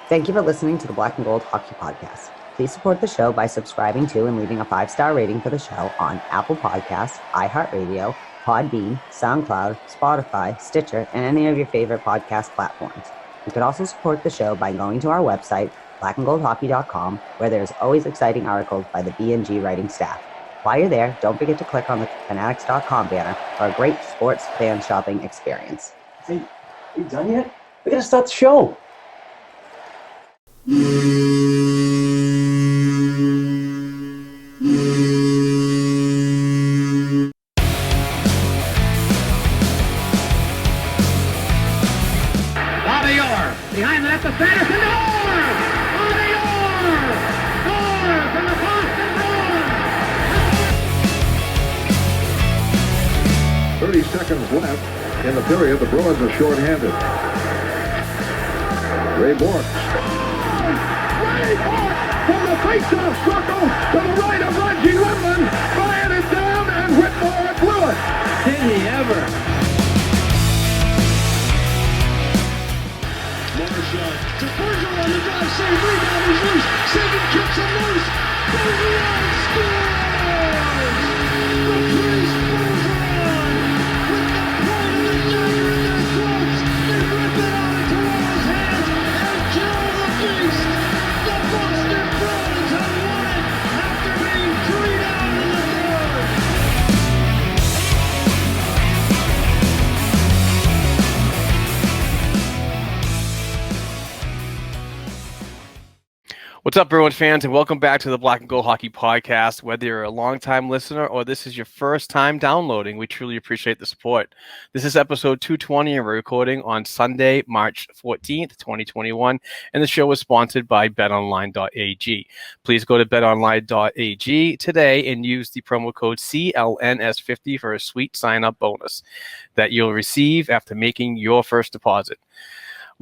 Thank you for listening to the Black and Gold Hockey Podcast. Please support the show by subscribing to and leaving a 5-star rating for the show on Apple Podcasts, iHeartRadio, Podbean, SoundCloud, Spotify, Stitcher, and any of your favorite podcast platforms. You can also support the show by going to our website, blackandgoldhockey.com, where there's always exciting articles by the B&G writing staff. While you're there, don't forget to click on the fanatics.com banner for a great sports fan shopping experience. Hey, are you done yet? We gotta start the show. Behind the net, the Sanderson, Orr! Bobby Orr! Scores for the Boston Bruins! 30 seconds left in the period. The Bruins are shorthanded. Ray Bourque from the face-off circle to the right of Reggie Whitman. Fired it down, and Whitmore blew it. Did he ever? To Bergeron on the drive, save, rebound, he's loose. Sagan kicks him loose. Bergeron scores! Patrice Bergeron with the point of the dagger in their throats. They rip it out of Toronto's hands and kill the beast. The Boston Bruins have won it after being 3 down in the third. What's up, Bruins fans, and welcome back to the Black and Gold Hockey Podcast. Whether you're a longtime listener or this is your first time downloading, we truly appreciate the support. This is episode 220, and we're recording on Sunday, March 14th, 2021, and the show is sponsored by betonline.ag. Please go to betonline.ag today and use the promo code CLNS50 for a sweet sign-up bonus that you'll receive after making your first deposit.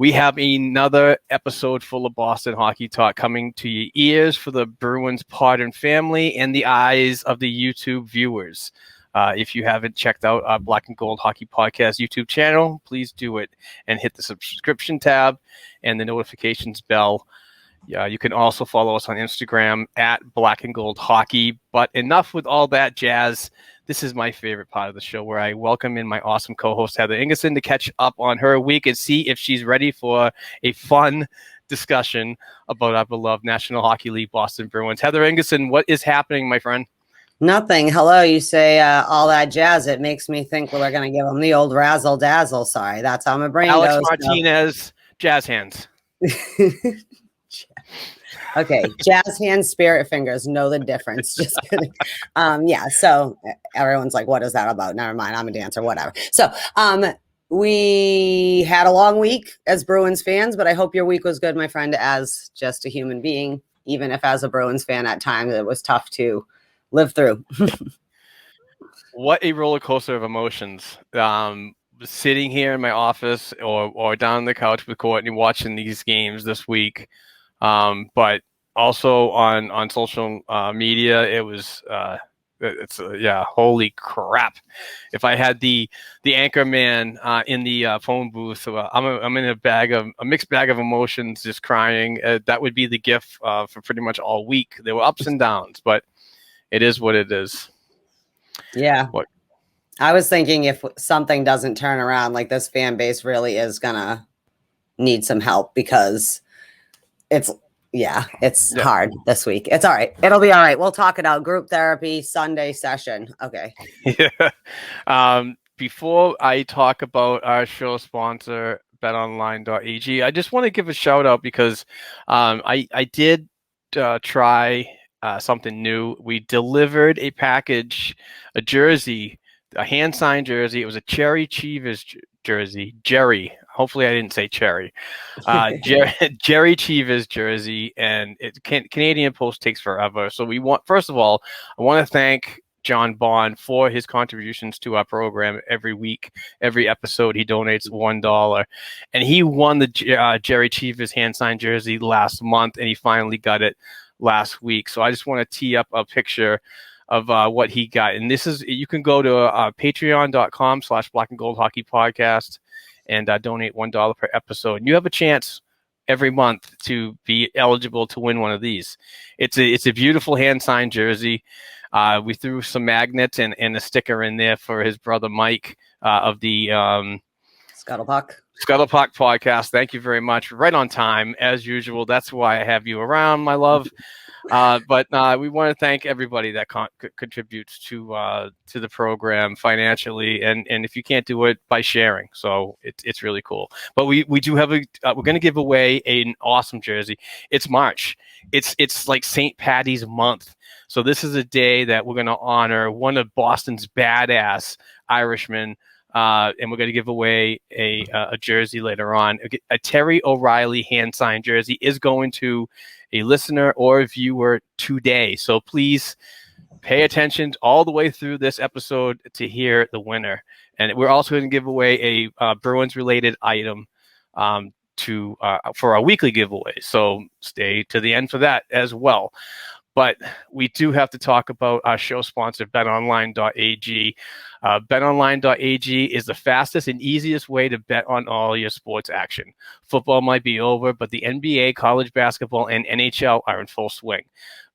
We have another episode full of Boston hockey talk coming to your ears for the Bruins pod and family and the eyes of the YouTube viewers. If you haven't checked out our Black and Gold Hockey Podcast YouTube channel, please do it and hit the subscription tab and the notifications bell. You can also follow us on Instagram at Black and Gold Hockey. But enough with all that jazz. This is my favorite part of the show, where I welcome in my awesome co-host, Heather Ingerson, to catch up on her week and see if she's ready for a fun discussion about our beloved National Hockey League Boston Bruins. Heather Ingerson, what is happening, my friend? Nothing. Hello. You say all that jazz. It makes me think we're going to give them the old razzle dazzle. Sorry, that's how my brain Alex goes. Martinez, jazz hands. Okay, jazz hands, spirit fingers, know the difference. Just kidding. Yeah, so everyone's like, what is that about? Never mind, I'm a dancer, whatever. So we had a long week as Bruins fans, but I hope your week was good, my friend, as just a human being, even if as a Bruins fan at times it was tough to live through. What a roller coaster of emotions. Sitting here in my office or down on the couch with Courtney watching these games this week. But also on social media, it was holy crap. If I had the anchor man in the phone booth, I'm in a mixed bag of emotions, just crying. That would be the GIF for pretty much all week. There were ups and downs, but it is what it is. Yeah. I was thinking if something doesn't turn around, like this fan base really is gonna need some help, because it's hard this week. It's all right. It'll be all right. We'll talk it out. Group therapy, Sunday session. Okay. Yeah. Before I talk about our show sponsor, betonline.ag, I just want to give a shout out because I did try something new. We delivered a package, a jersey, a hand-signed jersey. It was a Cherry Chivas jersey. Jerry. Hopefully I didn't say cherry. Jerry Chivas jersey, and Canadian Post takes forever. So first of all, I want to thank John Bond for his contributions to our program every week, every episode. He donates $1, and he won the Jerry Chivas hand-signed jersey last month, and he finally got it last week. So I just want to tee up a picture of what he got. And you can go to patreon.com/Black and Gold Hockey Podcast and donate $1 per episode. And you have a chance every month to be eligible to win one of these. It's a beautiful hand-signed jersey. We threw some magnets and a sticker in there for his brother Mike of the Scuttlepuck podcast. Thank you very much. Right on time, as usual. That's why I have you around, my love. But we want to thank everybody that contributes to the program financially, and if you can't do it, by sharing. So it's really cool. But we do have we're going to give away an awesome jersey. It's March. It's like St. Paddy's month. So this is a day that we're going to honor one of Boston's badass Irishmen. And we're going to give away a jersey later on. A Terry O'Reilly hand-signed jersey is going to a listener or a viewer today. So please pay attention all the way through this episode to hear the winner. And we're also going to give away a Bruins-related item for our weekly giveaway. So stay to the end for that as well. But we do have to talk about our show sponsor, betonline.ag. Betonline.ag is the fastest and easiest way to bet on all your sports action. Football might be over, but the NBA, college basketball, and NHL are in full swing.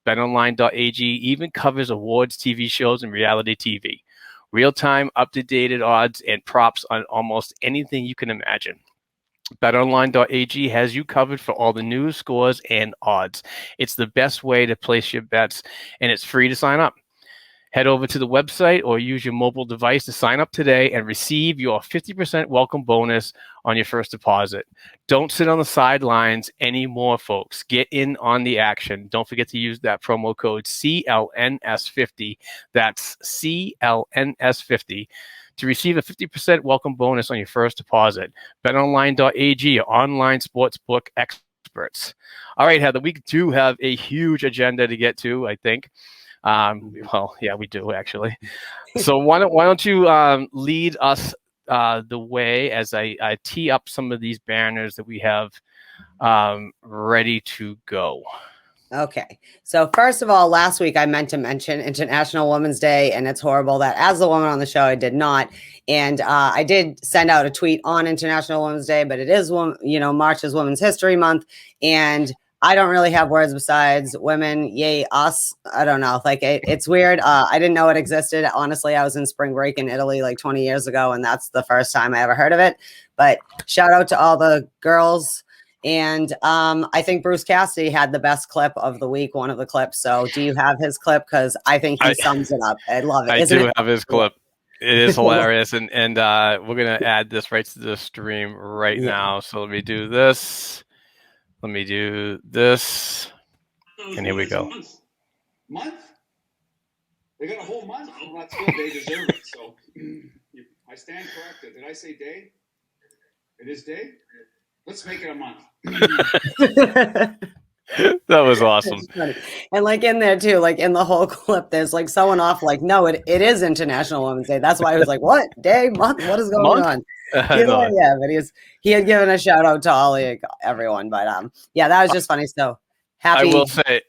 Betonline.ag even covers awards, TV shows, and reality TV. Real-time, up-to-date odds and props on almost anything you can imagine. BetOnline.ag has you covered for all the news, scores, and odds. It's the best way to place your bets, and it's free to sign up. Head over to the website or use your mobile device to sign up today and receive your 50% welcome bonus on your first deposit. Don't sit on the sidelines anymore, folks. Get in on the action. Don't forget to use that promo code CLNS50. That's CLNS50. To receive a 50% welcome bonus on your first deposit. BetOnline.ag, your online sportsbook experts. All right, Heather, we do have a huge agenda to get to, I think. Well, yeah, we do, actually. So why don't you lead us the way as I tee up some of these banners that we have ready to go. Okay. So first of all, last week I meant to mention International Women's Day, and it's horrible that as the woman on the show, I did not. And I did send out a tweet on International Women's Day, but it is, March is Women's History Month. And I don't really have words besides women, yay, us. I don't know. Like it's weird. I didn't know it existed. Honestly, I was in spring break in Italy like 20 years ago, and that's the first time I ever heard of it. But shout out to all the girls. And I think Bruce Cassidy had the best clip of the week, one of the clips. So do you have his clip? Because I think he sums it up. I love it. I do have his clip. It is hilarious. And we're going to add this right to the stream right now. So let me do this. And here we go. Month? They got a whole month. Well, that's good. They deserve it. So I stand corrected. Did I say day? It is day? Let's make it a month. That was awesome. And like in there too, like in the whole clip, there's like someone off like, no, it is International Women's Day. That's why I was like, what? Day? Month? What is going on? Yeah, but he had given a shout out to everyone. But yeah, that was just funny. So happy.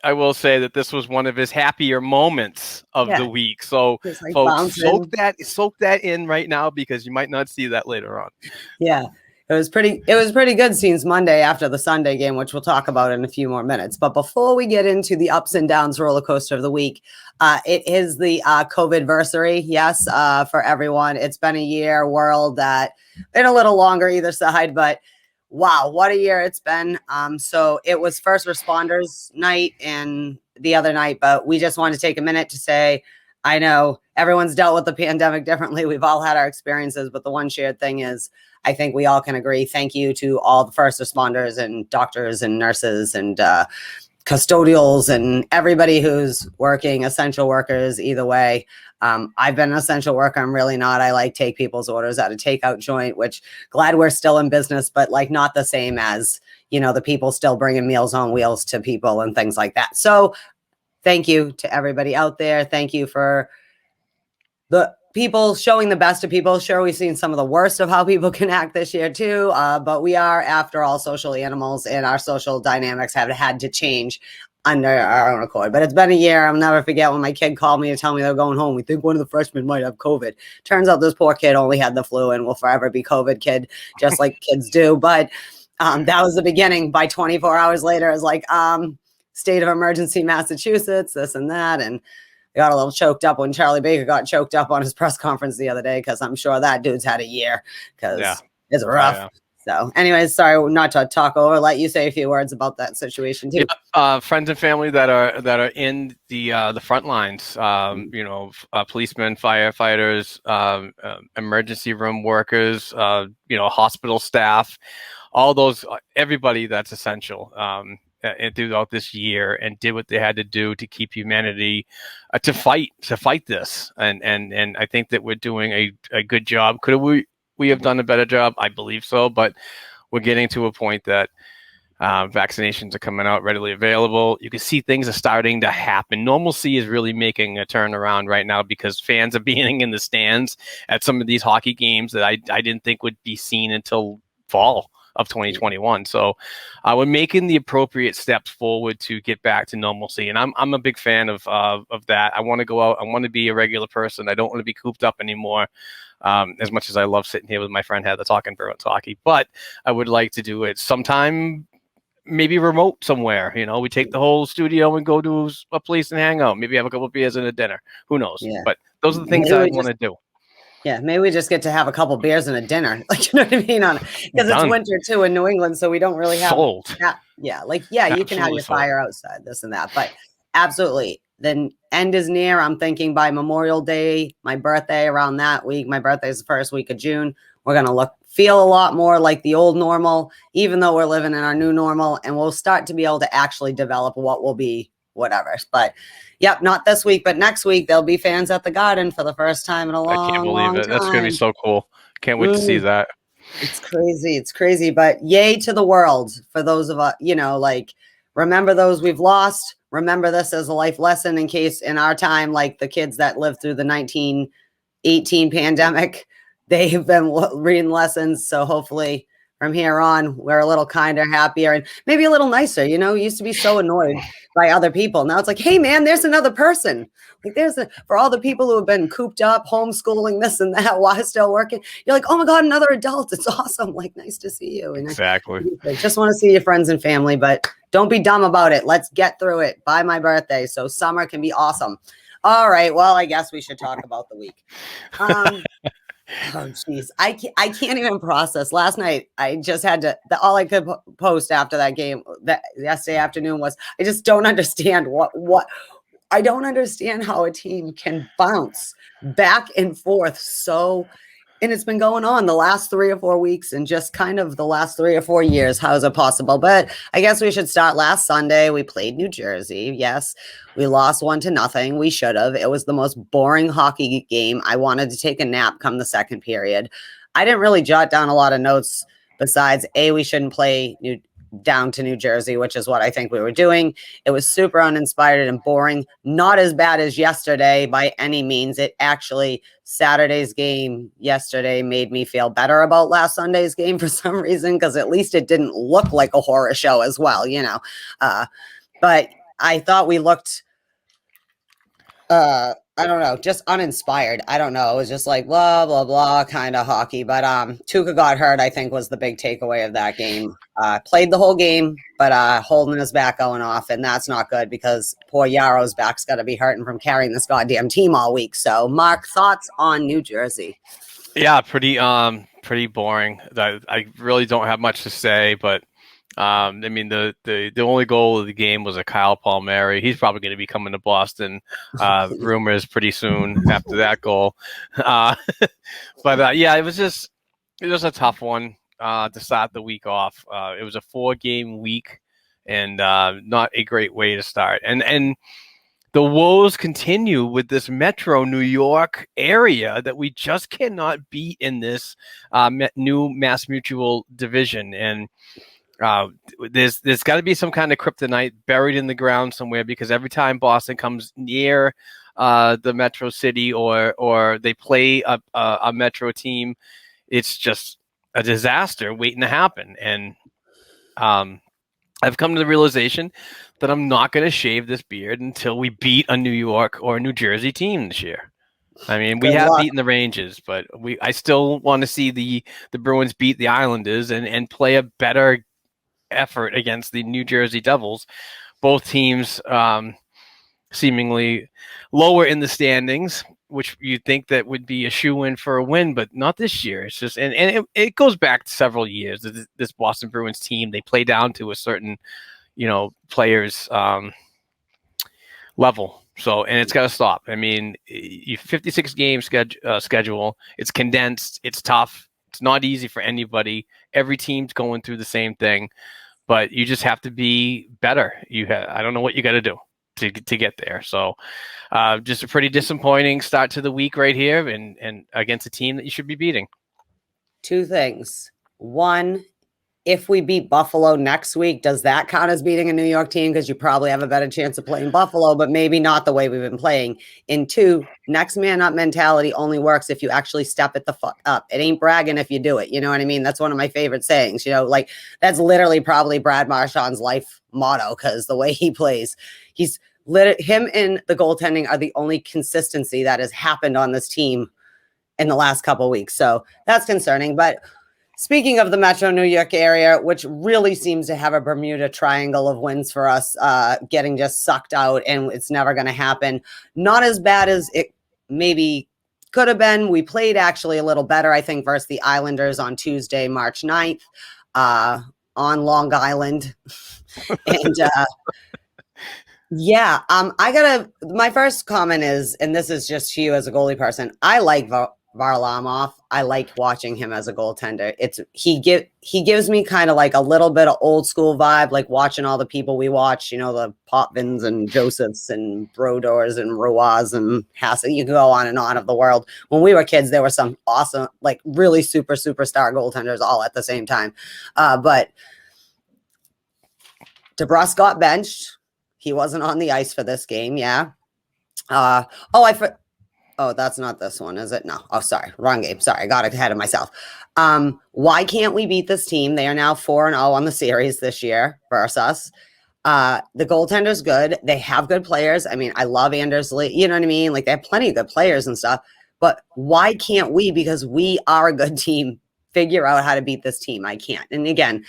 I will say that this was one of his happier moments of the week. So like folks, soak that in right now, because you might not see that later on. Yeah. It was pretty good since Monday after the Sunday game, which we'll talk about in a few more minutes. But before we get into the ups and downs roller coaster of the week, it is the COVID-versary. Yes, for everyone. It's been a year world that been a little longer either side, but wow, what a year it's been. So it was first responders night and the other night, but we just wanted to take a minute to say, I know everyone's dealt with the pandemic differently. We've all had our experiences, but the one shared thing is, I think we all can agree. Thank you to all the first responders and doctors and nurses and custodials and everybody who's working, essential workers, either way. I've been an essential worker. I'm really not. I like take people's orders at a takeout joint, which glad we're still in business, but like not the same as, the people still bringing Meals on Wheels to people and things like that. So thank you to everybody out there. Thank you for the people showing the best of people. Sure, we've seen some of the worst of how people can act this year too, but we are, after all, social animals, and our social dynamics have had to change under our own accord. But it's been a year. I'll never forget when my kid called me to tell me they're going home. We think one of the freshmen might have COVID. Turns out this poor kid only had the flu and will forever be COVID kid, just like kids do. But That was the beginning. By 24 hours later, it was like, state of emergency, Massachusetts, this and that. And I got a little choked up when Charlie Baker got choked up on his press conference the other day, because I'm sure that dude's had a year, because it's rough. Yeah. So anyways, sorry not to talk over. Let you say a few words about that situation too. Yeah, friends and family that are in the front lines, policemen, firefighters, emergency room workers, hospital staff, all those, everybody that's essential throughout this year, and did what they had to do to keep humanity to fight this. And I think that we're doing a good job. Could we have done a better job? I believe so, but we're getting to a point that vaccinations are coming out readily available. You can see things are starting to happen. Normalcy is really making a turnaround right now, because fans are being in the stands at some of these hockey games that I didn't think would be seen until fall of 2021. So we're making the appropriate steps forward to get back to normalcy. And I'm a big fan of that. I want to go out. I want to be a regular person. I don't want to be cooped up anymore. As much as I love sitting here with my friend Heather talking Bruins hockey, but I would like to do it sometime, maybe remote somewhere. We take the whole studio and go to a place and hang out. Maybe have a couple of beers and a dinner. Who knows? Yeah. But those are the things I want to do. Yeah, maybe we just get to have a couple beers and a dinner. Like, you know what I mean? Because it's winter too in New England, so we don't really have sold. You can have your fire outside, this and that. But absolutely, the end is near. I'm thinking by Memorial Day, my birthday, around that week. My birthday is the first week of June. We're gonna feel a lot more like the old normal, even though we're living in our new normal, and we'll start to be able to actually develop what will be whatever. But yep, not this week, but next week there'll be fans at the Garden for the first time in a long, I can't believe long it. time. That's gonna be so cool. Can't wait to see that. It's crazy. It's crazy. But yay to the world for those of us, remember those we've lost. Remember this as a life lesson in case in our time, like the kids that lived through the 1918 pandemic, they've been reading lessons. So hopefully from here on, we're a little kinder, happier, and maybe a little nicer. We used to be so annoyed by other people. Now it's like, hey man, there's another person. Like for all the people who have been cooped up, homeschooling, this and that, while still working, you're like, oh my God, another adult. It's awesome. Like, nice to see you. And exactly. I just want to see your friends and family, but don't be dumb about it. Let's get through it by my birthday, so summer can be awesome. All right. Well, I guess we should talk about the week. Oh, geez. I can't even process. Last night, I just had to, all I could post after that game that yesterday afternoon was, I just don't understand I don't understand how a team can bounce back and forth. And it's been going on the last 3 or 4 weeks and just kind of the last 3 or 4 years. How is it possible? But I guess we should start last Sunday. We played New Jersey. Yes, we lost 1-0. We should have. It was the most boring hockey game. I wanted to take a nap come the second period. I didn't really jot down a lot of notes besides, we shouldn't play down to New Jersey, which is what I think we were doing. It was super uninspired and boring. Not as bad as yesterday by any means. It actually, Saturday's game yesterday made me feel better about last Sunday's game for some reason, because at least it didn't look like a horror show as well, but I thought we looked I don't know, just uninspired. I don't know. It was just like blah, blah, blah kind of hockey. But Tuukka got hurt, I think, was the big takeaway of that game. Played the whole game, but holding his back going off. And that's not good because poor Yaro's back's got to be hurting from carrying this goddamn team all week. So, Mark, thoughts on New Jersey? Yeah, pretty boring. I really don't have much to say, but the only goal of the game was a Kyle Palmieri. He's probably going to be coming to Boston. Rumors pretty soon after that goal. But it was a tough one to start the week off. It was a 4-game week and not a great way to start. And the woes continue with this Metro New York area that we just cannot beat in this new MassMutual division. And there's got to be some kind of kryptonite buried in the ground somewhere, because every time Boston comes near the Metro City or they play a Metro team, it's just a disaster waiting to happen. And I've come to the realization that I'm not going to shave this beard until we beat a New York or a New Jersey team this year. I mean, we Good have luck. beaten the Rangers, but I still want to see the Bruins beat the Islanders and play a better effort against the New Jersey Devils. Both teams seemingly lower in the standings, which you'd think that would be a shoe-in for a win, but not this year. It's just, and it goes back several years. This Boston Bruins team, they play down to a certain, players level. So, and it's got to stop. I mean, you 56 game schedule. It's condensed. It's tough. It's not easy for anybody. Every team's going through the same thing, but you just have to be better. I don't know what you got to do to get there. So, just a pretty disappointing start to the week right here, and against a team that you should be beating. Two things. One, if we beat Buffalo next week, does that count as beating a New York team? Because you probably have a better chance of playing Buffalo, but maybe not the way we've been playing. And two, next man up mentality only works if you actually step it the fuck up. It ain't bragging if you do it. You know what I mean? That's one of my favorite sayings. Like that's literally probably Brad Marchand's life motto, because the way he plays, him and the goaltending are the only consistency that has happened on this team in the last couple of weeks. So that's concerning. But speaking of the Metro New York area, which really seems to have a Bermuda Triangle of wins for us, getting just sucked out, and it's never going to happen. Not as bad as it maybe could have been. We played actually a little better, I think, versus the Islanders on Tuesday, March 9th, on Long Island. And my first comment is, and this is just you as a goalie person, I like Varlamov. I like watching him as a goaltender. He gives me kind of like a little bit of old school vibe, like watching all the people we watch, the Potvins and Josephs and Brodors and Ruas and Hassel. You can go on and on of the world. When we were kids, there were some awesome, like really superstar goaltenders all at the same time. But Debrusk got benched. He wasn't on the ice for this game. Yeah. Oh, that's not this one, is it? No. Oh, sorry. Wrong game. Sorry. I got ahead of myself. Why can't we beat this team? They are now 4-0 on the series this year versus us. The goaltender's good. They have good players. I mean, I love Anders Lee. You know what I mean? Like, they have plenty of good players and stuff. But why can't we, because we are a good team, figure out how to beat this team? I can't. And again,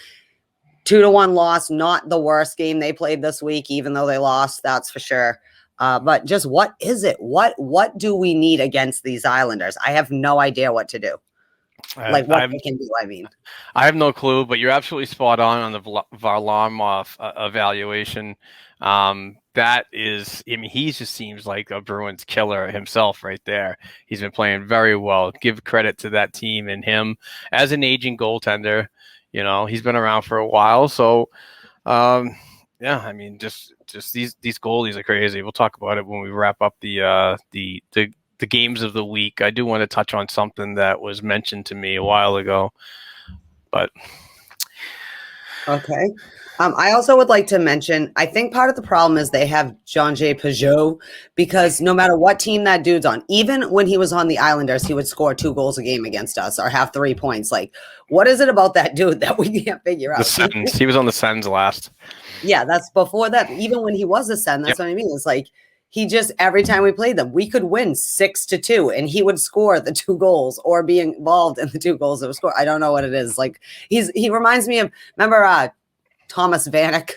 2-1 loss, not the worst game they played this week, even though they lost, that's for sure. But just what is it? What do we need against these Islanders? I have no idea what to do. They can do, I mean. I have no clue, but you're absolutely spot on the Varlamov evaluation. That is, I mean, he just seems like a Bruins killer himself right there. He's been playing very well. Give credit to that team and him as an aging goaltender. He's been around for a while. So, yeah, I mean, just these goalies are crazy. We'll talk about it when we wrap up the games of the week. I do want to touch on something that was mentioned to me a while ago, but okay. I also would like to mention, I think part of the problem is they have Jean-Jay Pajot, because no matter what team that dude's on, even when he was on the Islanders, he would score 2 goals a game against us or have 3 points. Like, what is it about that dude that we can't figure out? The Sens. He was on the Sens last. Yeah, that's before that. Even when he was a Sen, that's what I mean. It's like he just, every time we played them, we could win 6-2, and he would score the 2 goals or be involved in the 2 goals that were scored. I don't know what it is. Like, he reminds me of, remember Thomas Vanek?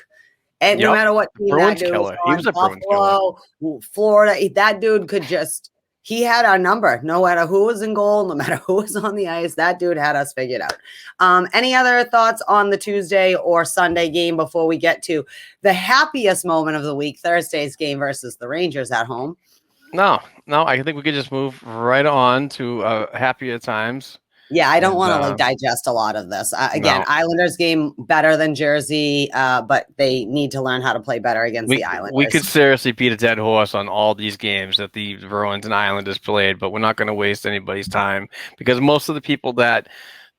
And no matter what team Bruins that dude killer. was on, Buffalo, Florida, that dude could just, he had our number. No matter who was in goal, no matter who was on the ice, that dude had us figured out. Any other thoughts on the Tuesday or Sunday game before we get to the happiest moment of the week, Thursday's game versus the Rangers at home? No, I think we could just move right on to happier times. Yeah, I don't want to digest a lot of this. Again, no. Islanders game better than Jersey, but they need to learn how to play better against the Islanders. We could seriously beat a dead horse on all these games that the Bruins and Islanders played, but we're not going to waste anybody's time, because most of the people that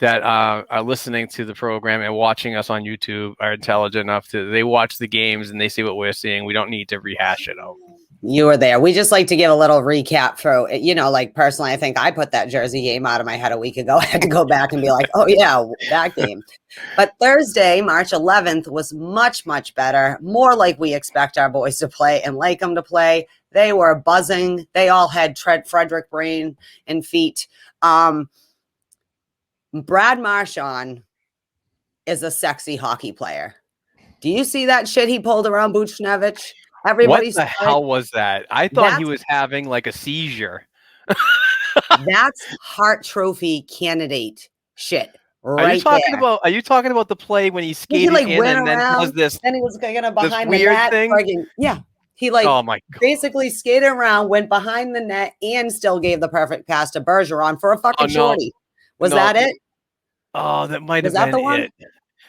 are listening to the program and watching us on YouTube are intelligent enough they watch the games and they see what we're seeing. We don't need to rehash it out. You were there. We just like to give a little recap for, like personally, I think I put that Jersey game out of my head a week ago. I had to go back and be like, oh yeah, that game. But Thursday, March 11th was much, much better. More like we expect our boys to play and like them to play. They were buzzing. They all had Frederick brain and feet. Brad Marchand is a sexy hockey player. Do you see that shit he pulled around Buchnevich? What the hell was that? I thought he was having like a seizure. That's Hart Trophy candidate shit. Are you talking about the play when he skated in and then does this? Then he was gonna behind the weird net thing. Yeah, he oh my God. basically skated around, went behind the net, and still gave the perfect pass to Bergeron for a fucking shorty. Was that it? Oh, that might have been the one? it.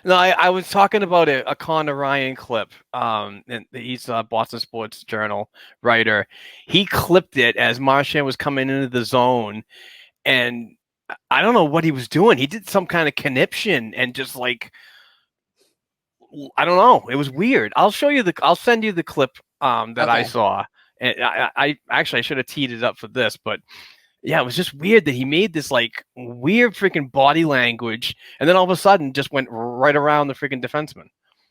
No, I was talking about a Connor Ryan clip. And he's a Boston Sports Journal writer. He clipped it as Marchand was coming into the zone, and I don't know what he was doing. He did some kind of conniption and just like, I don't know. It was weird. I'll send you the clip that I saw. And I actually, I should have teed it up for this, but yeah, it was just weird that he made this like weird freaking body language and then all of a sudden just went right around the freaking defenseman.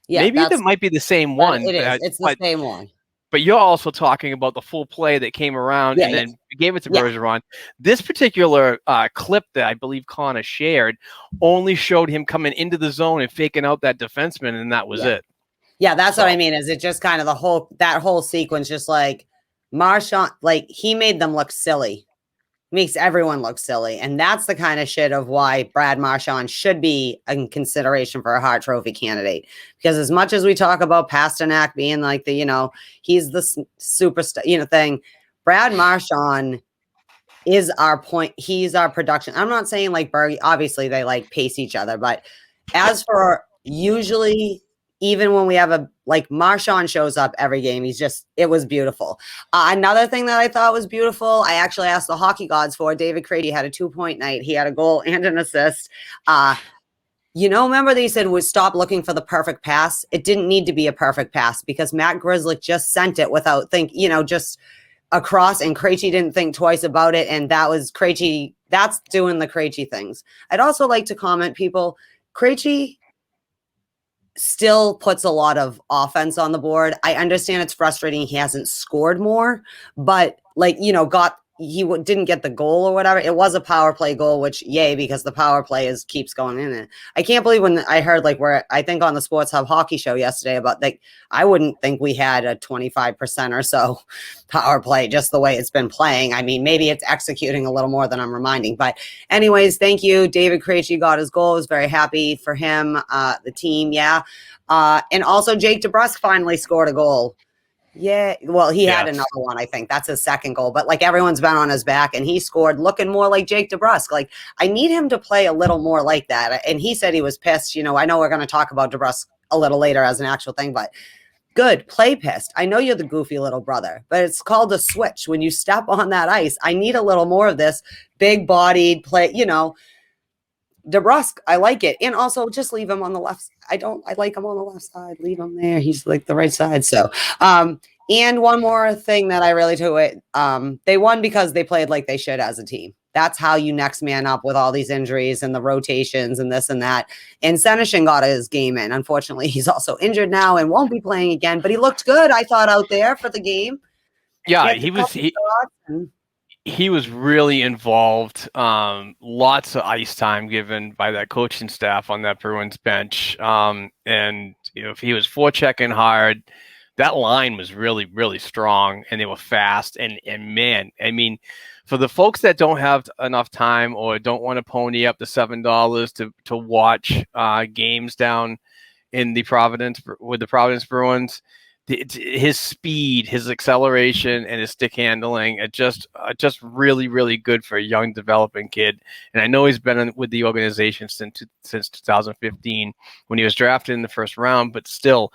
Yeah, maybe that might be the same one. It is. It's the same one. But you're also talking about the full play that came around and then gave it to Bergeron. This particular clip that I believe Connor shared only showed him coming into the zone and faking out that defenseman, and that was it. Yeah, that's what I mean. Is it just kind of that whole sequence, just like Marchand, like he made them look silly. Makes everyone look silly. And that's the kind of shit of why Brad Marchand should be in consideration for a Hart Trophy candidate. Because as much as we talk about Pasternak being like the, he's the superstar, thing, Brad Marchand is our point. He's our production. I'm not saying like Bergie, obviously they like pace each other, but as for usually, even when we have Marchand shows up every game, it was beautiful. Another thing that I thought was beautiful, I actually asked the hockey gods for. David Crady had a 2-point night. He had a goal and an assist. Remember they said we stop looking for the perfect pass. It didn't need to be a perfect pass because Matt Grzelcyk just sent it without just across, and Krejci didn't think twice about it. And that was Krejci. That's doing the Krejci things. I'd also like to comment, people, Krejci still puts a lot of offense on the board. I understand it's frustrating he hasn't scored more, but didn't get the goal or whatever. It was a power play goal, which yay, because the power play keeps going in it. I can't believe when I heard where I think on the Sports Hub hockey show yesterday about I wouldn't think we had a 25% or so power play just the way it's been playing. I mean, maybe it's executing a little more than I'm reminding, but anyways, thank you. David Krejci got his goal. I was very happy for him, the team. Yeah. And also Jake Debrusk finally scored a goal. Yeah, well, he had another one, I think. That's his second goal. But everyone's been on his back, and he scored looking more like Jake Debrusk. I need him to play a little more like that. And he said he was pissed. I know we're going to talk about Debrusk a little later as an actual thing, but good. Play pissed. I know you're the goofy little brother, but it's called a switch. When you step on that ice, I need a little more of this big-bodied play, Debrusk, I like it. And also just leave him on the left. I like him on the left side. Leave him there. He's the right side. So, and one more thing that I really do it. They won because they played like they should as a team. That's how you next man up with all these injuries and the rotations and this and that. And Senyshyn got his game in. Unfortunately, he's also injured now and won't be playing again, but he looked good, I thought, out there for the game. Yeah, he was really involved. Lots of ice time given by that coaching staff on that Bruins bench. And if he was forechecking hard, that line was really, really strong, and they were fast. And man, I mean, for the folks that don't have enough time or don't want to pony up the $7 to watch games down in the Providence Bruins, his speed, his acceleration, and his stick handling, it just really, really good for a young developing kid. And I know he's been with the organization since 2015 when he was drafted in the first round, but still,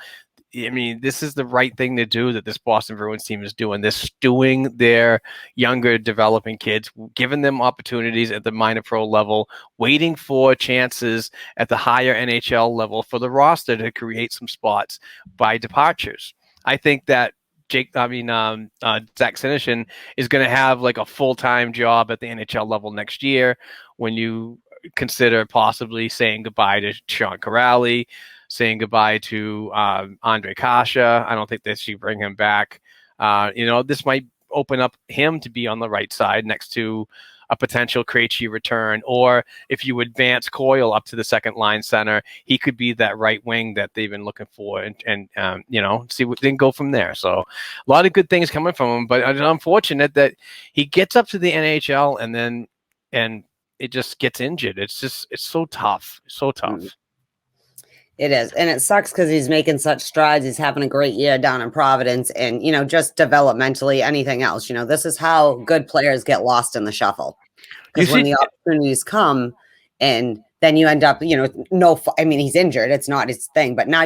I mean, this is the right thing to do that this Boston Bruins team is doing. They're stewing their younger developing kids, giving them opportunities at the minor pro level, waiting for chances at the higher NHL level for the roster to create some spots by departures. I think that Zach Senyshyn is going to have like a full-time job at the NHL level next year. When you consider possibly saying goodbye to Sean Corrali, saying goodbye to Andre Kasha, I don't think they should bring him back. This might open up him to be on the right side next to a potential Krejci return, or if you advance Coyle up to the second line center, he could be that right wing that they've been looking for, and see what they can go from there. So a lot of good things coming from him, but it's unfortunate that he gets up to the NHL and it just gets injured. It's so tough. It is. And it sucks because he's making such strides. He's having a great year down in Providence and, just developmentally, anything else. This is how good players get lost in the shuffle. Because when the opportunities come and then you end up, he's injured. It's not his thing. But now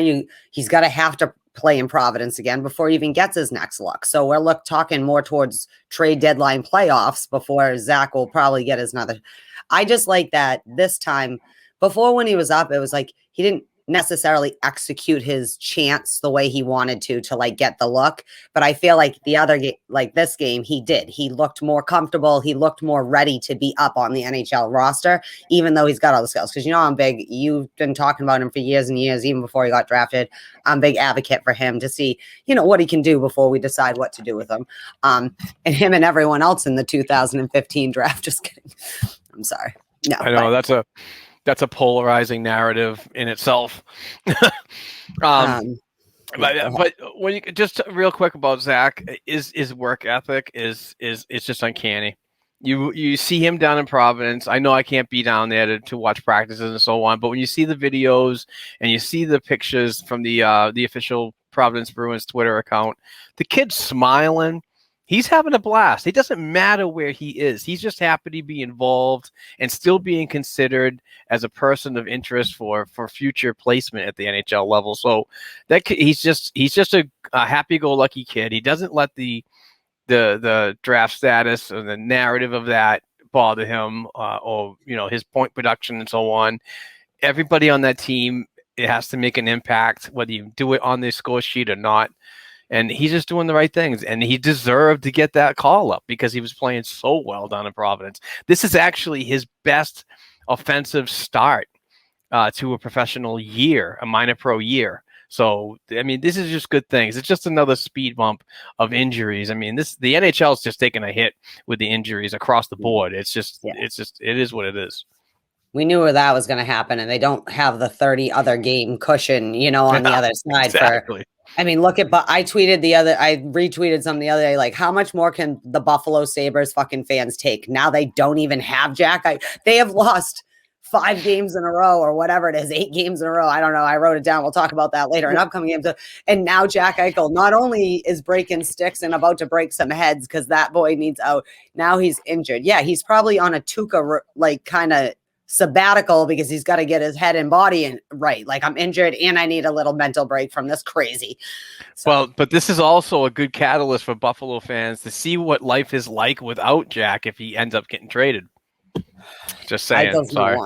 he's got to have to play in Providence again before he even gets his next look. So we're talking more towards trade deadline playoffs before Zach will probably get his another. I just like that this time. Before, when he was up, it was like he didn't necessarily execute his chance the way he wanted to like get the look, but I feel like the other like this game he did. He looked more comfortable. He looked more ready to be up on the NHL roster, even though he's got all the skills. Because I'm big. You've been talking about him for years and years, even before he got drafted. I'm a big advocate for him to see what he can do before we decide what to do with him. And him and everyone else in the 2015 draft. Just kidding. I'm sorry. No, I know that's a polarizing narrative in itself. But when you just real quick about Zach, his work ethic is just uncanny. You see him down in Providence. I know I can't be down there to watch practices and so on, but when you see the videos and you see the pictures from the official Providence Bruins Twitter account, the kid's smiling. He's having a blast. It doesn't matter where he is. He's just happy to be involved and still being considered as a person of interest for future placement at the NHL level. So that he's just a happy-go-lucky kid. He doesn't let the draft status or the narrative of that bother him, or his point production and so on. Everybody on that team, it has to make an impact, whether you do it on the score sheet or not. And he's just doing the right things. And he deserved to get that call up because he was playing so well down in Providence. This is actually his best offensive start to a professional year, a minor pro year. So, this is just good things. It's just another speed bump of injuries. The NHL is just taking a hit with the injuries across the board. It is what it is. We knew where that was going to happen, and they don't have the 30 other game cushion, on the other side. Exactly. Look at, but I retweeted something the other day, like, how much more can the Buffalo Sabres fucking fans take? Now they don't even have Jack. They have lost 5 games in a row or whatever it is, 8 games in a row. I don't know. I wrote it down. We'll talk about that later in upcoming games. And now Jack Eichel not only is breaking sticks and about to break some heads because that boy needs out. Now he's injured. Yeah, he's probably on a Tuca, kind of sabbatical because he's got to get his head and body in right. Like, I'm injured and I need a little mental break from this crazy. So. Well, but this is also a good catalyst for Buffalo fans to see what life is like without Jack if he ends up getting traded. Just saying. Sorry.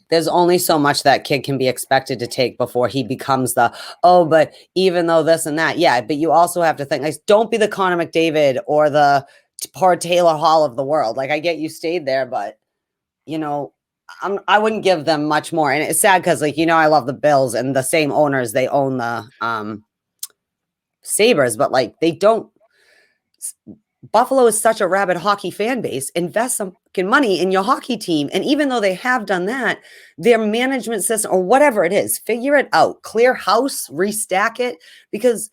There's only so much that kid can be expected to take before he becomes but even though this and that, yeah, but you also have to think, like, don't be the Connor McDavid or the poor Taylor Hall of the world. Like, I get you stayed there, but I wouldn't give them much more. And it's sad because, I love the Bills and the same owners, they own the Sabres, but they don't. Buffalo is such a rabid hockey fan base. Invest some money in your hockey team. And even though they have done that, their management system or whatever it is, figure it out, clear house, restack it, because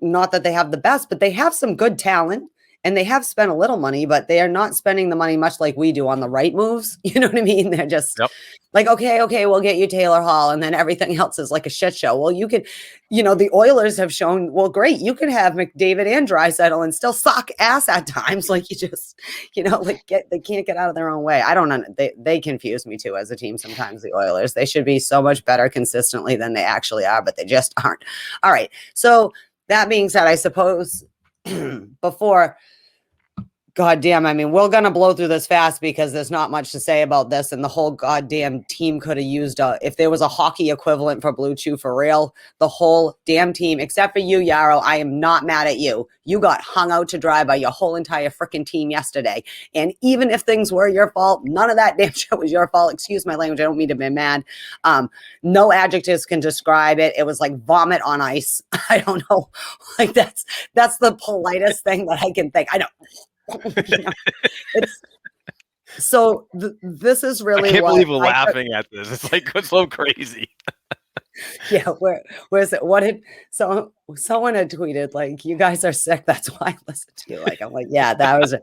not that they have the best, but they have some good talent. And they have spent a little money, but they are not spending the money much like we do on the right moves. You know what I mean? They're just like, okay, we'll get you Taylor Hall. And then everything else is like a shit show. Well, you could, the Oilers have shown, well, great. You can have McDavid and Draisaitl and still suck ass at times. Like, you just, they can't get out of their own way. I don't know. They confuse me too as a team sometimes, the Oilers. They should be so much better consistently than they actually are, but they just aren't. All right. So that being said, I suppose before goddamn, I mean, we're going to blow through this fast because there's not much to say about this. And the whole goddamn team could have used if there was a hockey equivalent for Blue Chew for real, the whole damn team, except for you, Yarrow, I am not mad at you. You got hung out to dry by your whole entire freaking team yesterday. And even if things were your fault, none of that damn shit was your fault. Excuse my language. I don't mean to be mad. No adjectives can describe it. It was like vomit on ice. I don't know. Like that's the politest thing that I can think. I know. It's so this is really I can't believe we're laughing at this. It's like it's so crazy. Yeah, where's it? What did someone had tweeted like, you guys are sick, that's why I listen to you. Like, I'm like, yeah, that was it.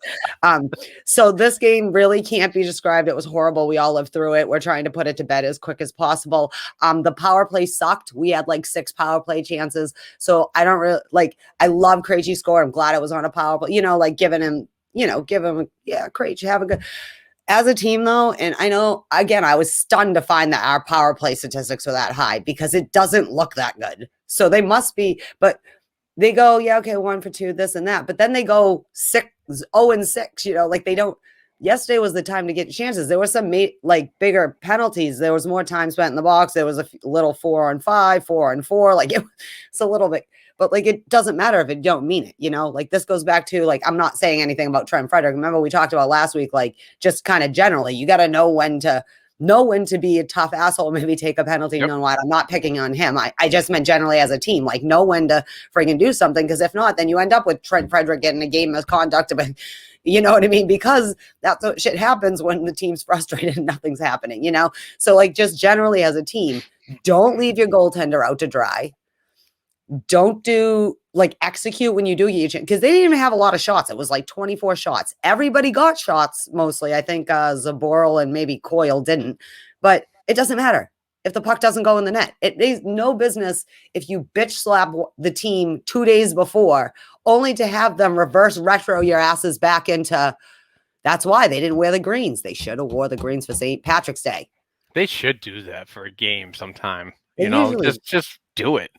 So this game really can't be described. It was horrible. We all lived through it. We're trying to put it to bed as quick as possible. The power play sucked. We had like 6 power play chances. So I don't really like, I love Krejci's score. I'm glad it was on a power play, like giving him, yeah, Krejci, have a good. As a team, though, and I know, again, I was stunned to find that our power play statistics were that high because it doesn't look that good. So they must be, but they go, yeah, okay, 1 for 2, this and that. But then they go 0-6, like they don't. Yesterday was the time to get chances. There were some bigger penalties. There was more time spent in the box. There was a little 4-on-5, 4-on-4. Like it's a little bit. But like, it doesn't matter if it don't mean it, like this goes back to like, I'm not saying anything about Trent Frederick. Remember we talked about last week, like just kind of generally, you got to know when to be a tough asshole, maybe take a penalty. Yep. Know what? I'm not picking on him. I just meant generally as a team, like know when to friggin' do something. Cause if not, then you end up with Trent Frederick getting a game misconduct. You know what I mean? Because that's what shit happens when the team's frustrated and nothing's happening, So like just generally as a team, don't leave your goaltender out to dry. Don't execute when you do get your chance, because they didn't even have a lot of shots. It was like 24 shots. Everybody got shots mostly. I think Zaboral and maybe Coyle didn't, but it doesn't matter if the puck doesn't go in the net. It is no business if you bitch slap the team 2 days before, only to have them reverse retro your asses back into. That's why they didn't wear the greens. They should have wore the greens for St. Patrick's Day. They should do that for a game sometime. Just do it.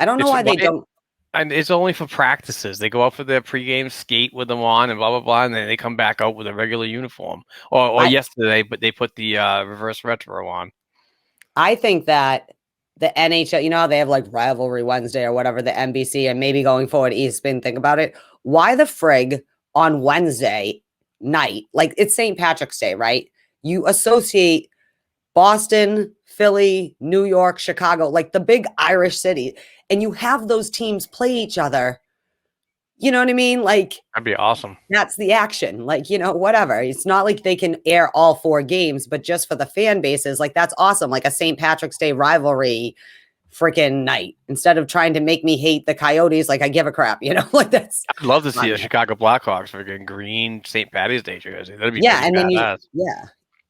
I don't know why they don't. And it's only for practices. They go out for their pregame skate with them on and blah, blah, blah. And then they come back out with a regular uniform. Or yesterday, but they put the reverse retro on. I think that the NHL, how they have like Rivalry Wednesday or whatever, the NBC, and maybe going forward, ESPN, think about it. Why the frig on Wednesday night, like it's St. Patrick's Day, right? You associate Boston, Philly, New York, Chicago, like the big Irish city. And you have those teams play each other. You know what I mean? Like, that'd be awesome. That's the action. Like, whatever. It's not like they can air all 4 games, but just for the fan bases, like that's awesome. Like a St. Patrick's Day rivalry freaking night. Instead of trying to make me hate the Coyotes, like I give a crap, like that's. I'd love to see the Chicago Blackhawks freaking green St. Patty's Day jersey. That'd be and then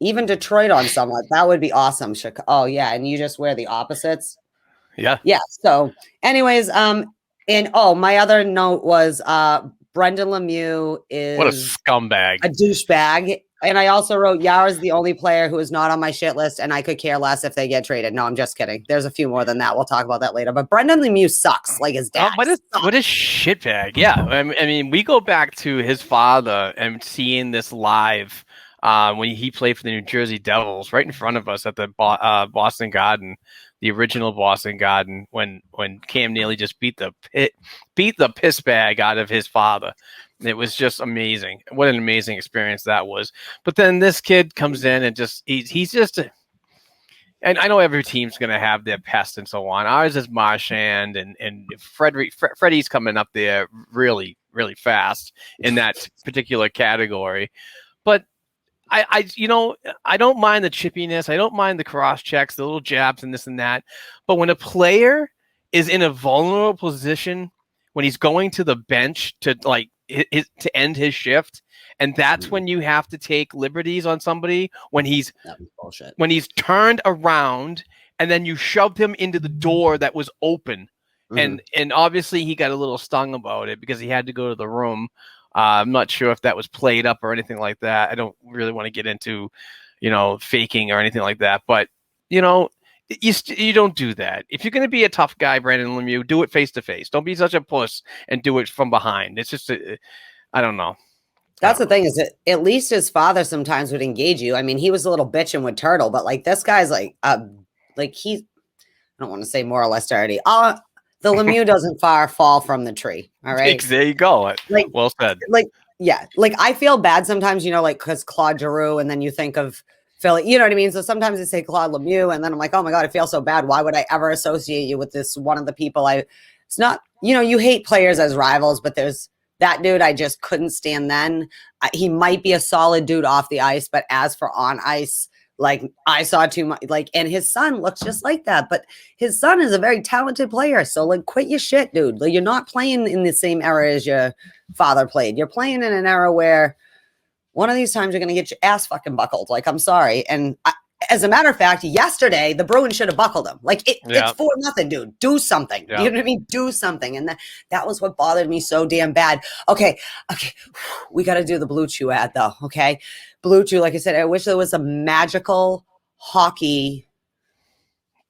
even Detroit on somewhat. That would be awesome. Oh yeah, and you just wear the opposites. Yeah. Yeah. So anyways, my other note was Brendan Lemieux is what a scumbag. A douchebag. And I also wrote Yar's the only player who is not on my shit list, and I could care less if they get traded. No, I'm just kidding. There's a few more than that. We'll talk about that later. But Brendan Lemieux sucks, like his dad. What a shitbag. Yeah. I mean, we go back to his father and seeing this live when he played for the New Jersey Devils right in front of us at the Boston Garden. The original Boston Garden, when Cam Neely just beat the piss bag out of his father. It was just amazing. What an amazing experience that was. But then this kid comes in and he's just and I know every team's going to have their pest and so on. Ours is Marchand and Freddie's coming up there really, really fast in that particular category. But I don't mind the chippiness. I don't mind the cross checks, the little jabs and this and that. But when a player is in a vulnerable position, when he's going to the bench to to end his shift, and that's when you have to take liberties on somebody when he's turned around and then you shoved him into the door that was open. And obviously he got a little stung about it because he had to go to the room. I'm not sure if that was played up or anything like that. I don't really want to get into, faking or anything like that. But, you don't do that. If you're going to be a tough guy, Brandon Lemieux, do it face to face. Don't be such a puss and do it from behind. It's just, I don't know. That's the thing is that at least his father sometimes would engage you. I mean, he was a little bitching with Turtle, but like this guy's like he's, I don't want to say more or less dirty. The Lemieux doesn't fall from the tree. All right. There you go. Like, well said. Yeah. Like I feel bad sometimes, like because Claude Giroux, and then you think of Philly, you know what I mean? So sometimes they say Claude Lemieux, and then I'm like, oh my God, I feel so bad. Why would I ever associate you with this one of the people it's not, you hate players as rivals, but there's that dude I just couldn't stand then. He might be a solid dude off the ice, but as for on ice, like I saw too much, and his son looks just like that, but his son is a very talented player. So quit your shit, dude. You're not playing in the same era as your father played. You're playing in an era where one of these times you're going to get your ass fucking buckled. I'm sorry. And as a matter of fact, yesterday, the Bruins should have buckled them. It's 4-0, dude. Do something. Yeah. You know what I mean? Do something. And that was what bothered me so damn bad. Okay. We got to do the Blue Chew ad, though. Okay. Blue Chew, like I said, I wish there was a magical hockey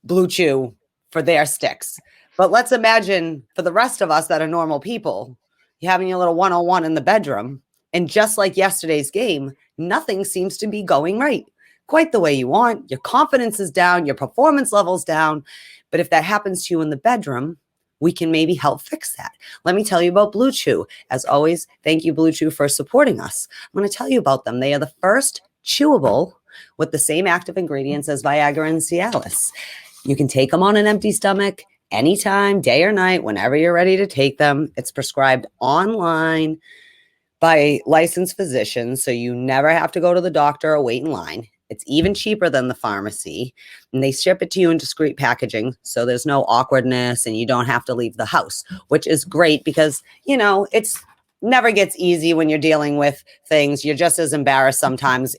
Blue Chew for their sticks. But let's imagine for the rest of us that are normal people, you're having your little 101 in the bedroom. And just like yesterday's game, nothing seems to be going right quite the way you want. Your confidence is down, your performance level's down. But if that happens to you in the bedroom, we can maybe help fix that. Let me tell you about Blue Chew. As always, thank you, Blue Chew, for supporting us. I'm going to tell you about them. They are the first chewable with the same active ingredients as Viagra and Cialis. You can take them on an empty stomach anytime, day or night, whenever you're ready to take them. It's prescribed online by licensed physicians, so you never have to go to the doctor or wait in line. It's even cheaper than the pharmacy, and they ship it to you in discreet packaging, so there's no awkwardness and you don't have to leave the house, which is great because, it's never gets easy when you're dealing with things. You're just as embarrassed sometimes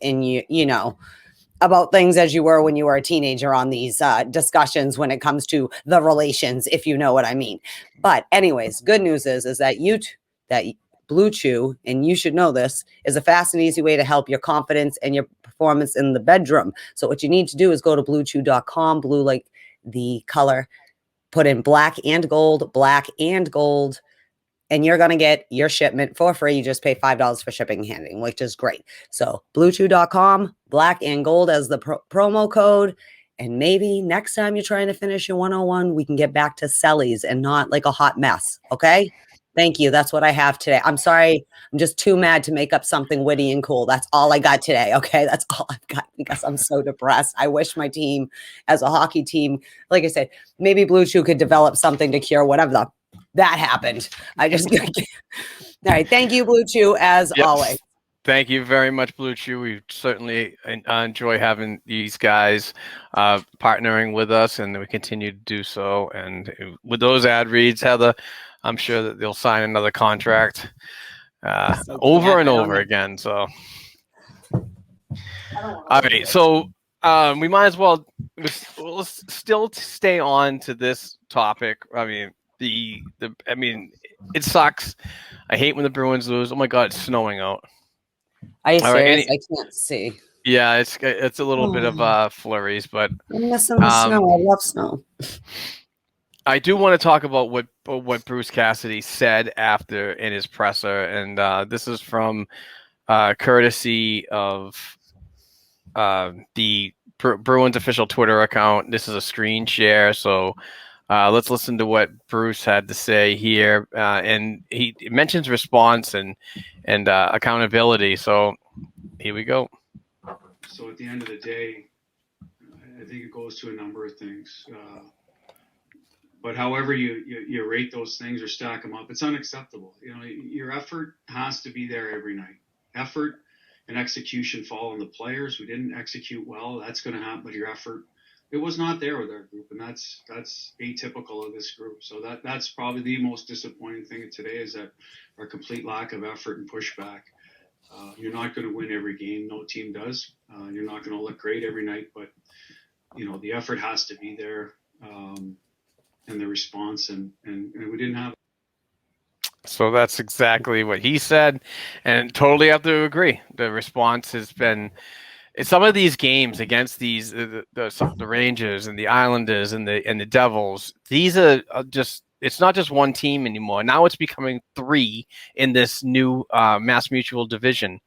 about things as you were when you were a teenager on these discussions when it comes to the relations, if you know what I mean. But anyways, good news is that Blue Chew, and you should know this, is a fast and easy way to help your confidence and your performance in the bedroom. So what you need to do is go to bluechew.com, blue like the color, put in black and gold, and you're going to get your shipment for free. You just pay $5 for shipping and handling, which is great. So bluechew.com, black and gold as the promo code. And maybe next time you're trying to finish your 101, we can get back to Sellies and not like a hot mess. Okay? Thank you. That's what I have today. I'm sorry. I'm just too mad to make up something witty and cool. That's all I got today. Okay. That's all I've got because I'm so depressed. I wish my team as a hockey team, like I said, maybe Blue Chew could develop something to cure whatever that happened. All right. Thank you, Blue Chew, as always. Thank you very much, Blue Chew. We certainly enjoy having these guys partnering with us, and we continue to do so. And with those ad reads, Heather, I'm sure that they'll sign another contract over and over again. So, all right. So we might as well let's still stay on to this topic. I mean, it sucks. I hate when the Bruins lose. Oh my God, it's snowing out. Are you serious? I can't see. Yeah, it's a little bit of flurries, but I'm missing the snow. I love snow. I do want to talk about what Bruce Cassidy said after in his presser, and this is from courtesy of the Bruins official Twitter account. This is a screen share, so let's listen to what Bruce had to say here, and he mentions response and accountability. So here we go. So at the end of the day, I think it goes to a number of things. But however you rate those things or stack them up, it's unacceptable. Your effort has to be there every night. Effort and execution fall on the players. We didn't execute well. That's going to happen. But your effort, it was not there with our group, and that's atypical of this group. So that's probably the most disappointing thing today is that our complete lack of effort and pushback. You're not going to win every game. No team does. You're not going to look great every night, but the effort has to be there. And the response, and we didn't have. So that's exactly what he said, and totally have to agree. The response has been in some of these games against the Rangers and the Islanders and the Devils. These are just it's not just one team anymore. Now it's becoming 3 in this new MassMutual division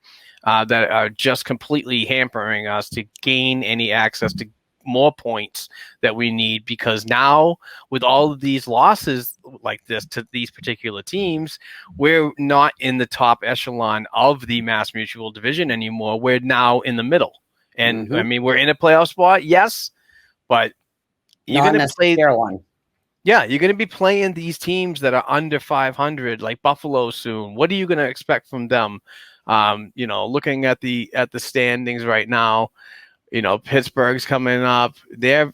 that are just completely hampering us to gain any access to more points that we need, because now with all of these losses like this to these particular teams, we're not in the top echelon of the MassMutual division anymore. We're now in the middle. And I mean, we're in a playoff spot, yes, but you're going to play one. Yeah, you're going to be playing these teams that are under 500, like Buffalo soon. What are you going to expect from them? Looking at the standings right now, Pittsburgh's coming up. They're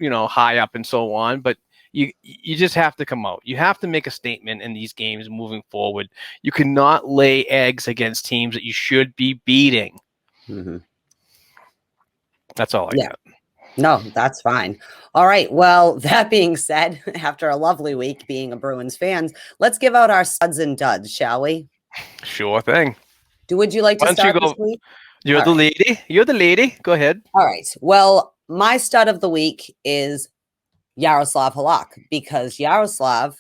high up and so on. But you just have to come out. You have to make a statement in these games moving forward. You cannot lay eggs against teams that you should be beating. That's all I got. No, that's fine. All right. Well, that being said, after a lovely week being a Bruins fan, let's give out our studs and duds, shall we? Sure thing. Would you like to start this week? You're the lady. You're the lady. Go ahead. All right. Well, my stud of the week is Yaroslav Halak, because Yaroslav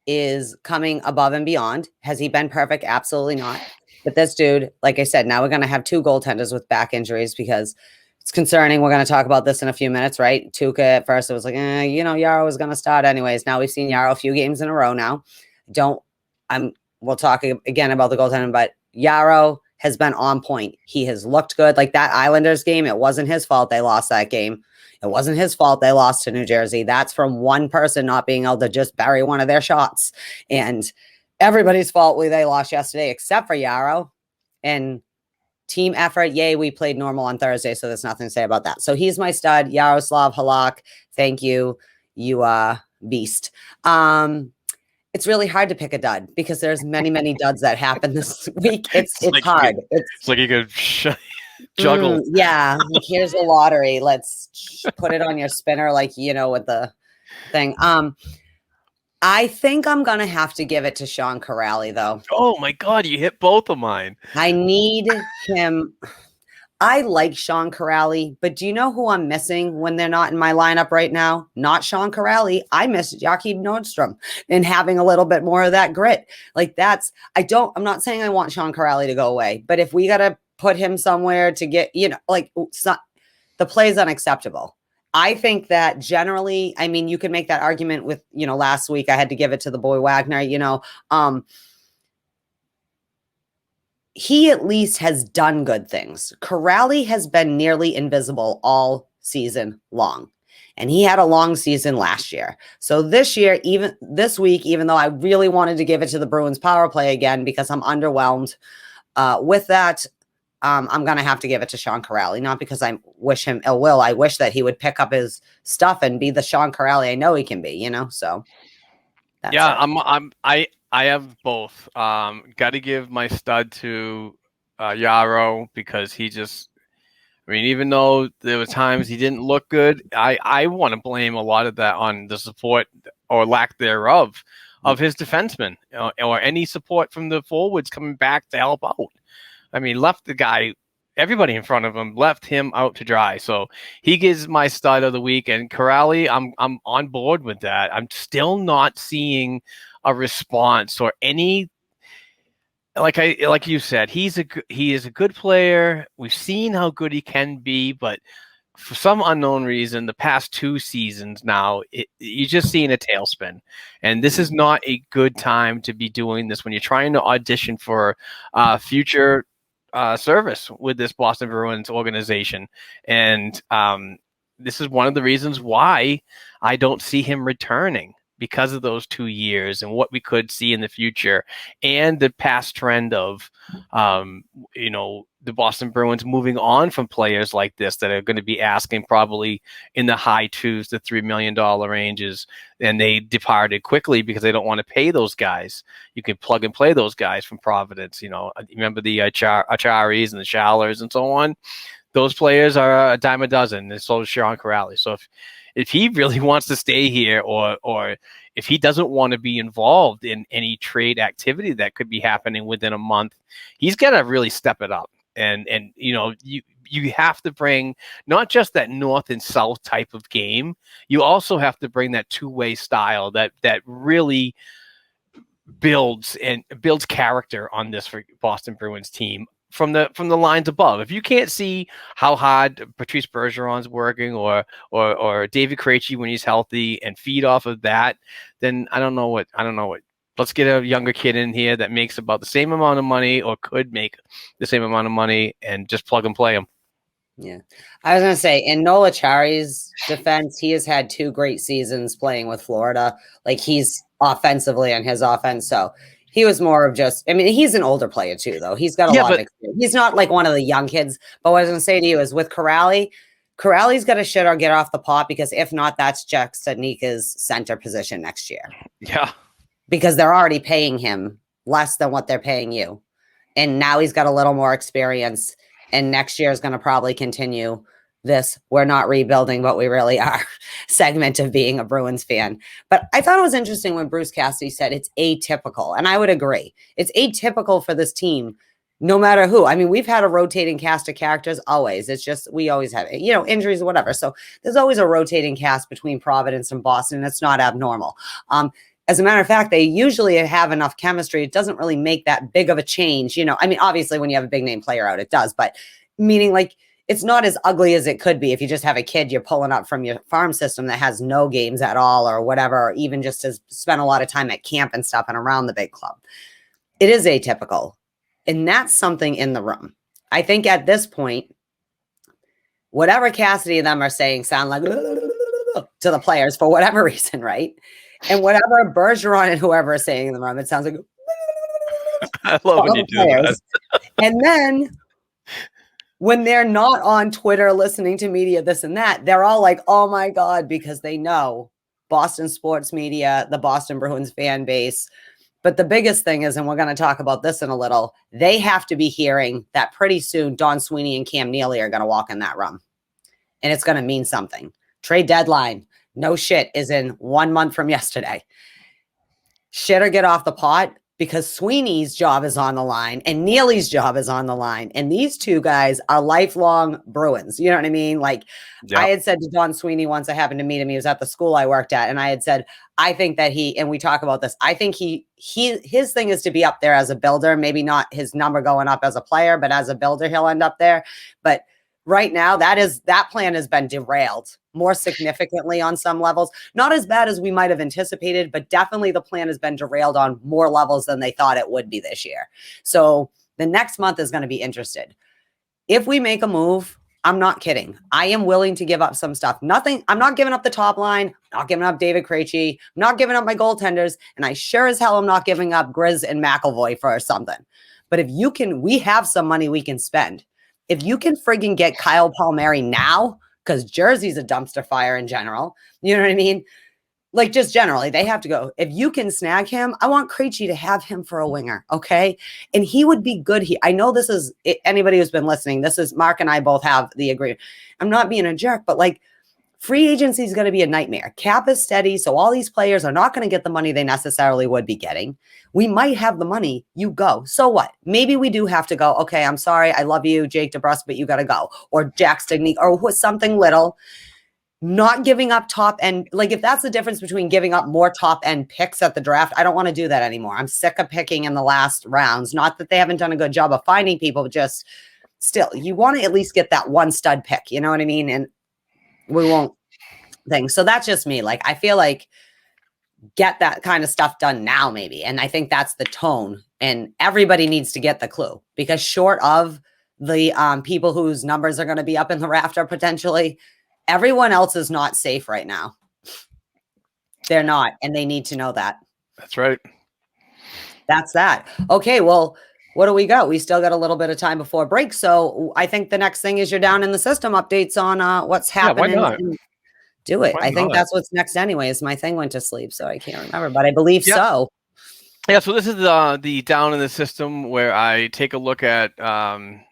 is coming above and beyond. Has he been perfect? Absolutely not. But this dude, like I said, now we're going to have 2 goaltenders with back injuries, because it's concerning. We're going to talk about this in a few minutes, right? Tuukka at first, it was like, Yarrow was going to start anyways. Now we've seen Yarrow a few games in a row now. We'll talk again about the goaltending, but Yarrow has been on point. He has looked good. Like that Islanders game, it wasn't his fault they lost that game. It wasn't his fault they lost to New Jersey. That's from one person not being able to just bury one of their shots. And everybody's fault they lost yesterday, except for Yarrow. And team effort, yay, we played normal on Thursday, so there's nothing to say about that. So he's my stud, Yaroslav Halak. Thank you. You beast. It's really hard to pick a dud because there's many, many duds that happen this week. It's like hard. It's like you could juggle. Yeah. Here's a lottery. Let's put it on your spinner, like, with the thing. I think I'm going to have to give it to Sean Corrali, though. Oh, my God. You hit both of mine. I need him. I like Sean Corrali, but do you know who I'm missing when they're not in my lineup right now? Not Sean Corrali. I miss Joachim Nordstrom and having a little bit more of that grit. Like I'm not saying I want Sean Corrali to go away, but if we got to put him somewhere to get, the play is unacceptable. I think that generally, I mean, you can make that argument with, last week I had to give it to the boy Wagner, he at least has done good things. Corrali has been nearly invisible all season long, and he had a long season last year. So this year, even this week, even though I really wanted to give it to the Bruins power play again because I'm underwhelmed with that, I'm going to have to give it to Sean Corrali, not because I wish him ill will. I wish that he would pick up his stuff and be the Sean Corrali I know he can be, so. That's it. I have both. Got to give my stud to Yarrow because even though there were times he didn't look good, I want to blame a lot of that on the support or lack thereof of his defensemen or any support from the forwards coming back to help out. I mean, left the guy, everybody in front of him, left him out to dry. So he gets my stud of the week. And Corrali, I'm on board with that. I'm still not seeing a response or any, like you said, he is a good player. We've seen how good he can be, but for some unknown reason, the past 2 seasons now, you're just seeing a tailspin. And this is not a good time to be doing this when you're trying to audition for future service with this Boston Bruins organization. And this is one of the reasons why I don't see him returning, because of those 2 years and what we could see in the future and the past trend of, the Boston Bruins moving on from players like this that are going to be asking probably in the high $2 to $3 million ranges. And they departed quickly because they don't want to pay those guys. You can plug and play those guys from Providence. Remember the Acharis and the Shallers and so on. Those players are a dime a dozen. And so is Sean Corrali. So if he really wants to stay here or if he doesn't want to be involved in any trade activity that could be happening within a month, he's got to really step it up. And you have to bring not just that north and south type of game. You also have to bring that two-way style that really builds character on this Boston Bruins team from the lines above. If you can't see how hard Patrice Bergeron's working or David Krejci when he's healthy and feed off of that, then I don't know what. Let's get a younger kid in here that makes about the same amount of money or could make the same amount of money and just plug and play him. Yeah. I was going to say, in Nola Chari's defense, he has had 2 great seasons playing with Florida. Like, he's offensively on his offense. So he was more of just, I mean, he's an older player too, though. He's got a lot of experience. He's not like one of the young kids. But what I was going to say to you is with Corrali's got to shit or get off the pot, because if not, that's Jack Studnicka's center position next year. Yeah. Because they're already paying him less than what they're paying you. And now he's got a little more experience. And next year is going to probably continue this "we're not rebuilding, but we really are" segment of being a Bruins fan. But I thought it was interesting when Bruce Cassidy said it's atypical. And I would agree. It's atypical for this team, no matter who. I mean, we've had a rotating cast of characters always. It's just, we always have, injuries or whatever. So there's always a rotating cast between Providence and Boston. It's not abnormal. As a matter of fact, they usually have enough chemistry. It doesn't really make that big of a change. I mean, obviously when you have a big name player out, it does, but meaning like it's not as ugly as it could be if you just have a kid you're pulling up from your farm system that has no games at all or whatever, or even just has spent a lot of time at camp and stuff and around the big club. It is atypical. And that's something in the room. I think at this point, whatever Cassidy and them are saying sound like to the players for whatever reason, right? And whatever Bergeron and whoever is saying in the room, it sounds like I love when you do that. And then when they're not on Twitter listening to media, this and that, they're all like, oh my God, because they know Boston sports media, the Boston Bruins fan base. But the biggest thing is, and we're going to talk about this in a little, they have to be hearing that pretty soon Don Sweeney and Cam Neely are going to walk in that room. And it's going to mean something. Trade deadline. No shit is in 1 month from yesterday. Shit or get off the pot, because Sweeney's job is on the line and Neely's job is on the line. And these two guys are lifelong Bruins. You know what I mean? Like, yep. I had said to Don Sweeney once, I happened to meet him. He was at the school I worked at. And I had said, I think that and we talk about this, I think his thing is to be up there as a builder, maybe not his number going up as a player, but as a builder, he'll end up there. But right now, that plan has been derailed more significantly on some levels. Not as bad as we might have anticipated, but definitely the plan has been derailed on more levels than they thought it would be this year. So the next month is going to be interested. If we make a move, I'm not kidding. I am willing to give up some stuff. Nothing. I'm not giving up the top line. I'm not giving up David Krejci. I'm not giving up my goaltenders. And I sure as hell am not giving up Grizz and McAvoy for something. But if you can, we have some money we can spend. If you can friggin' get Kyle Palmieri now, because Jersey's a dumpster fire in general, you know what I mean? Like, just generally, they have to go. If you can snag him, I want Krejci to have him for a winger, okay? And he would be good. I know this is, anybody who's been listening, this is, Mark and I both have the agreement. I'm not being a jerk, but like, free agency is going to be a nightmare. Cap is steady, so all these players are not going to get the money they necessarily would be getting. We might have the money. You go. So what? Maybe we do have to go, okay, I'm sorry, I love you, Jake Debrusk, but you got to go. Or Jack Studnicka, or something little. Not giving up top end. Like, if that's the difference between giving up more top end picks at the draft, I don't want to do that anymore. I'm sick of picking in the last rounds. Not that they haven't done a good job of finding people, but just still, you want to at least get that one stud pick. You know what I mean? And we won't think. So that's just me. Like, I feel like get that kind of stuff done now, maybe. And I think that's the tone. And everybody needs to get the clue, because short of the people whose numbers are going to be up in the rafter potentially, everyone else is not safe right now. They're not. And they need to know that. That's right. That's that. Okay. Well, what do we got? We still got a little bit of time before break. So I think the next thing is you're down in the system updates on what's happening. Yeah, why not? Do it. I think that's what's next anyways. My thing went to sleep, so I can't remember, but I believe so. Yeah, so this is the down in the system where I take a look at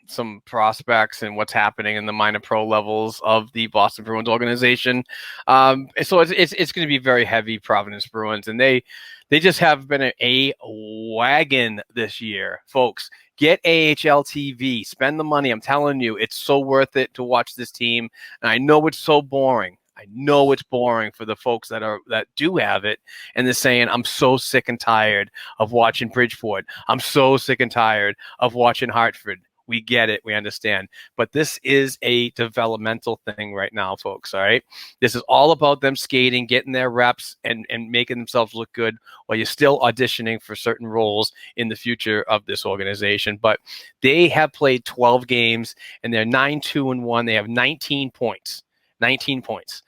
some prospects and what's happening in the minor pro levels of the Boston Bruins organization. So it's going to be very heavy Providence Bruins, and they just have been a wagon this year, folks. Get AHL TV. Spend the money. I'm telling you, it's so worth it to watch this team. And I know it's so boring. I know it's boring for the folks that do have it, and they're saying, I'm so sick and tired of watching Bridgeport. I'm so sick and tired of watching Hartford. We get it. We understand. But this is a developmental thing right now, folks. All right. This is all about them skating, getting their reps, and making themselves look good while you're still auditioning for certain roles in the future of this organization. But they have played 12 games, and they're 9-2-1. They have 19 points. 19 points.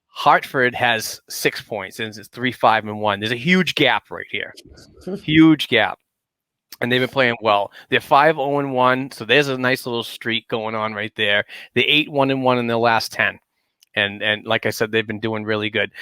Hartford has 6 points, and it's 3-5-1. There's a huge gap right here. Huge gap. And they've been playing well. They're 5-0-1, so there's a nice little streak going on right there. They're 8-1-1 in their last 10. And like I said, they've been doing really good.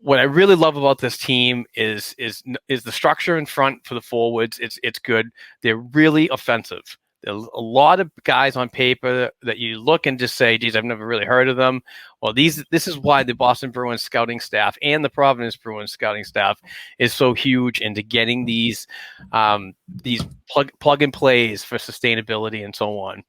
What I really love about this team is the structure in front for the forwards. It's good. They're really offensive. There's a lot of guys on paper that you look and just say, geez, I've never really heard of them. Well, this is why the Boston Bruins scouting staff and the Providence Bruins scouting staff is so huge into getting these plug and plays for sustainability and so on.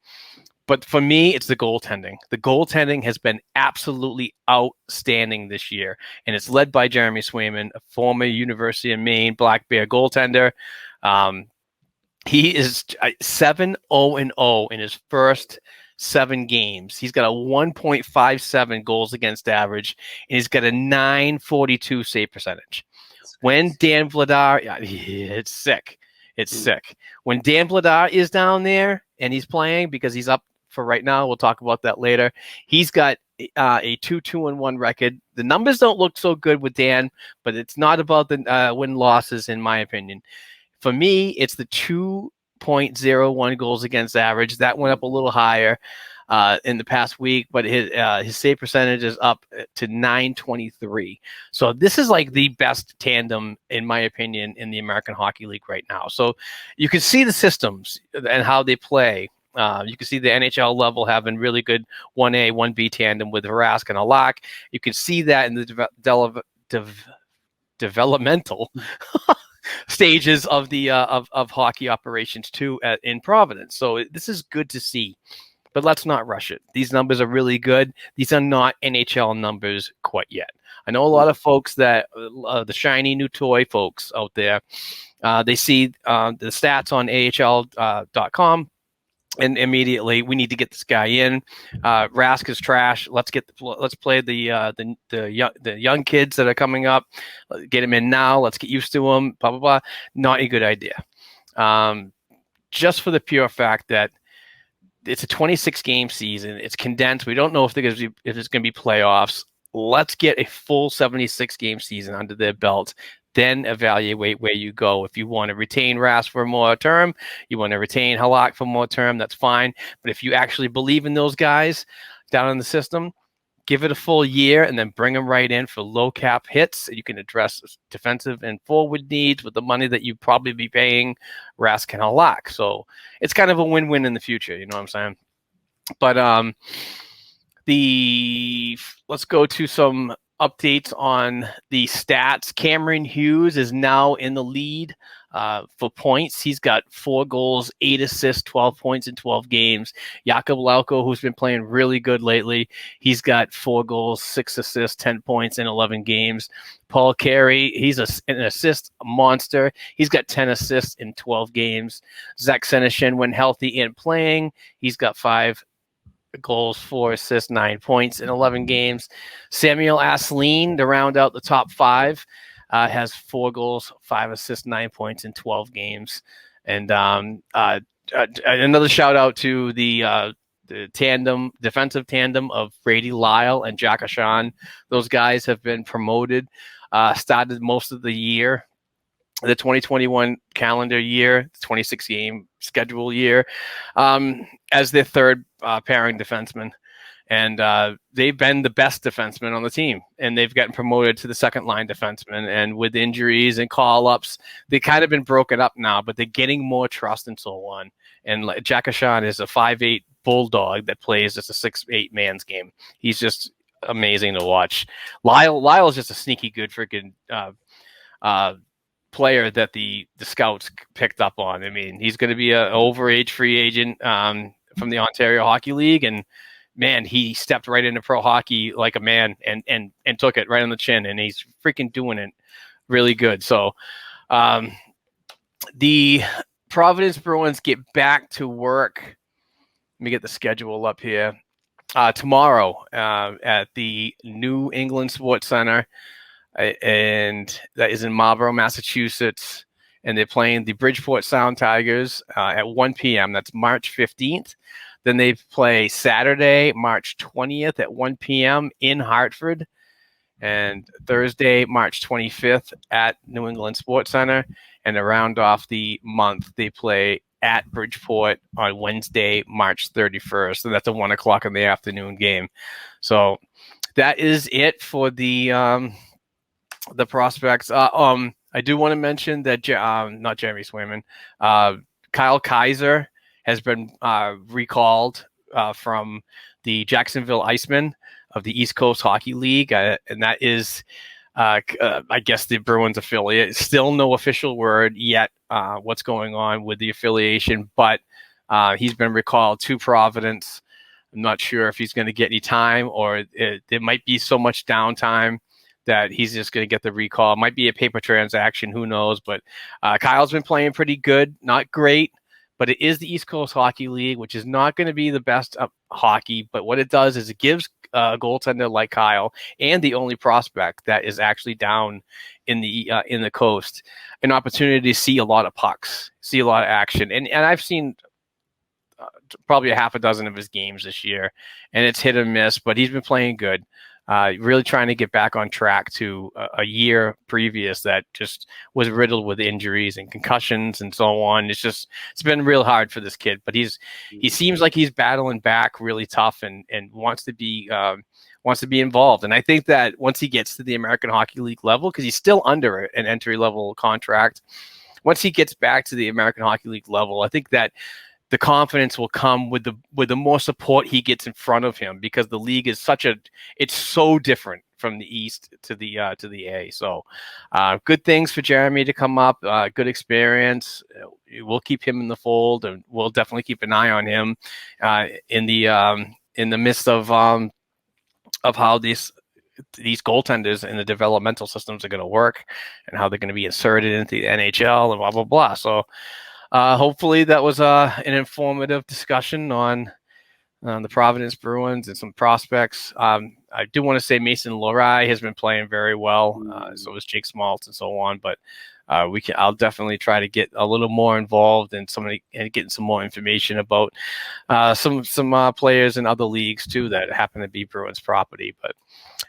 But for me, it's the goaltending. The goaltending has been absolutely outstanding this year, and it's led by Jeremy Swayman, a former University of Maine Black Bear goaltender. He is 7-0-0 in his first 7 games. He's got a 1.57 goals against average, and he's got a .942 save percentage. When Dan Vladar, it's sick. It's sick. When Dan Vladar is down there and he's playing, because he's up for right now, we'll talk about that later. He's got a 2-2-1 record. The numbers don't look so good with Dan, but it's not about the win losses, in my opinion. For me, it's the 2.01 goals against average. That went up a little higher in the past week, but his save percentage is up to .923. So this is like the best tandem, in my opinion, in the American Hockey League right now. So you can see the systems and how they play. You can see the NHL level having really good 1A, 1B tandem with Brusque and Allred. You can see that in the developmental stages of the of hockey operations too in Providence. So this is good to see, but let's not rush it. These numbers are really good. These are not NHL numbers quite yet. I know a lot of folks that the shiny new toy folks out there, they see the stats on AHL.com. And immediately, we need to get this guy in. Rask is trash. Let's play the young kids that are coming up. Get him in now. Let's get used to him. Blah blah blah. Not a good idea. Just for the pure fact that it's a 26 game season. It's condensed. We don't know if it's going to be playoffs. Let's get a full 76 game season under their belt. Then evaluate where you go. If you want to retain Rask for more term, you want to retain Halak for more term, that's fine. But if you actually believe in those guys down in the system, give it a full year and then bring them right in for low cap hits. You can address defensive and forward needs with the money that you'd probably be paying Rask and Halak. So it's kind of a win-win in the future. You know what I'm saying? But let's go to some updates on the stats. Cameron Hughes is now in the lead for points. He's got 4 goals, 8 assists, 12 points in 12 games. Jakub Lauko, who's been playing really good lately, he's got 4 goals, 6 assists, 10 points in 11 games. Paul Carey, he's an assist monster. He's got 10 assists in 12 games. Zach Senyshyn, when healthy and playing, he's got 5 goals, 4 assists, 9 points in 11 games. Samuel Asselin, to round out the top 5, has 4 goals, 5 assists, 9 points in 12 games. And another shout out to the defensive tandem of Brady Lyle and Jack Ashan. Those guys have been promoted, started most of the year, the 2021 calendar year, 26 game schedule year, as their third pairing defenseman. And they've been the best defenseman on the team, and they've gotten promoted to the second line defenseman. And with injuries and call-ups, they've kind of been broken up now, but they're getting more trust and so on. And Jack Ashan is a 5'8" bulldog that plays just a 6'8" man's game. He's just amazing to watch. Lyle is just a sneaky good freaking player that the scouts picked up on. I mean, he's going to be an overage free agent from the Ontario Hockey League, and man, he stepped right into pro hockey like a man and took it right on the chin, and he's freaking doing it really good. So the Providence Bruins get back to work. Let me get the schedule up here. Tomorrow at the New England Sports Center, and that is in Marlborough, Massachusetts, and they're playing the Bridgeport Sound Tigers at 1 p.m. That's March 15th. Then they play Saturday, March 20th at 1 p.m. in Hartford, and Thursday, March 25th at New England Sports Center. And to round off the month, they play at Bridgeport on Wednesday, March 31st. So that's a 1 o'clock in the afternoon game. So that is it for the prospects. I do want to mention that not Jeremy Swayman, Kyle Kaiser has been recalled from the Jacksonville Icemen of the East Coast Hockey League, and that is, I guess, the Bruins affiliate. Still no official word yet what's going on with the affiliation, but he's been recalled to Providence. I'm not sure if he's going to get any time, or there might be so much downtime that he's just going to get the recall. It might be a paper transaction, who knows, but Kyle's been playing pretty good, not great, but it is the East Coast Hockey League, which is not going to be the best hockey, but what it does is it gives a goaltender like Kyle, and the only prospect that is actually down in the coast, an opportunity to see a lot of pucks, see a lot of action. And I've seen probably a half a dozen of his games this year, and it's hit or miss, but he's been playing good. Really trying to get back on track to a year previous that just was riddled with injuries and concussions and so on. It's been real hard for this kid, but he seems like he's battling back really tough and wants to be involved. And I think that once he gets to the American Hockey League level, because he's still under an entry level contract, once he gets back to the American Hockey League level, I think that the confidence will come with the more support he gets in front of him, because the league is it's so different from the East to the A. So good things for Jeremy to come up. Good experience. We'll keep him in the fold, and we'll definitely keep an eye on him in the midst of how these goaltenders and the developmental systems are going to work, and how they're going to be inserted into the NHL and blah blah blah. So. Hopefully that was an informative discussion on the Providence Bruins and some prospects. I do want to say Mason Lohrei has been playing very well. So is Jake Smaltz and so on. But I'll definitely try to get a little more involved and getting some more information about some players in other leagues too that happen to be Bruins property. But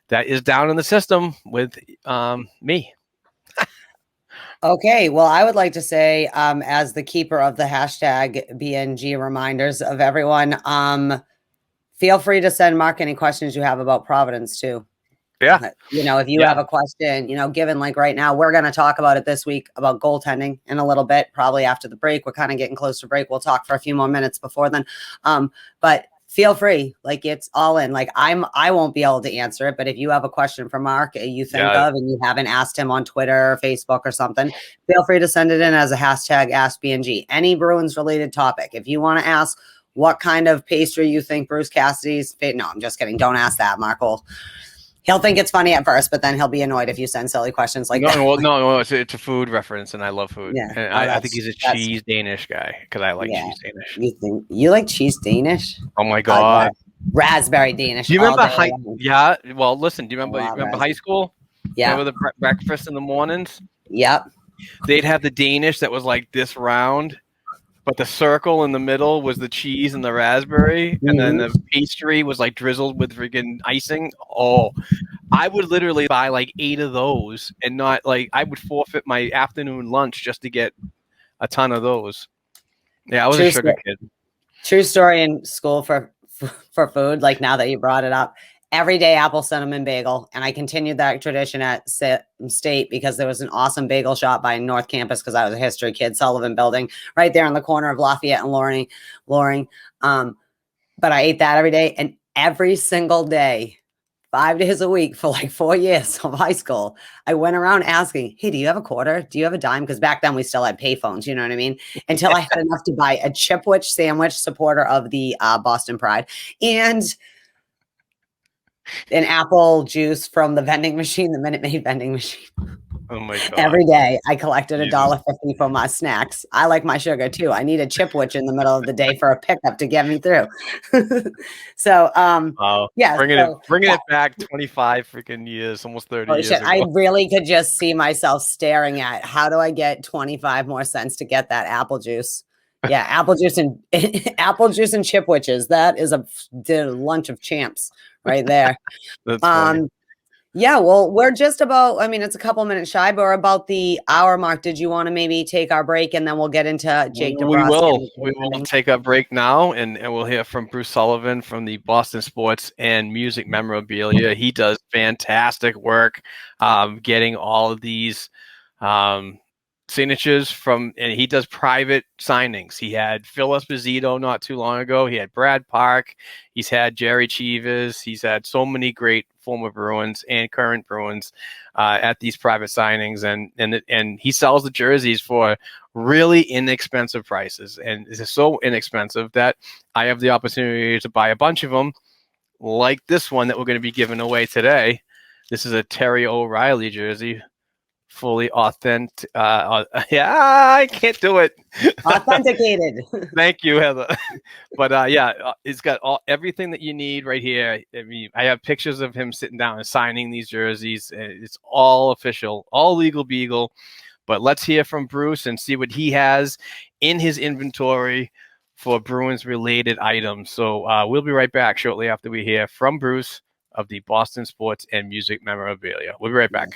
that is down in the system with me. Okay, well, I would like to say, as the keeper of the hashtag BNG reminders of everyone, feel free to send Mark any questions you have about Providence too. Yeah. If you have a question, given like right now, we're going to talk about it this week about goaltending in a little bit, probably after the break. We're kind of getting close to break. We'll talk for a few more minutes before then. But feel free, like it's all in. Like I won't be able to answer it, but if you have a question for Mark you think of and you haven't asked him on Twitter or Facebook or something, feel free to send it in as a hashtag AskBNG. Any Bruins related topic. If you want to ask what kind of pastry you think Bruce Cassidy's no, I'm just kidding. Don't ask that, Mark. He'll think it's funny at first, but then he'll be annoyed if you send silly questions like that. No, it's a food reference, and I love food. Yeah, and I think he's a cheese Danish guy because I like cheese Danish. You like cheese Danish? Oh my god, raspberry Danish. Do you remember Yeah. Well, listen. Do you remember high school? Yeah. Remember the breakfast in the mornings? Yep. They'd have the Danish that was like this round, but the circle in the middle was the cheese and the raspberry, and then the pastry was like drizzled with freaking icing. Oh, I would literally buy like 8 of those, and not like I would forfeit my afternoon lunch just to get a ton of those. Yeah, I was a sugar kid. True story in school for food. Like now that you brought it up, every day apple cinnamon bagel, and I continued that tradition at State because there was an awesome bagel shop by North Campus because I was a history kid, Sullivan Building, right there on the corner of Lafayette and Loring. But I ate that every day, and every single day 5 days a week for like 4 years of high school. I went around asking, hey, do you have a quarter? Do you have a dime? Because back then we still had payphones, you know what I mean? Until I had enough to buy a Chipwich sandwich, supporter of the Boston Pride, and an apple juice from the vending machine, the Minute Maid vending machine. Oh my God. Every day I collected Jesus. $1.50 for my snacks. I like my sugar too. I need a Chipwich in the middle of the day for a pickup to get me through. So, yeah. Bringing it back 25 freaking years, almost 30 years ago. I really could just see myself staring at how do I get 25 more cents to get that apple juice? Yeah, apple juice and Chipwiches. That is a lunch of champs right there. That's funny. Yeah, well, we're just about, I mean, it's a couple minutes shy, but we're about the hour mark. Did you want to maybe take our break and then we'll get into Jake Debrusk? We will take a break now and we'll hear from Bruce Sullivan from the Boston Sports and Music Memorabilia. He does fantastic work getting all of these signatures and he does private signings. He had Phil Esposito not too long ago. He had Brad Park. He's had Jerry Cheevers. He's had so many great former Bruins and current Bruins at these private signings, and he sells the jerseys for really inexpensive prices, and it's so inexpensive that I have the opportunity to buy a bunch of them, like this one that we're going to be giving away today. This is a Terry O'Reilly jersey. Fully authentic. I can't do it. Authenticated. Thank you, Heather. But it's got everything that you need right here. I mean, I have pictures of him sitting down and signing these jerseys. It's all official, all legal beagle. But let's hear from Bruce and see what he has in his inventory for Bruins related items. So we'll be right back shortly after we hear from Bruce of the Boston Sports and Music Memorabilia. We'll be right back.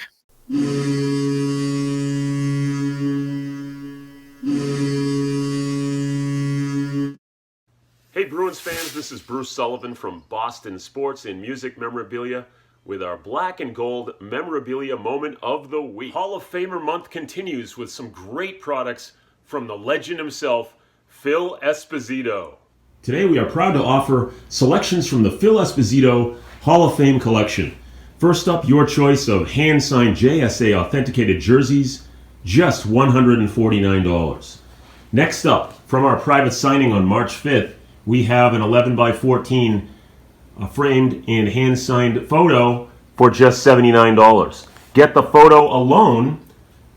Hey Bruins fans, this is Bruce Sullivan from Boston Sports and Music Memorabilia with our Black and Gold Memorabilia Moment of the Week. Hall of Famer month continues with some great products from the legend himself, Phil Esposito. Today we are proud to offer selections from the Phil Esposito Hall of Fame collection. First up, your choice of hand-signed JSA authenticated jerseys, just $149. Next up, from our private signing on March 5th, we have an 11x14 framed and hand-signed photo for just $79. Get the photo alone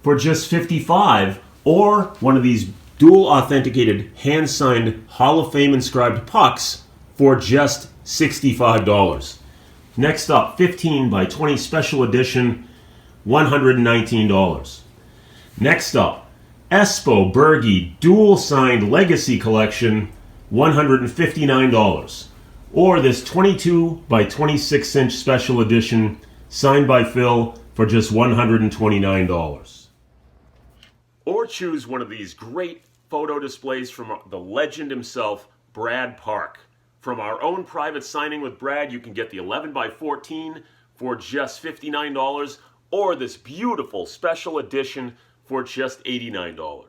for just $55, or one of these dual authenticated hand-signed Hall of Fame inscribed pucks for just $65. Next up, 15x20 special edition, $119. Next up, Espo Bergie dual signed legacy collection, $159. Or this 22x26 special edition signed by Phil for just $129. Or choose one of these great photo displays from the legend himself, Brad Park. From our own private signing with Brad, you can get the 11x14 for just $59, or this beautiful special edition for just $89.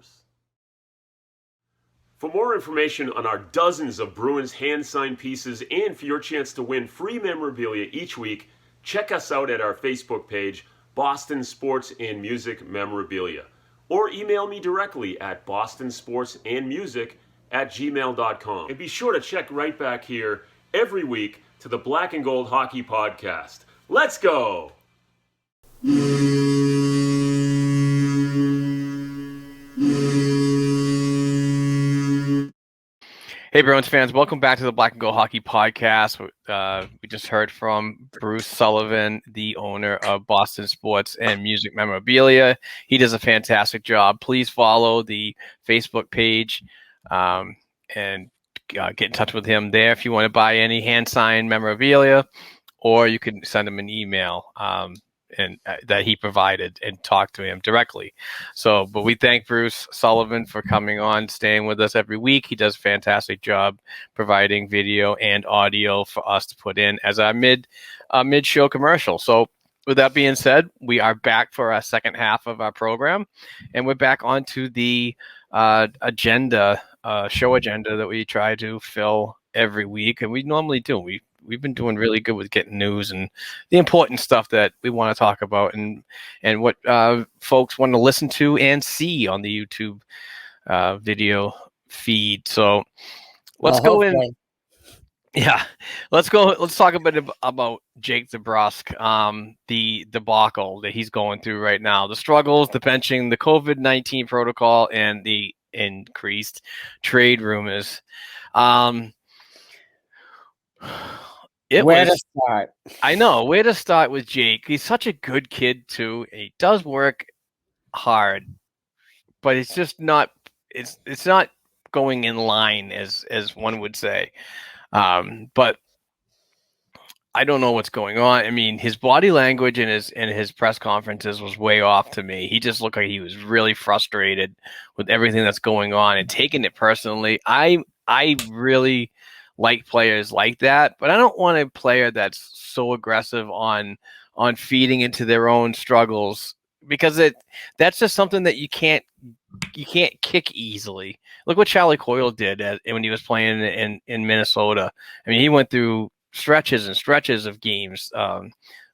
For more information on our dozens of Bruins hand-signed pieces and for your chance to win free memorabilia each week, check us out at our Facebook page, Boston Sports and Music Memorabilia, or email me directly at bostonsportsandmusic@gmail.com. And be sure to check right back here every week to the Black and Gold Hockey Podcast. Let's go! Hey, Bruins fans, welcome back to the Black and Gold Hockey Podcast. We just heard from Bruce Sullivan, the owner of Boston Sports and Music Memorabilia. He does a fantastic job. Please follow the Facebook page and get in touch with him there if you want to buy any hand-signed memorabilia, or you can send him an email that he provided and talk to him directly. But we thank Bruce Sullivan for coming on, staying with us every week. He does a fantastic job providing video and audio for us to put in as our mid-show commercial. So with that being said, we are back for our second half of our program, and we're back onto the show agenda that we try to fill every week, and we normally do. We we've been doing really good with getting news and the important stuff that we want to talk about, and what folks want to listen to and see on the YouTube video feed. So let's go in. Yeah, let's go. Let's talk a bit about Jake Debrusk, the debacle that he's going through right now, the struggles, the benching, the COVID-19 protocol, and the increased trade rumors. Where to start? I know where to start with Jake. He's such a good kid too. He does work hard, but it's just not. It's not going in line as one would say. But I don't know what's going on. I mean, his body language in his press conferences was way off to me. He just looked like he was really frustrated with everything that's going on and taking it personally. I really like players like that, but I don't want a player that's so aggressive on feeding into their own struggles, because that's just something that you can't kick easily. Look what Charlie Coyle did when he was playing in Minnesota. I mean, he went through stretches and stretches of games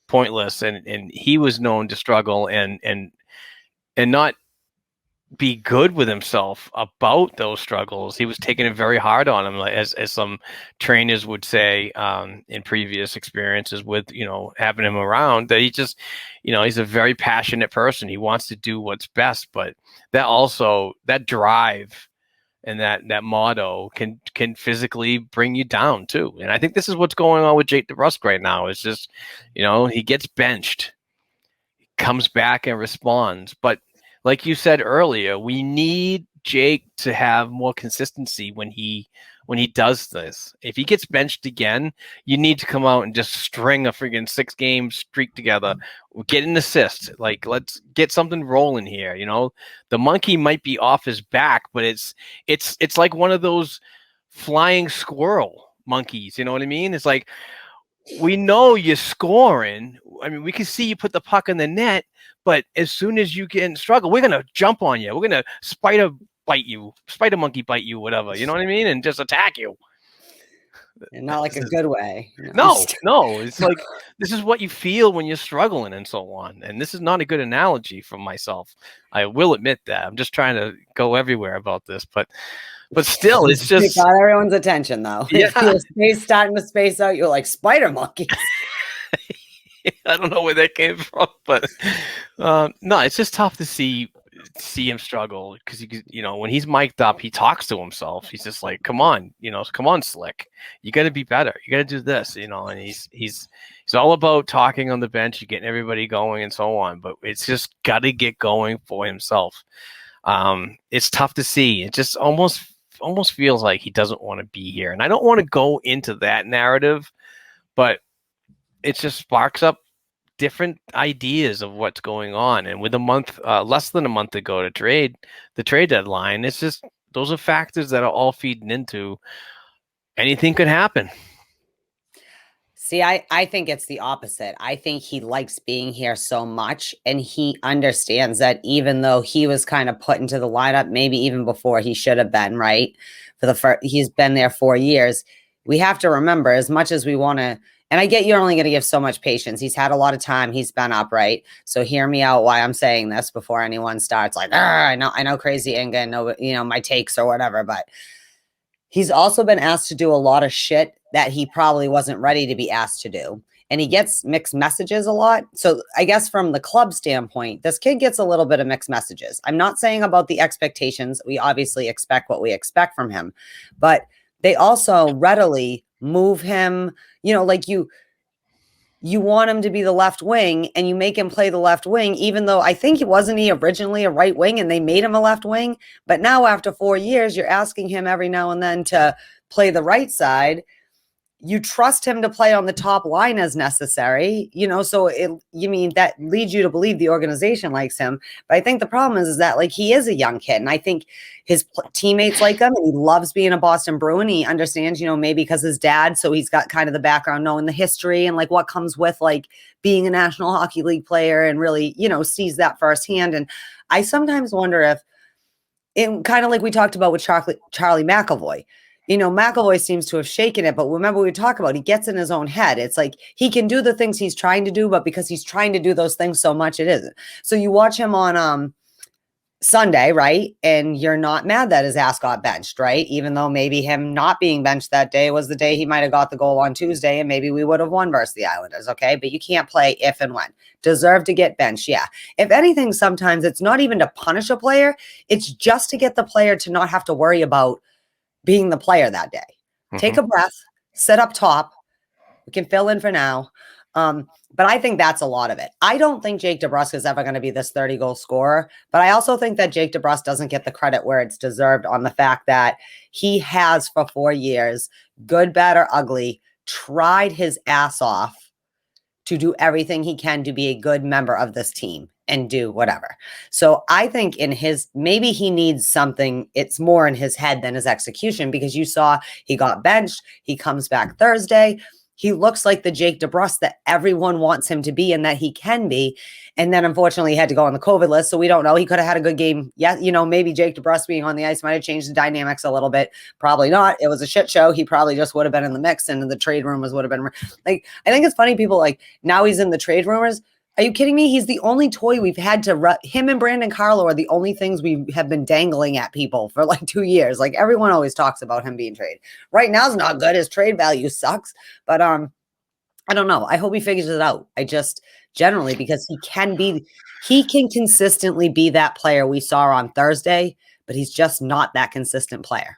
pointless, and he was known to struggle and not be good with himself about those struggles. He was taking it very hard on him, as some trainers would say in previous experiences with having him around, that he just he's a very passionate person. He wants to do what's best, but that drive and that motto can physically bring you down too. And I think this is what's going on with Jake Debrusk right now. It's just, he gets benched, comes back and responds. But like you said earlier, we need Jake to have more consistency when he does this. If he gets benched again, you need to come out and just string a friggin' 6-game streak together, get an assist. Like, let's get something rolling here. The monkey might be off his back, but it's like one of those flying squirrel monkeys. You know what I mean? It's like, we know you're scoring. I mean, we can see you put the puck in the net, but as soon as you get in struggle, we're gonna jump on you. We're gonna spider monkey bite you, whatever. You know what I mean? And just attack you. And not like a good way. No. It's like, this is what you feel when you're struggling and so on. And this is not a good analogy for myself. I will admit that. I'm just trying to go everywhere about this, but still, it's just... You got everyone's attention, though. Yeah. If you're starting to space out, you're like, spider monkeys. I don't know where that came from, but no, it's just tough to see him struggle, because when he's mic'd up, he talks to himself. He's just like, come on, Slick, you got to be better, you got to do this, and he's all about talking on the bench, you're getting everybody going and so on, but it's just got to get going for himself. It's tough to see. It just almost feels like he doesn't want to be here, and I don't want to go into that narrative, but it just sparks up different ideas of what's going on. And with less than a month to go to the trade deadline, it's just, those are factors that are all feeding into anything could happen. See, I think it's the opposite. I think he likes being here so much, and he understands that even though he was kind of put into the lineup, maybe even before he should have been, right? He's been there 4 years. We have to remember, as much as we want to, and I get you're only going to give so much patience. He's had a lot of time. He's been upright. So hear me out why I'm saying this before anyone starts like, I know crazy Inga and know, my takes or whatever, but he's also been asked to do a lot of shit that he probably wasn't ready to be asked to do. And he gets mixed messages a lot. So I guess from the club standpoint, this kid gets a little bit of mixed messages. I'm not saying about the expectations. We obviously expect what we expect from him, but they also readily move him, like you want him to be the left wing and you make him play the left wing, even though I think wasn't he originally a right wing and they made him a left wing. But now after 4 years, you're asking him every now and then to play the right side. You trust him to play on the top line as necessary, so that leads you to believe the organization likes him. But I think the problem is that like he is a young kid, and I think his teammates like him, and he loves being a Boston Bruin. He understands, maybe because his dad, so he's got kind of the background, knowing the history and like what comes with like being a National Hockey League player, and really, sees that firsthand. And I sometimes wonder if, it kind of like we talked about with Charlie McAvoy, McAvoy seems to have shaken it, but remember we talk about, he gets in his own head. It's like he can do the things he's trying to do, but because he's trying to do those things so much, it isn't. So you watch him on Sunday, right? And you're not mad that his ass got benched, right? Even though maybe him not being benched that day was the day he might have got the goal on Tuesday, and maybe we would have won versus the Islanders, okay? But you can't play if and when. Deserve to get benched, yeah. If anything, sometimes it's not even to punish a player. It's just to get the player to not have to worry about being the player that day. Take a breath, sit up top. We can fill in for now. But I think that's a lot of it. I don't think Jake Debrusk is ever going to be this 30-goal scorer, but I also think that Jake Debrusk doesn't get the credit where it's deserved on the fact that he has for 4 years, good, bad, or ugly, tried his ass off to do everything he can to be a good member of this team and do whatever. So I think maybe he needs something, it's more in his head than his execution, because you saw he got benched, he comes back Thursday, he looks like the Jake Debrusk that everyone wants him to be and that he can be. And then unfortunately he had to go on the COVID list. So we don't know. He could have had a good game. Yeah. Maybe Jake Debrusk being on the ice might have changed the dynamics a little bit. Probably not. It was a shit show. He probably just would have been in the mix, and the trade rumors would have been like, I think it's funny. People like, now he's in the trade rumors. Are you kidding me? He's the only toy we've had to him and Brandon Carlo are the only things we have been dangling at people for like 2 years. Like everyone always talks about him being traded. Right now is not good. His trade value sucks. But I don't know. I hope he figures it out. I just generally, because he can consistently be that player we saw on Thursday, but he's just not that consistent player.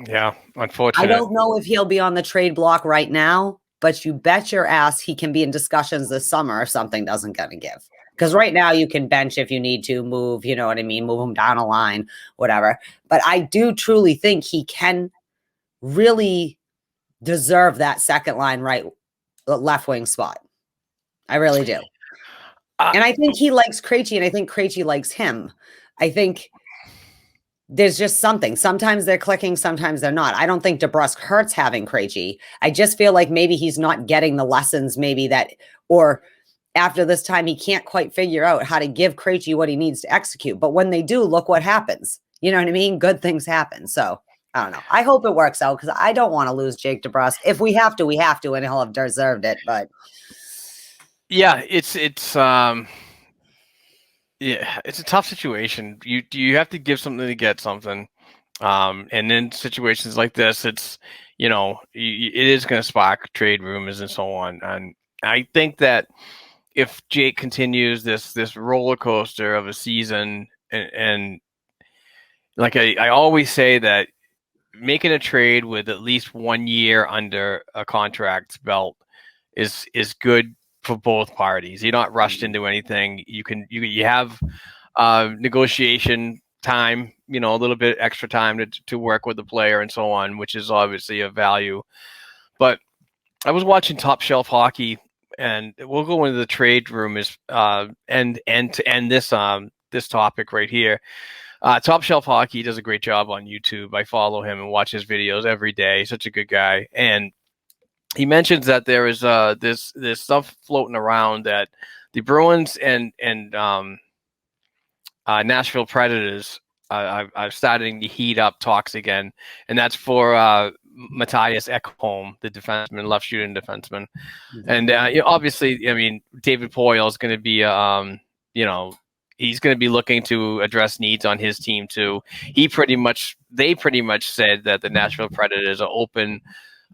Yeah, unfortunately. I don't know if he'll be on the trade block right now, but you bet your ass he can be in discussions this summer if something doesn't gonna give. Because right now you can bench if you need to move, you know what I mean? Move him down a line, whatever. But I do truly think he can really deserve that second line left wing spot. I really do. And I think he likes Krejci, and I think Krejci likes him. I think there's just something. Sometimes they're clicking, sometimes they're not. I don't think Debrusk hurts having Krejci. I just feel like maybe he's not getting the lessons or after this time, he can't quite figure out how to give Krejci what he needs to execute. But when they do, look what happens. You know what I mean? Good things happen. So I don't know. I hope it works out, because I don't want to lose Jake Debrusk. If we have to, we have to, and he'll have deserved it. But yeah, it's a tough situation. You have to give something to get something. And in situations like this, it's, it is going to spark trade rumors and so on. And I think that if Jake continues this roller coaster of a season, and like I always say that making a trade with at least 1 year under a contract belt is good for both parties. You're not rushed into anything. You have negotiation time, a little bit extra time to work with the player and so on, which is obviously of value. But I was watching Top Shelf Hockey, and we'll go into the trade rumors and to end this topic right here. Top Shelf Hockey does a great job on YouTube. I follow him and watch his videos every day. He's such a good guy. And he mentions that there is this stuff floating around that the Bruins and Nashville Predators are starting to heat up talks again, and that's for Matthias Ekholm, the defenseman, left shooting defenseman. Mm-hmm. And obviously, I mean, David Poile is going to be he's going to be looking to address needs on his team too. They pretty much said that the Nashville Predators are open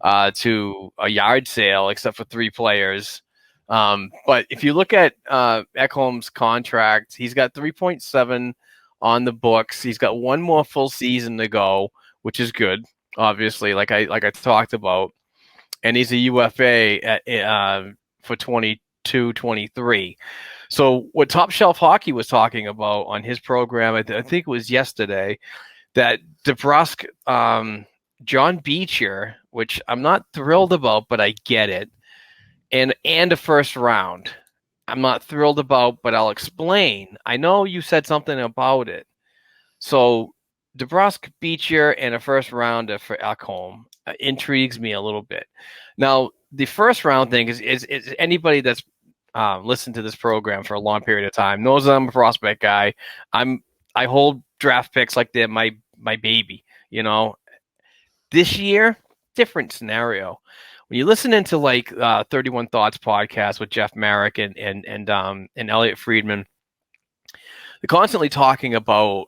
to a yard sale, except for 3 players. But if you look at Ekholm's contract, he's got 3.7 on the books. He's got 1 more full season to go, which is good, obviously, like I talked about. And he's a UFA for 22-23. So what Top Shelf Hockey was talking about on his program, I think it was yesterday, that Debrusk, John Beecher, which I'm not thrilled about, but I get it, and a first round. I'm not thrilled about, but I'll explain. I know you said something about it. So Debrusk, Beecher, and a first rounder for Ekholm intrigues me a little bit. Now, the first round thing is anybody that's listened to this program for a long period of time knows that I'm a prospect guy. I hold draft picks like they're my baby, This year, different scenario. When you listen into like 31 Thoughts podcast with Jeff Marek and Elliot Friedman, they're constantly talking about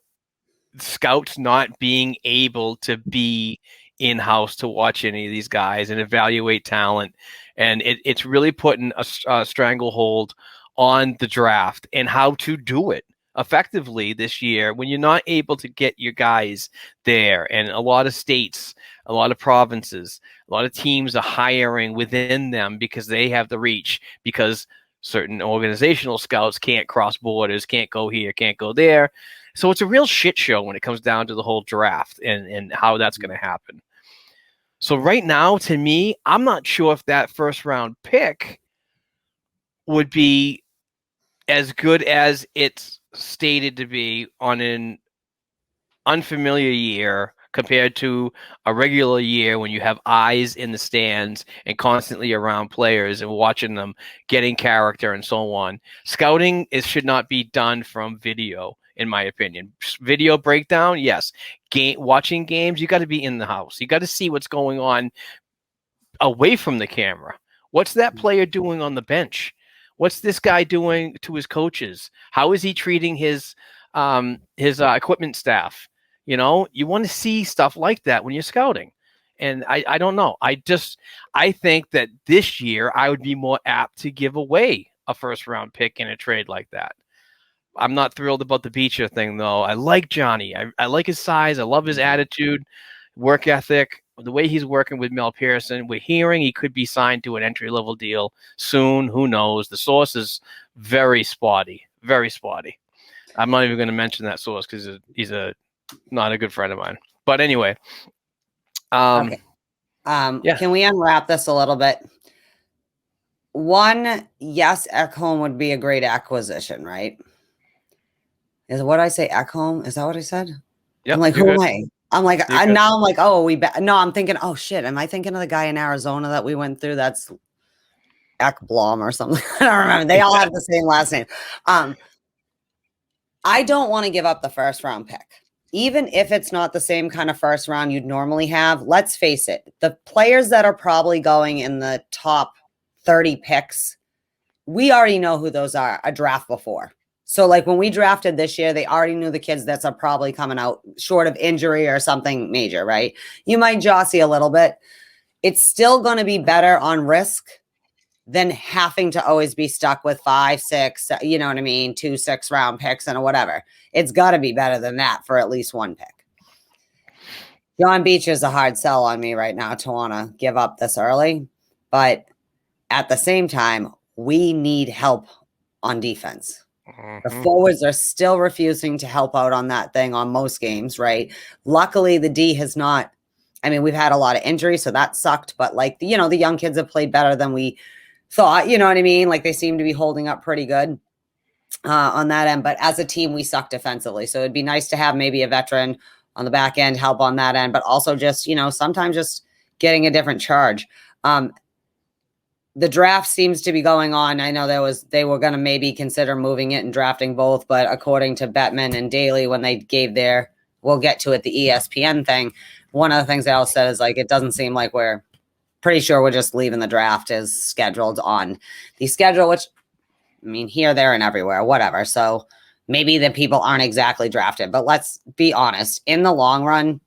scouts not being able to be in-house to watch any of these guys and evaluate talent. And it's really putting a stranglehold on the draft and how to do it effectively this year when you're not able to get your guys there. And a lot of states, a lot of provinces, a lot of teams are hiring within them because they have the reach, because certain organizational scouts can't cross borders, can't go here, can't go there. So it's a real shit show when it comes down to the whole draft and how that's going to happen. So right now, to me, I'm not sure if that first round pick would be as good as it's stated to be on an unfamiliar year compared to a regular year when you have eyes in the stands and constantly around players and watching them getting character and so on. Scouting should not be done from video, in my opinion. Video breakdown, yes. Watching games, you got to be in the house. You got to see what's going on away from the camera. What's that player doing on the bench? What's this guy doing to his coaches? How is he treating his equipment staff? You know, you want to see stuff like that when you're scouting. And I don't know. I think that this year I would be more apt to give away a first round pick in a trade like that. I'm not thrilled about the Beecher thing, though. I like Johnny. I like his size. I love his attitude, work ethic, the way he's working with Mel Pearson. We're hearing he could be signed to an entry-level deal soon. Who knows? The source is very spotty, very spotty. I'm not even going to mention that source because he's not a good friend of mine. But anyway. Okay. Yeah. Can we unwrap this a little bit? One, yes, Ekholm would be a great acquisition, right? Is what I say, Ekholm? Is that what I said? Yep, I'm like, who am I? I'm like, now I'm like, oh, no, I'm thinking, oh shit, am I thinking of the guy in Arizona that we went through? That's Ekblom or something. I don't remember. They all have the same last name. I don't want to give up the first round pick. Even if it's not the same kind of first round you'd normally have, let's face it, the players that are probably going in the top 30 picks, we already know who those are a draft before. So like when we drafted this year, they already knew the kids that's are probably coming out short of injury or something major, right? You might jossie a little bit. It's still going to be better on risk than having to always be stuck with 5, 6, you know what I mean? 2 6-round picks and whatever. It's got to be better than that for at least one pick. John Beach is a hard sell on me right now to want to give up this early. But at the same time, we need help on defense. The forwards are still refusing to help out on that thing on most games, right? Luckily, the D has not. I mean, we've had a lot of injuries, so that sucked. But like, the young kids have played better than we thought. You know what I mean? Like they seem to be holding up pretty good on that end. But as a team, we suck defensively. So it'd be nice to have maybe a veteran on the back end help on that end, but also just sometimes just getting a different charge. The draft seems to be going on. I know they were going to maybe consider moving it and drafting both, but according to Bettman and Daly, when they gave we'll get to it, the ESPN thing, one of the things they all said is like, it doesn't seem like we're pretty sure we're just leaving the draft as scheduled on the schedule, which I mean, here, there, and everywhere, whatever. So maybe the people aren't exactly drafted, but let's be honest. In the long run,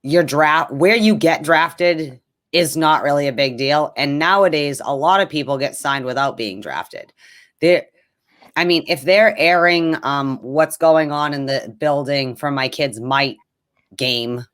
your draft, where you get drafted is not really a big deal. And nowadays, a lot of people get signed without being drafted. If they're airing what's going on in the building for my kid's Mite game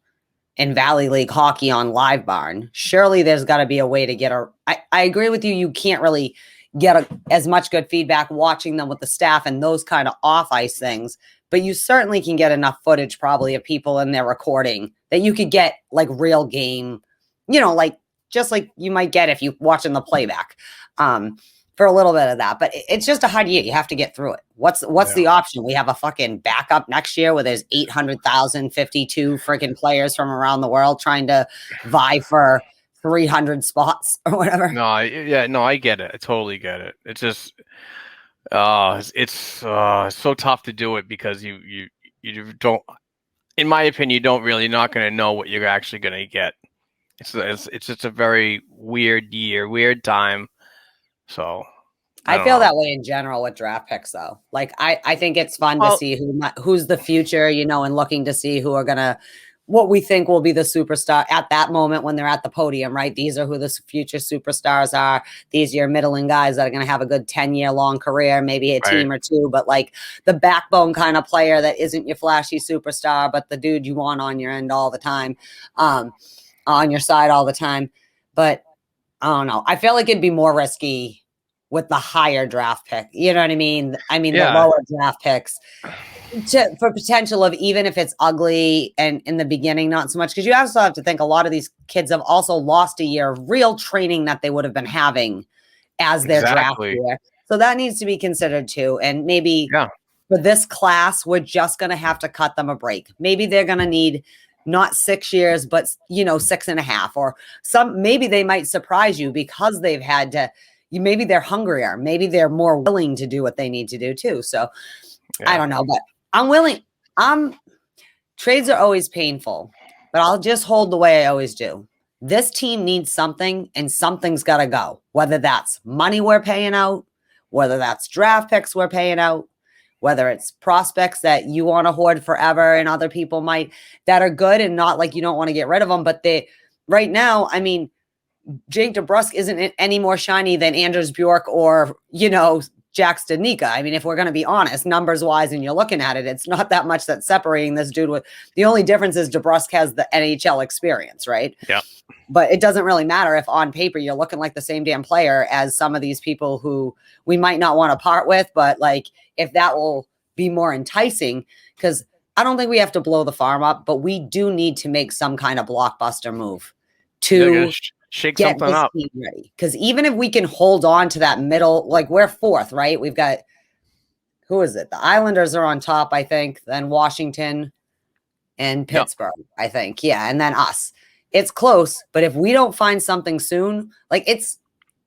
in Valley League hockey on Live Barn, surely there's got to be a way to get I agree with you. You can't really get as much good feedback watching them with the staff and those kind of off-ice things. But you certainly can get enough footage probably of people in their recording that you could get like real game, like just like you might get if you're watching the playback for a little bit of that. But it's just a hard year. You have to get through it. What's the option? We have a fucking backup next year where there's 800,052 freaking players from around the world trying to vie for 300 spots or whatever. I get it. I totally get it. It's just, it's so tough to do it because you don't. in my opinion, you're not going to know what you're actually going to get. It's just a very weird year, weird time. So I feel that way in general with draft picks, though. Like, I think it's fun to see who's the future, and looking to see who are going to, what we think will be the superstar at that moment when they're at the podium, right? These are who the future superstars are. These are your middling guys that are going to have a good 10-year long career, maybe a team or two, but like the backbone kind of player that isn't your flashy superstar, but the dude you want on your end all the time, on your side all the time. But I don't know. I feel like it'd be more risky with the higher draft pick. You know what I mean? The lower draft picks for potential of, even if it's ugly and in the beginning, not so much, because you also have to think a lot of these kids have also lost a year of real training that they would have been having as their draft year. So that needs to be considered too. And maybe for this class, we're just going to have to cut them a break. Maybe they're going to need not 6 years, but 6.5, or maybe they might surprise you because they've had to, maybe they're hungrier. Maybe they're more willing to do what they need to do too. So I don't know, but I'm willing. Trades are always painful, but I'll just hold the way I always do. This team needs something, and something's got to go, whether that's money we're paying out, whether that's draft picks we're paying out, whether it's prospects that you want to hoard forever and other people might, that are good and not like you don't want to get rid of them. But right now, I mean, Jake Debrusk isn't any more shiny than Anders Bjork or, Jack Studnicka. I mean, if we're going to be honest, numbers wise, and you're looking at it, it's not that much that's separating this dude with. The only difference is Debrusk has the NHL experience, right? Yeah. But it doesn't really matter if on paper you're looking like the same damn player as some of these people who we might not want to part with. But like, if that will be more enticing, because I don't think we have to blow the farm up, but we do need to make some kind of blockbuster move to shake something up. Ready. Because even if we can hold on to that middle, like we're fourth, right? We've got, who is it? The Islanders are on top, I think, then Washington and Pittsburgh, I think. Yeah. And then us. It's close, but if we don't find something soon, like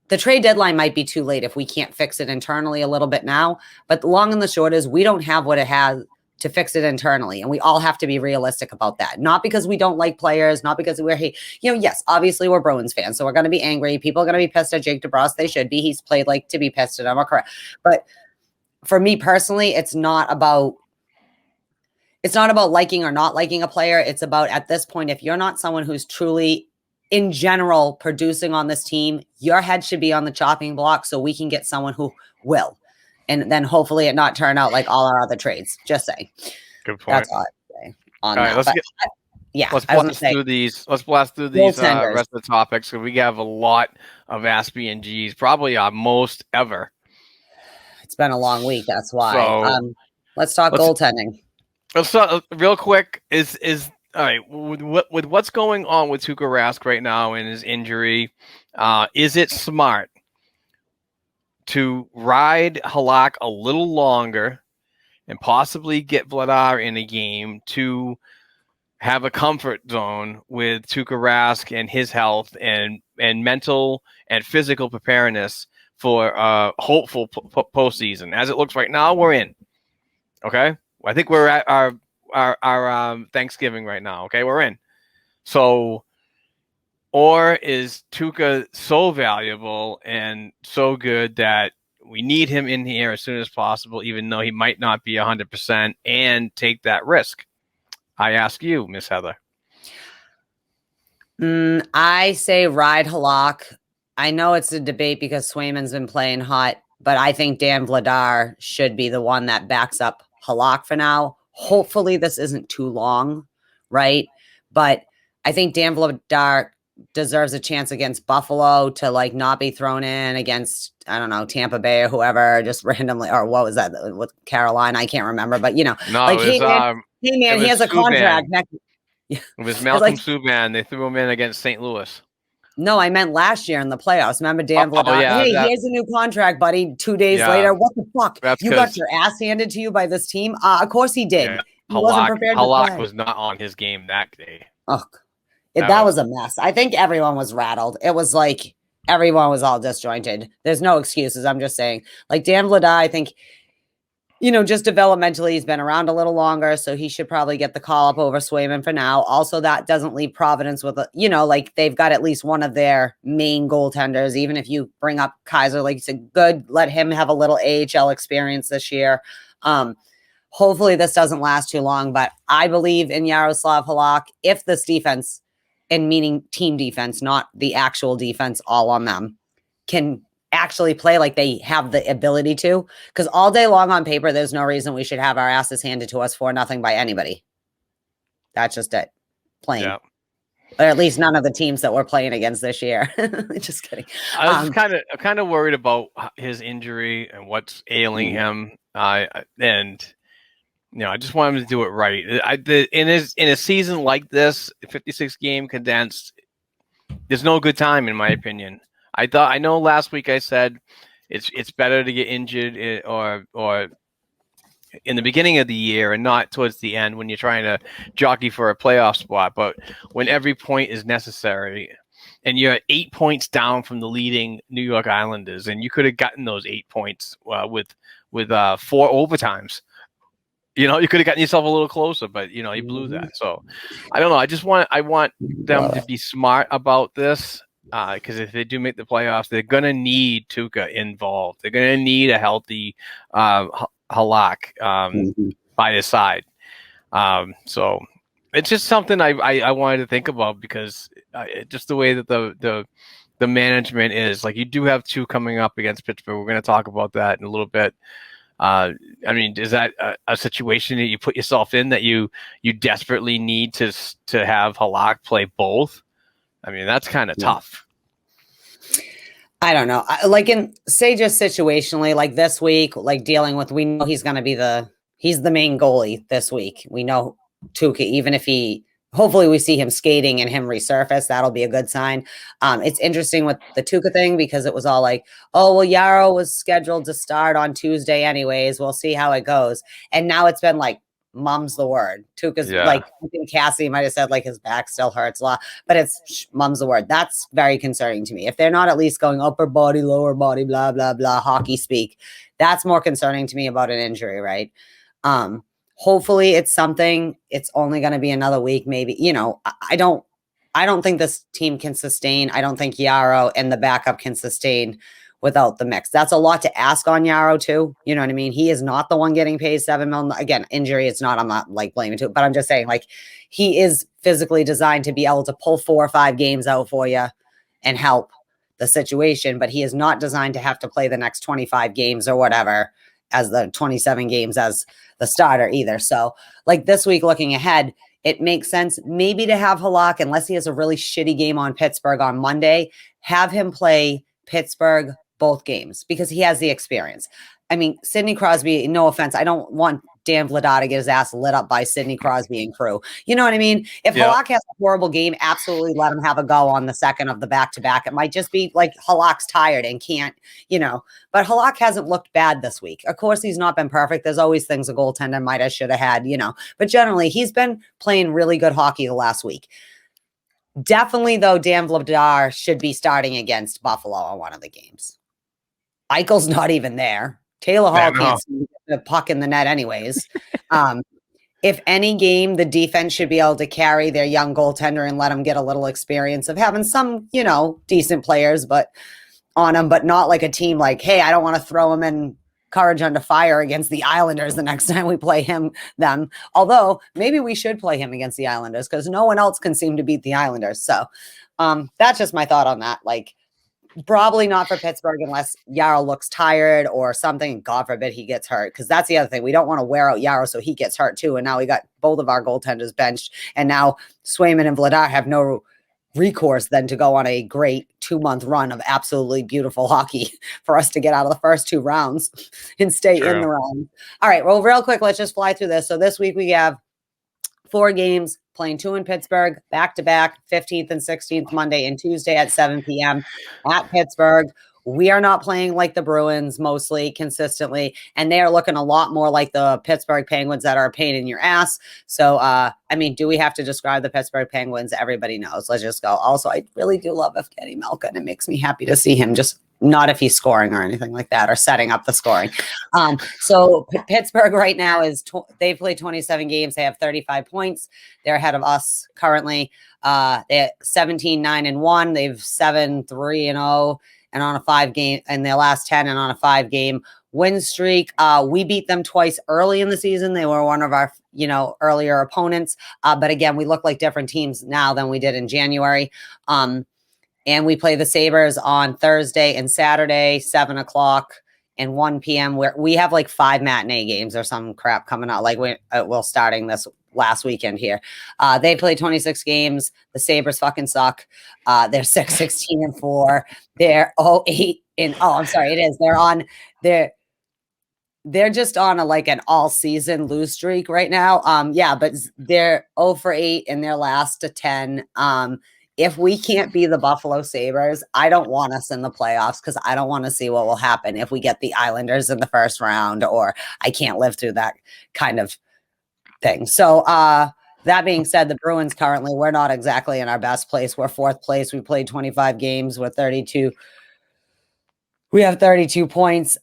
the trade deadline might be too late if we can't fix it internally a little bit now. But the long and the short is we don't have what it has to fix it internally. And we all have to be realistic about that. Not because we don't like players, not because yes, obviously we're Bruins fans, so we're going to be angry. People are going to be pissed at Jake Debrusk. They should be. He's played like to be pissed at him. Correct. But for me personally, it's not about liking or not liking a player. It's about, at this point, if you're not someone who's truly, in general, producing on this team, your head should be on the chopping block so we can get someone who will. And then hopefully it not turn out like all our other trades. Just say. Good point. That's all I'd say on all that. Right, let's blast through these. Let's blast through these rest of the topics. So we have a lot of Aspie and G's, probably our most ever. It's been a long week. That's why. So, let's talk goaltending. Let's start real quick. Is all right with what's going on with Tuukka Rask right now and his injury? Is it smart to ride Halak a little longer and possibly get Vladar in a game to have a comfort zone with Tuukka Rask and his health and mental and physical preparedness for hopeful postseason? As it looks right now, we're in. Okay, I think we're at our Thanksgiving right now. Okay, we're in. So, or is Tuukka so valuable and so good that we need him in here as soon as possible, even though he might not be 100%, and take that risk? I ask you, Miss Heather. I say ride Halak. I know it's a debate because Swayman's been playing hot, but I think Dan Vladar should be the one that backs up Halak for now. Hopefully this isn't too long, right? But I think Dan Vladar deserves a chance against Buffalo to like not be thrown in against, I don't know, Tampa Bay or whoever, just randomly, or what was that with Carolina? I can't remember, but no, like, hey man, he has a contract. It was Malcolm Subban. They threw him in against St. Louis. No, I meant last year in the plaplayoffs. Remember Dan Vladar? Hey, here's a new contract, buddy. 2 days later, what the fuck? You got your ass handed to you by this team? Of course he did. Yeah. He wasn't prepared to play. Halak was not on his game that day. Oh, that was a mess. I think everyone was rattled. It was like everyone was all disjointed. There's no excuses. I'm just saying, like Dan Vladar, I think just developmentally, he's been around a little longer, so he should probably get the call up over Swayman for now. Also, that doesn't leave Providence with like they've got at least one of their main goaltenders. Even if you bring up Kaiser, like you said, good, let him have a little AHL experience this year. Hopefully this doesn't last too long, but I believe in Yaroslav Halak if this defense, and meaning team defense, not the actual defense, all on them, can actually play like they have the ability to, because all day long on paper, there's no reason we should have our asses handed to us for nothing by anybody. That's just it. Plain. Yeah. Or at least none of the teams that we're playing against this year. Just kidding. I was kind of worried about his injury and what's ailing him. And I just want him to do it right. In a season like this, 56 game condensed, there's no good time in my opinion. I know last week I said it's better to get injured or in the beginning of the year and not towards the end when you're trying to jockey for a playoff spot, but when every point is necessary and you're 8 points down from the leading New York Islanders, and you could have gotten those 8 points with 4 overtimes. You could have gotten yourself a little closer, but you blew that. So I don't know. I want them to be smart about this. Because if they do make the playoffs, they're going to need Tuukka involved. They're going to need a healthy Halak by his side. So it's just something I wanted to think about because just the way that the management is. Like, you do have 2 coming up against Pittsburgh. We're going to talk about that in a little bit. I mean, is that a situation that you put yourself in that you desperately need to have Halak play both? I mean, that's kind of tough. I don't know. Say just situationally, like this week, like dealing with, we know he's going to be he's the main goalie this week. We know Tuukka, even if hopefully we see him skating and him resurface, that'll be a good sign. It's interesting with the Tuukka thing because it was all like, oh, well, Yarrow was scheduled to start on Tuesday anyways. We'll see how it goes. And now it's been like, mum's the word. Tuukka's like, I think Cassie might have said like his back still hurts a lot, but it's mum's the word. That's very concerning to me. If they're not at least going upper body, lower body, blah, blah, blah, hockey speak, that's more concerning to me about an injury, right? Hopefully it's something, it's only going to be another week, maybe, I don't think this team can sustain. I don't think Yarrow and the backup can sustain without the mix. That's a lot to ask on Yarrow too. You know what I mean? He is not the one getting paid $7 million. Again, injury, it's not, I'm not like blaming it, but I'm just saying like he is physically designed to be able to pull 4 or 5 games out for you and help the situation, but he is not designed to have to play the next 25 games or whatever as the 27 games as the starter either. So like this week looking ahead, it makes sense maybe to have Halak, unless he has a really shitty game on Pittsburgh on Monday, have him play Pittsburgh both games because he has the experience. I mean, Sidney Crosby, no offense, I don't want Dan Vladar to get his ass lit up by Sidney Crosby and crew. You know what I mean? If Halak has a horrible game, absolutely let him have a go on the second of the back-to-back. It might just be like Halak's tired and can't, but Halak hasn't looked bad this week. Of course, he's not been perfect. There's always things a goaltender might have, should have had, but generally he's been playing really good hockey the last week. Definitely, though, Dan Vladar should be starting against Buffalo on one of the games. Eichel's not even there. Taylor Hall can't see the puck in the net anyways. If any game, the defense should be able to carry their young goaltender and let him get a little experience of having some, decent players but on him, but not like a team like, hey, I don't want to throw him in Courage Under Fire against the Islanders the next time we play them. Although maybe we should play him against the Islanders because no one else can seem to beat the Islanders. So that's just my thought on that. Like, probably not for Pittsburgh unless Yarrow looks tired or something. God forbid he gets hurt, because that's the other thing. We don't want to wear out Yarrow so he gets hurt too. And now we got both of our goaltenders benched. And now Swayman and Vladar have no recourse then to go on a great 2-month run of absolutely beautiful hockey for us to get out of the first 2 rounds and stay in the round. All right, well, real quick, let's just fly through this. So this week we have 4 games, playing 2 in Pittsburgh, back-to-back, 15th and 16th, Monday and Tuesday at 7 p.m. at Pittsburgh. We are not playing like the Bruins mostly consistently, and they are looking a lot more like the Pittsburgh Penguins that are a pain in your ass. So, do we have to describe the Pittsburgh Penguins? Everybody knows. Let's just go. Also, I really do love Evgeny Malkin. It makes me happy to see him just Not if he's scoring or anything like that or setting up the scoring. So Pittsburgh right now they've played 27 games. They have 35 points. They're ahead of us currently. They're 17-9-1. They've 7-3-0 and on a 5-game in their last 10 and on a 5-game win streak. We beat them twice early in the season. They were one of our, earlier opponents. But again, we look like different teams now than we did in January. And we play the Sabres on Thursday and Saturday, 7:00 and 1 p.m. where we have like 5 matinee games or some crap coming out. Like we're starting this last weekend here. They play 26 games. The Sabres fucking suck. They're 6-16-4. They're 0-8 I'm sorry, it is. They're just on an all season lose streak right now. But they're 0-8 in their last 10. If we can't be the Buffalo Sabres, I don't want us in the playoffs because I don't want to see what will happen if we get the Islanders in the first round, or I can't live through that kind of thing. So that being said, the Bruins currently, we're not exactly in our best place. We're 4th place. We played 25 games. We're 32. We have 32 points.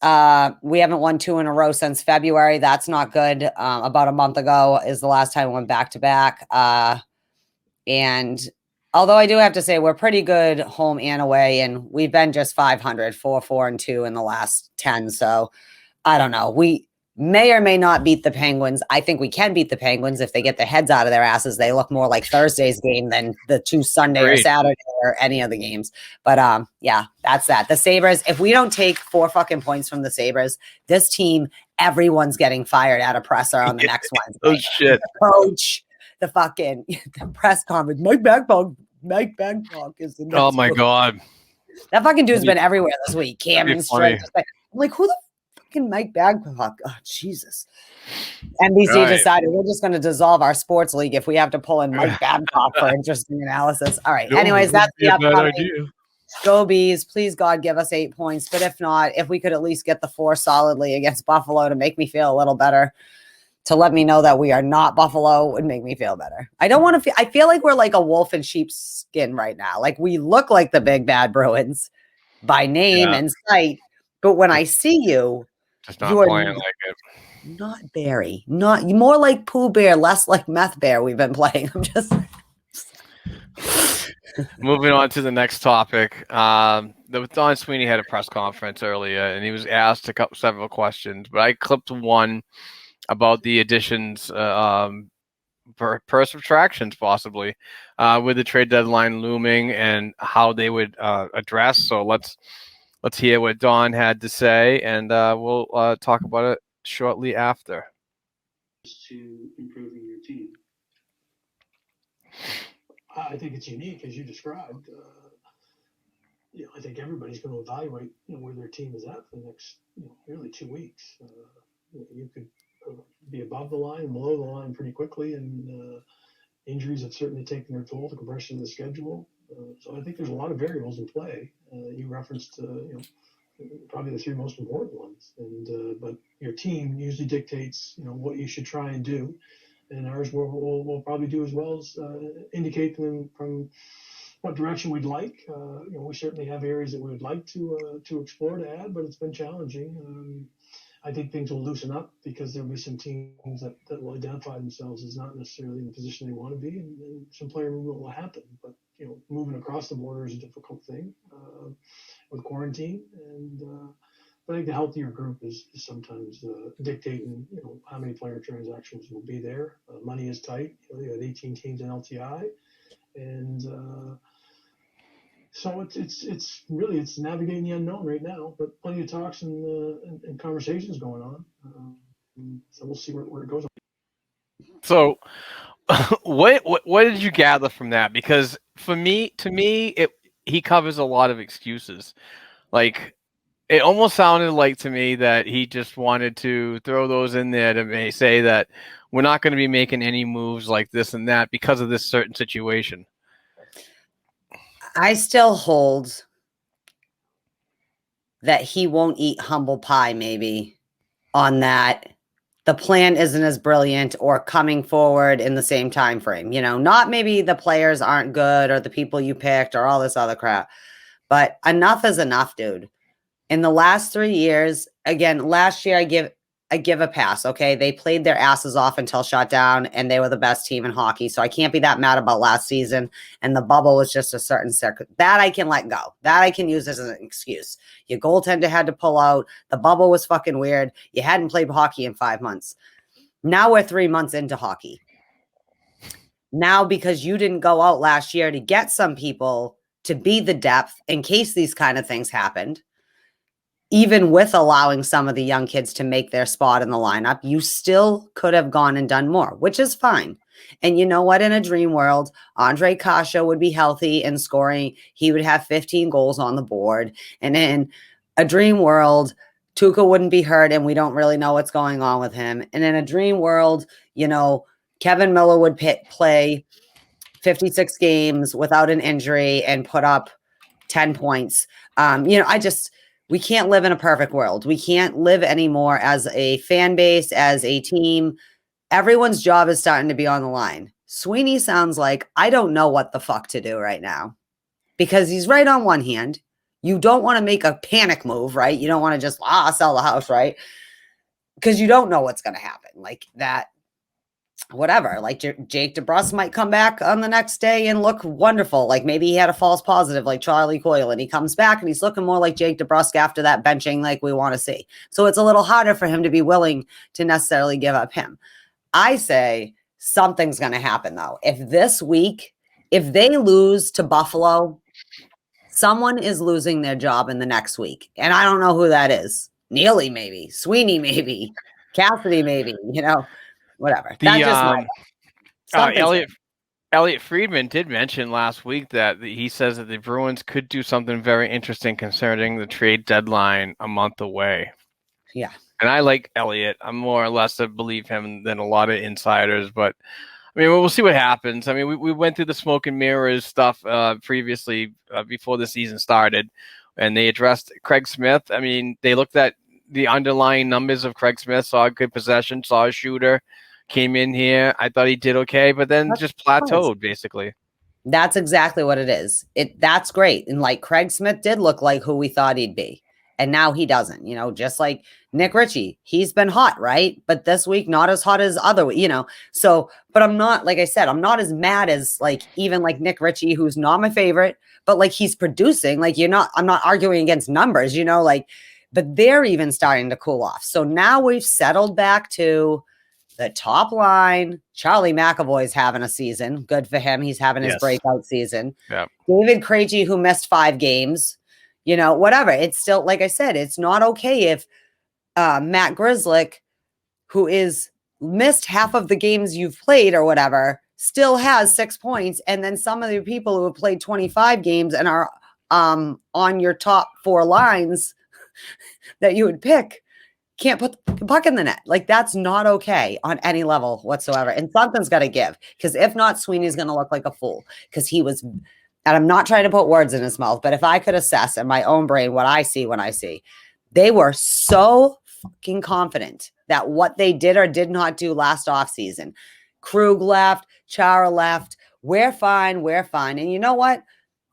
We haven't won 2 in a row since February. That's not good. About a month ago is the last time we went back-to-back. And although I do have to say we're pretty good home and away, and we've been just 500, 4-4-2 in the last 10. So I don't know. We may or may not beat the Penguins. I think we can beat the Penguins if they get their heads out of their asses. They look more like Thursday's game than the 2 Sunday or Saturday or any of the games. But that's that. The Sabres, if we don't take 4 fucking points from the Sabres, this team, everyone's getting fired at a presser on the next Wednesday. Oh shit. The coach, the press conference. Mike Babcock is the next Oh my God. That fucking dude's been everywhere this week. Cameron Straight. I'm like, who the fucking Mike Babcock? Oh, Jesus. NBC decided we're just going to dissolve our sports league if we have to pull in Mike Babcock for interesting analysis. All right. Anyways, that's the upcoming. Go Bees. Please, God, give us 8 points. But if not, if we could at least get the 4 solidly against Buffalo to make me feel a little better, to let me know that we are not Buffalo would make me feel better. I don't want to feel, I feel like we're like a wolf in sheep's skin right now. Like we look like the big bad Bruins by name and sight. But when I see you, just not playing like it. Not Barry, not more like Pooh Bear, less like Meth Bear. We've been playing. I'm just moving on to the next topic. Don Sweeney had a press conference earlier, and he was asked several questions, but I clipped one about the additions, per subtractions, possibly, with the trade deadline looming and how they would address. So let's hear what Don had to say, and we'll talk about it shortly after. To improving your team, I think it's unique as you described. I think everybody's going to evaluate where their team is at for the next really 2 weeks. You could be above the line and below the line pretty quickly, and injuries have certainly taken their toll, the compression of the schedule. So I think there's a lot of variables in play. You referenced probably the 3 most important ones, and but your team usually dictates what you should try and do, and ours will probably do as well as indicate them from what direction we'd like. We certainly have areas that we would like to explore to add, but it's been challenging. I think things will loosen up because there'll be some teams that will identify themselves as not necessarily in the position they want to be, and some player movement will happen. But moving across the border is a difficult thing with quarantine, and I think the healthier group is sometimes dictating how many player transactions will be there. Money is tight. You have 18 teams in LTI, and so it's really navigating the unknown right now, but plenty of talks and conversations going on. So we'll see where it goes. So, what did you gather from that? Because to me, he covers a lot of excuses. Like it almost sounded like to me that he just wanted to throw those in there to say that we're not going to be making any moves like this and that because of this certain situation. I still hold that he won't eat humble pie maybe on that. The plan isn't as brilliant or coming forward in the same time frame. Not maybe the players aren't good or the people you picked or all this other crap, but enough is enough, dude. In the last 3 years, again, last year I give a pass. Okay. They played their asses off until shut down and they were the best team in hockey. So I can't be that mad about last season. And the bubble was just a certain circuit that I can let go. That I can use as an excuse. Your goaltender had to pull out. The bubble was fucking weird. You hadn't played hockey in 5 months. Now we're 3 months into hockey. Now, because you didn't go out last year to get some people to be the depth in case these kind of things happened, even with allowing some of the young kids to make their spot in the lineup, you still could have gone and done more, which is fine. And you know what? In a dream world, Andre Kasha would be healthy and scoring. He would have 15 goals on the board. And in a dream world, Tuukka wouldn't be hurt and we don't really know what's going on with him. And in a dream world, Kevin Miller would play 56 games without an injury and put up 10 points. We can't live in a perfect world. We can't live anymore as a fan base, as a team. Everyone's job is starting to be on the line. Sweeney sounds like, I don't know what the fuck to do right now, because he's right on one hand. You don't want to make a panic move, right? You don't want to just sell the house, right? Because you don't know what's going to happen. Like that, whatever. Like Jake Debrusk might come back on the next day and look wonderful. Like maybe he had a false positive like Charlie Coyle, and he comes back and he's looking more like Jake Debrusk after that benching like we want to see. So it's a little harder for him to be willing to necessarily give up him. I say something's going to happen though. If this week, if they lose to Buffalo, someone is losing their job in the next week. And I don't know who that is. Neely, maybe. Sweeney, maybe. Cassidy, maybe. Whatever. Elliot Friedman did mention last week that he says that the Bruins could do something very interesting concerning the trade deadline a month away. Yeah. And I like Elliot. I'm more or less to believe him than a lot of insiders, but I mean, we'll see what happens. I mean, we went through the smoke and mirrors stuff previously before the season started, and they addressed Craig Smith. I mean, they looked at the underlying numbers of Craig Smith, saw a good possession, saw a shooter, came in here. I thought he did okay, but then just plateaued, basically. That's exactly what it is. That's great. And like Craig Smith did look like who we thought he'd be. And now he doesn't, just like Nick Ritchie, he's been hot, right? But this week, not as hot as other, so, but I'm not, like I said, I'm not as mad as like, even like Nick Ritchie, who's not my favorite, but like he's producing, like I'm not arguing against numbers, but they're even starting to cool off. So now we've settled back to the top line. Charlie McAvoy's having a season. Good for him. He's having his breakout season. Yeah. David Krejci, who missed 5 games, whatever. It's still, like I said, it's not okay if Matt Grzelcyk, who is missed half of the games you've played or whatever, still has 6 points. And then some of the people who have played 25 games and are on your top 4 lines that you would pick can't put the puck in the net. Like that's not okay on any level whatsoever. And something's got to give, because if not, Sweeney's going to look like a fool, because he was, and I'm not trying to put words in his mouth, but if I could assess in my own brain what I see when I see, they were so fucking confident that what they did or did not do last offseason, Krug left, Chara left, we're fine. And you know what?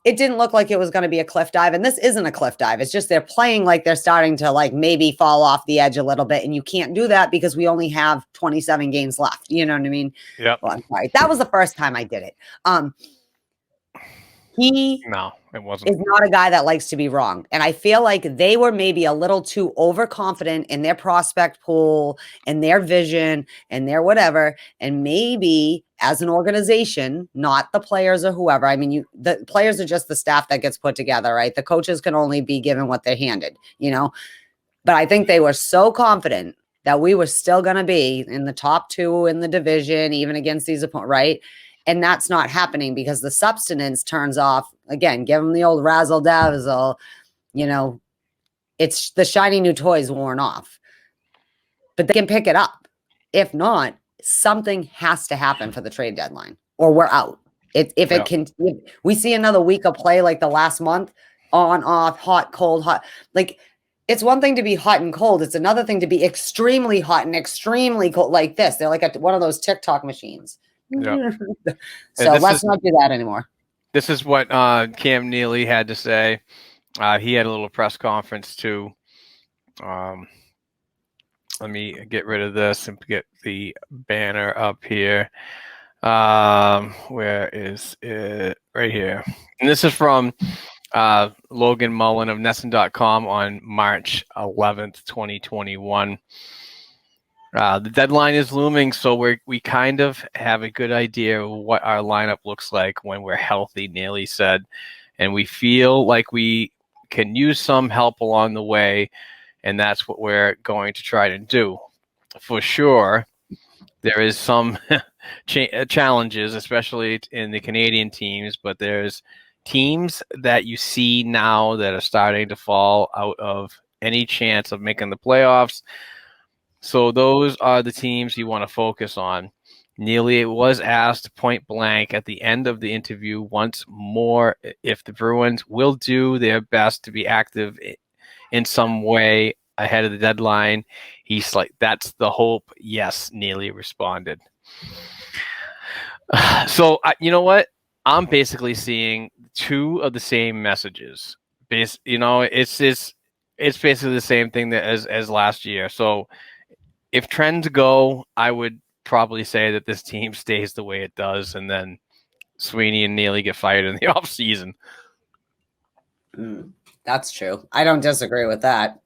It didn't look like it was going to be a cliff dive. And this isn't a cliff dive. It's just they're playing like they're starting to like maybe fall off the edge a little bit. And you can't do that because we only have 27 games left. You know what I mean? Yeah. Well, I'm sorry. That was the first time I did it. No, it wasn't. Is not a guy that likes to be wrong. And I feel like they were maybe a little too overconfident in their prospect pool and their vision and their whatever. And maybe as an organization, not the players or whoever. I mean, the players are just the staff that gets put together, right? The coaches can only be given what they're handed, But I think they were so confident that we were still going to be in the top 2 in the division, even against these opponents, right? And that's not happening because the substance turns off. Again, give them the old razzle dazzle, it's the shiny new toys worn off. But they can pick it up. If not, something has to happen for the trade deadline or we're out. If we see another week of play like the last month, on, off, hot, cold, hot. Like it's one thing to be hot and cold. It's another thing to be extremely hot and extremely cold like this. They're like one of those TikTok machines. Yeah. So let's not do that anymore. This is what Cam Neely had to say. He had a little press conference too. Let me get rid of this and get the banner up here. Where is it? Right here. And this is from Logan Mullen of Nesson.com on March 11th, 2021. The deadline is looming, so we kind of have a good idea of what our lineup looks like when we're healthy, Neely said. And we feel like we can use some help along the way, and that's what we're going to try to do. For sure, there is some challenges, especially in the Canadian teams, but there's teams that you see now that are starting to fall out of any chance of making the playoffs. So those are the teams you want to focus on. Neely was asked point blank at the end of the interview once more if the Bruins will do their best to be active in some way ahead of the deadline. He's like, that's the hope. Yes, Neely responded. So you know what? I'm basically seeing two of the same messages. It's basically the same thing as last year. So if trends go, I would probably say that this team stays the way it does, and then Sweeney and Neely get fired in the offseason. That's true. I don't disagree with that.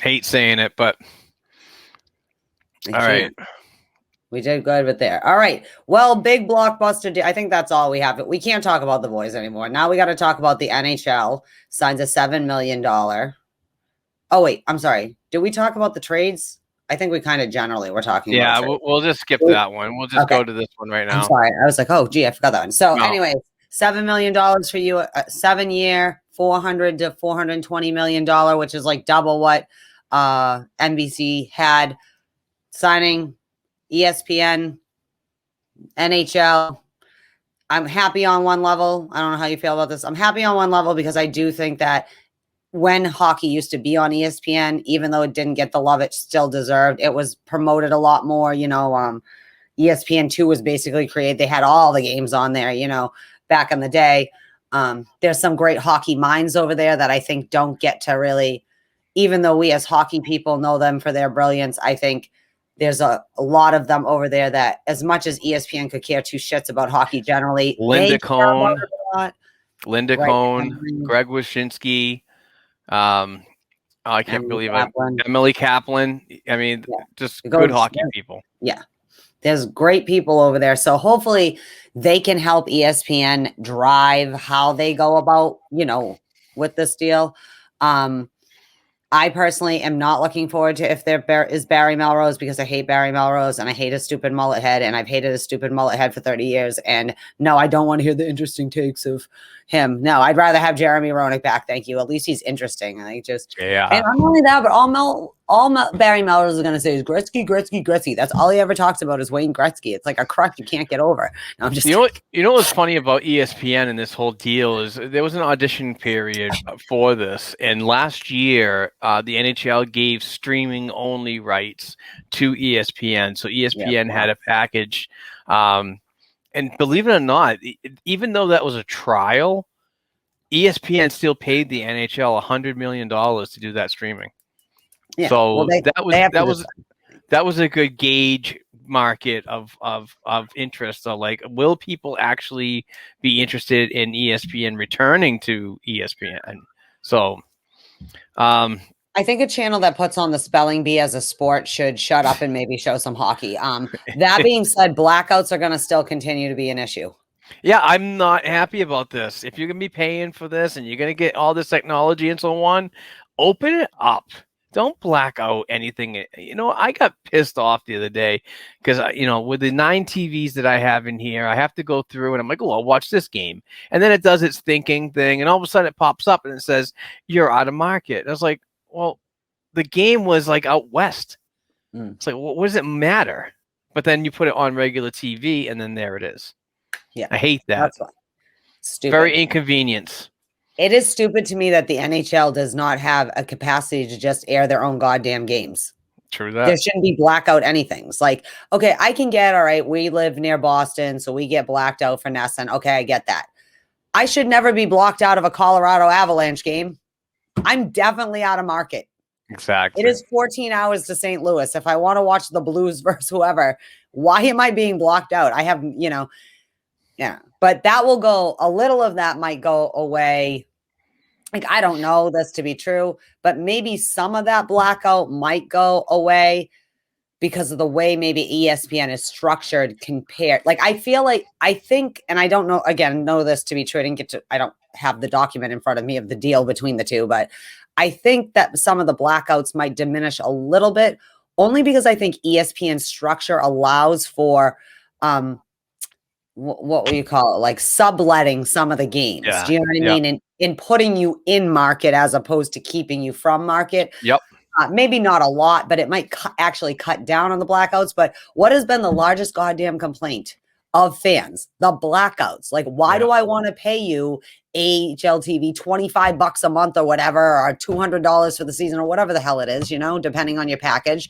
Hate saying it, but all right. We did good with there. All right. Well, big blockbuster. I think that's all we have. We can't talk about the boys anymore. Now we got to talk about the NHL signs a $7 million. Oh, wait. I'm sorry. Did we talk about the trades? I think we kind of generally were talking about trades. We'll just skip that one. We'll just go to this one right now. I'm sorry. I was like, oh, gee, I forgot that one. So anyway, $7 million for you, 7-year, $400 to $420 million, which is like double what NBC had. Signing ESPN, NHL. I'm happy on one level. I don't know how you feel about this. I'm happy on one level because I do think that when hockey used to be on ESPN, even though it didn't get the love it still deserved, it was promoted a lot more. ESPN2 was basically created. They had all the games on there, back in the day. There's some great hockey minds over there that I think don't get to really, even though we as hockey people know them for their brilliance, I think there's a lot of them over there that as much as ESPN could care two shits about hockey generally. Linda Cohn, Greg Wyshynski, I can't believe it. Emily Kaplan. I mean, just good hockey people. Yeah. There's great people over there. So hopefully they can help ESPN drive how they go about, with this deal. I personally am not looking forward to if there is Barry Melrose because I hate Barry Melrose and I hate his stupid mullet head and I've hated his stupid mullet head for 30 years. And no, I don't want to hear the interesting takes of him. No, I'd rather have Jeremy Roenick back. Thank you. At least he's interesting. And and not only that, but all Barry Melrose is going to say is Gretzky. That's all he ever talks about is Wayne Gretzky. It's like a crutch you can't get over. No, I'm just you know what's funny about ESPN and this whole deal is there was an audition period for this, and last year the NHL gave streaming only rights to ESPN, so ESPN had a package. And believe it or not, even though that was a trial, ESPN still paid the NHL $100 million to do that streaming. Yeah, so that was a good gauge market of interest. So like, will people actually be interested in ESPN returning to ESPN? So, I think a channel that puts on the spelling bee as a sport should shut up and maybe show some hockey. That being said, blackouts are going to still continue to be an issue. Yeah, I'm not happy about this. If you're going to be paying for this and you're going to get all this technology and so on, open it up. Don't black out anything. I got pissed off the other day because, with the 9 TVs that I have in here, I have to go through and I'm like, oh, I'll watch this game. And then it does its thinking thing. And all of a sudden it pops up and it says, you're out of market. And I was like, well, the game was like out west. It's like, what does it matter? But then you put it on regular TV and then there it is. Yeah. I hate that. That's stupid. Very inconvenience. It is stupid to me that the NHL does not have a capacity to just air their own goddamn games. True that. There shouldn't be blackout anything. It's like, okay, I can get, all right, we live near Boston, so we get blacked out for Nesson. Okay, I get that. I should never be blocked out of a Colorado Avalanche game. I'm definitely out of market. Exactly. It is 14 hours to St. Louis. If I want to watch the Blues versus whoever, why am I being blocked out? I have, yeah, but that will go, a little of that might go away. Like, I don't know this to be true, but maybe some of that blackout might go away because of the way maybe ESPN is structured compared. Like, I think, and I don't know, again, know this to be true. I don't have the document in front of me of the deal between the two, but I think that some of the blackouts might diminish a little bit, only because I think ESPN structure allows for, what will you call it? Like subletting some of the games. Yeah. Do you know what I mean? In putting you in market as opposed to keeping you from market. Yep. Maybe not a lot, but it might actually cut down on the blackouts. But what has been the largest goddamn complaint of fans? The blackouts. Like, why do I want to pay you HLTV $25 a month or whatever, or $200 for the season or whatever the hell it is, depending on your package?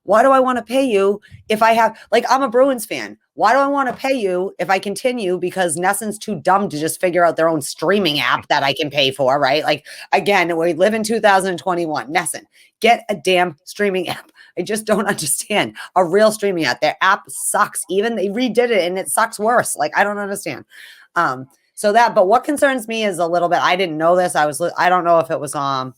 Why do I want to pay you if I have, like, I'm a Bruins fan. Why do I want to pay you if I continue? Because Nesson's too dumb to just figure out their own streaming app that I can pay for, right? Like, again, we live in 2021. Nesson, get a damn streaming app. I just don't understand a real streaming app. Their app sucks. Even they redid it and it sucks worse. Like, I don't understand. But what concerns me is a little bit, I didn't know this. I don't know if it was on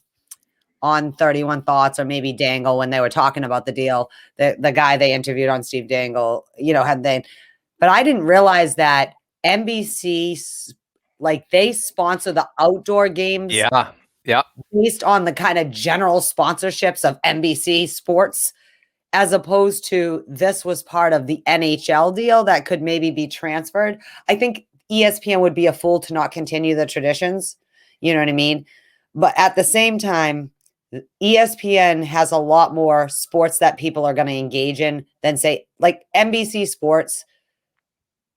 31 Thoughts or maybe Dangle when they were talking about the deal, the guy they interviewed on Steve Dangle, but I didn't realize that NBC, like, they sponsor the outdoor games. Yeah. Yeah. Based on the kind of general sponsorships of NBC Sports, as opposed to this was part of the NHL deal that could maybe be transferred. I think ESPN would be a fool to not continue the traditions. You know what I mean? But at the same time, ESPN has a lot more sports that people are going to engage in than, say, like NBC Sports,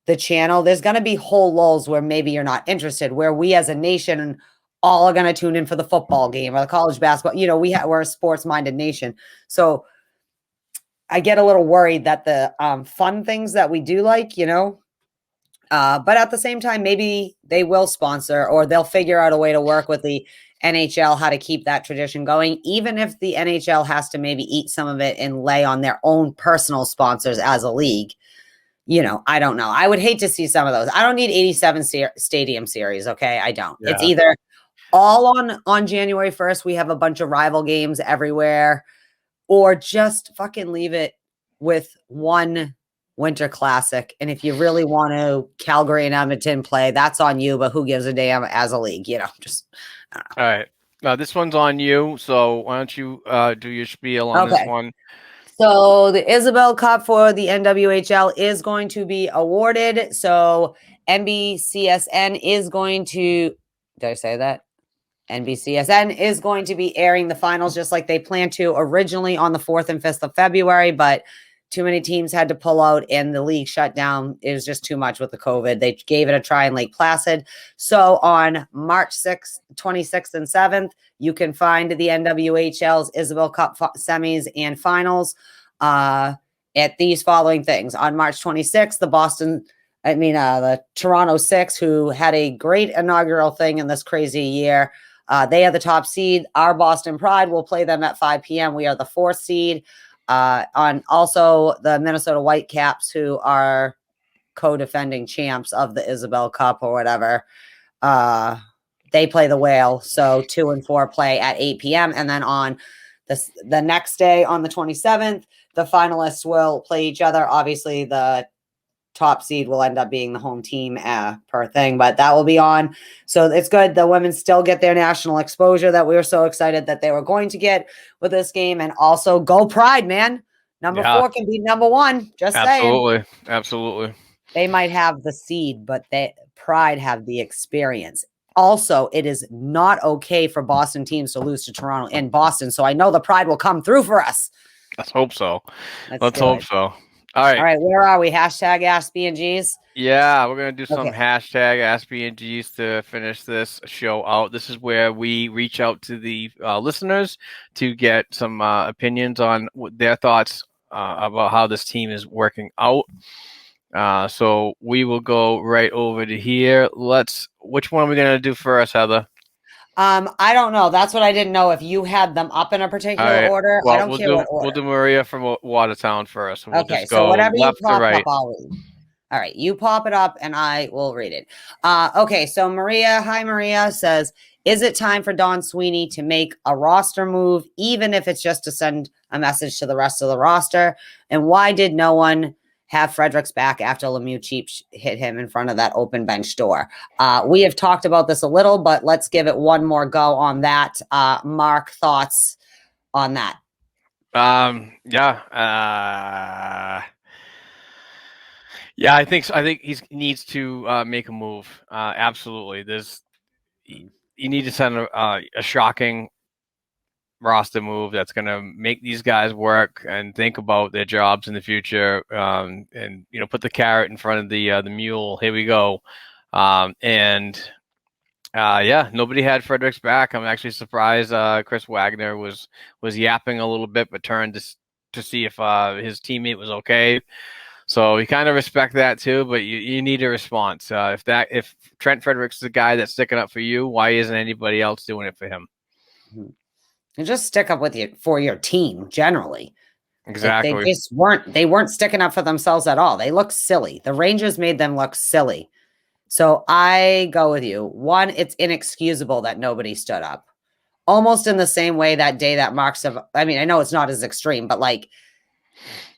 the channel. There's going to be whole lulls where maybe you're not interested, where we as a nation all are going to tune in for the football game or the college basketball. We're a sports-minded nation. So I get a little worried that the fun things that we do like, but at the same time, maybe they will sponsor, or they'll figure out a way to work with the NHL how to keep that tradition going, even if the NHL has to maybe eat some of it and lay on their own personal sponsors as a league. I don't know. I would hate to see some of those. I don't need 87 stadium series. Okay. I don't. Yeah. It's either all on January 1st, we have a bunch of rival games everywhere, or just fucking leave it with one Winter Classic. And if you really want to, Calgary and Edmonton play, that's on you, but who gives a damn as a league, just. All right. Now this one's on you. So why don't you do your spiel on this one? So the Isabel Cup for the NWHL is going to be awarded. So NBCSN is going to, did I say that? NBCSN is going to be airing the finals just like they planned to originally on the 4th and 5th of February, but too many teams had to pull out and the league shut down. It was just too much with the COVID. They gave it a try in Lake Placid. So on March 6th, 26th, and 7th, you can find the NWHL's Isabel Cup semis and finals at these following things. On March 26th, the Toronto Six, who had a great inaugural thing in this crazy year, they are the top seed. Our Boston Pride will play them at 5 p.m. We are the 4th seed. On also the Minnesota Whitecaps, who are co-defending champs of the Isabel Cup or whatever. They play the Whale. So 2 and 4 play at 8 p.m. And then on the next day, on the 27th, the finalists will play each other. Obviously, the top seed will end up being the home team per thing, but that will be on. So it's good. The women still get their national exposure that we were so excited that they were going to get with this game. And also go Pride, man. Number 4 can be number 1. Just saying. Absolutely. They might have the seed, but Pride have the experience. Also, it is not okay for Boston teams to lose to Toronto in Boston. So I know the Pride will come through for us. Let's hope so. Let's hope so. All right. Where are we? Hashtag AskBNGs? Yeah, we're going to do some hashtag AskBNGs to finish this show out. This is where we reach out to the listeners to get some opinions on their thoughts about how this team is working out. So we will go right over to here. Which one are we going to do first, Heather? I don't know. That's what I didn't know if you had them up in a particular order. Well, I don't care what order. We'll do Maria from Watertown first. We'll Okay, just so go whatever you left to pop right. up, I'll read. All right, you pop it up and I will read it. Okay, so Maria says, is it time for Don Sweeney to make a roster move, even if it's just to send a message to the rest of the roster? And why did no one have Fredericks back after Lemieux cheap hit him in front of that open bench door? We have talked about this a little, but let's give it one more go on that. Mark, thoughts on that? Yeah, I think so. I think he needs to make a move. Absolutely. You need to send a shocking roster move that's going to make these guys work and think about their jobs in the future. And put the carrot in front of the mule. Here we go. Nobody had Fredericks back. I'm actually surprised. Chris Wagner was yapping a little bit, but turned to see if his teammate was okay. So you kind of respect that too, but you need a response. If Trent Fredericks is the guy that's sticking up for you, why isn't anybody else doing it for him? And just stick up with you for your team generally. Exactly. Like they weren't sticking up for themselves at all. They look silly. The Rangers made them look silly. So I go with you. One, it's inexcusable that nobody stood up. Almost in the same way that day that I mean, I know it's not as extreme, but like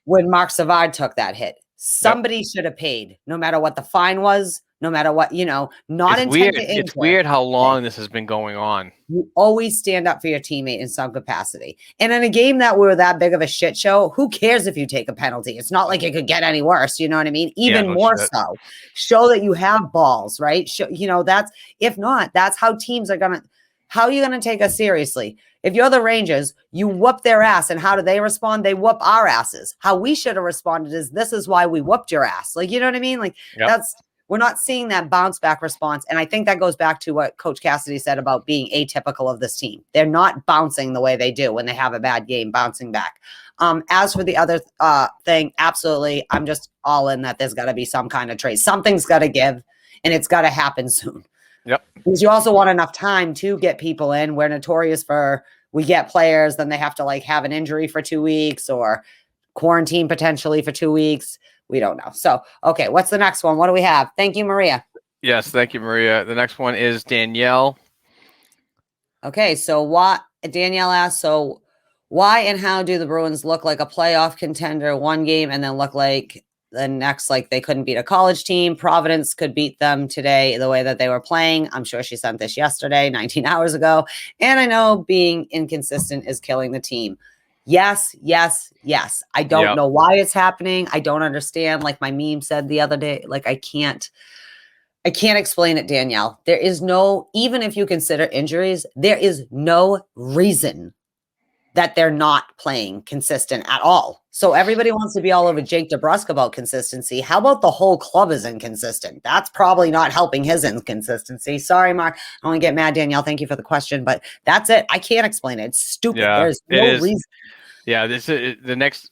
when Mark Savard took that hit, somebody should have paid, no matter what the fine was, no matter what, not it's weird. It's weird how long this has been going on. You always stand up for your teammate in some capacity. And in a game that were that big of a shit show, who cares if you take a penalty? It's not like it could get any worse. You know what I mean? Even more so. Show that you have balls, right? If not, that's how teams are how are you going to take us seriously? If you're the Rangers, you whoop their ass. And how do they respond? They whoop our asses. How we should have responded is, this is why we whooped your ass. Like, you know what I mean? Like, we're not seeing that bounce back response. And I think that goes back to what Coach Cassidy said about being atypical of this team. They're not bouncing the way they do when they have a bad game, bouncing back. As for the other thing, absolutely, I'm just all in that there's got to be some kind of trade. Something's got to give, and it's got to happen soon. Yep. Because you also want enough time to get people in. We're notorious for, we get players, then they have to like have an injury for 2 weeks or quarantine potentially for 2 weeks. We don't know. So, okay, what's the next one? What do we have? Thank you, Maria. Yes, thank you, Maria. The next one is Danielle. Okay, so Danielle asked, so why and how do the Bruins look like a playoff contender one game and then look like the next, like they couldn't beat a college team? Providence could beat them today the way that they were playing. I'm sure she sent this yesterday, 19 hours ago. And I know being inconsistent is killing the team. Yes. I don't know why it's happening. I don't understand. Like my meme said the other day, like I can't explain it, Danielle. There is even if you consider injuries, there is no reason that they're not playing consistent at all. So everybody wants to be all over Jake Debrusk about consistency. How about the whole club is inconsistent? That's probably not helping his inconsistency. Sorry, Mark. I don't want to get mad, Danielle. Thank you for the question, but that's it. I can't explain it. It's stupid. There's no reason. Yeah, this is the next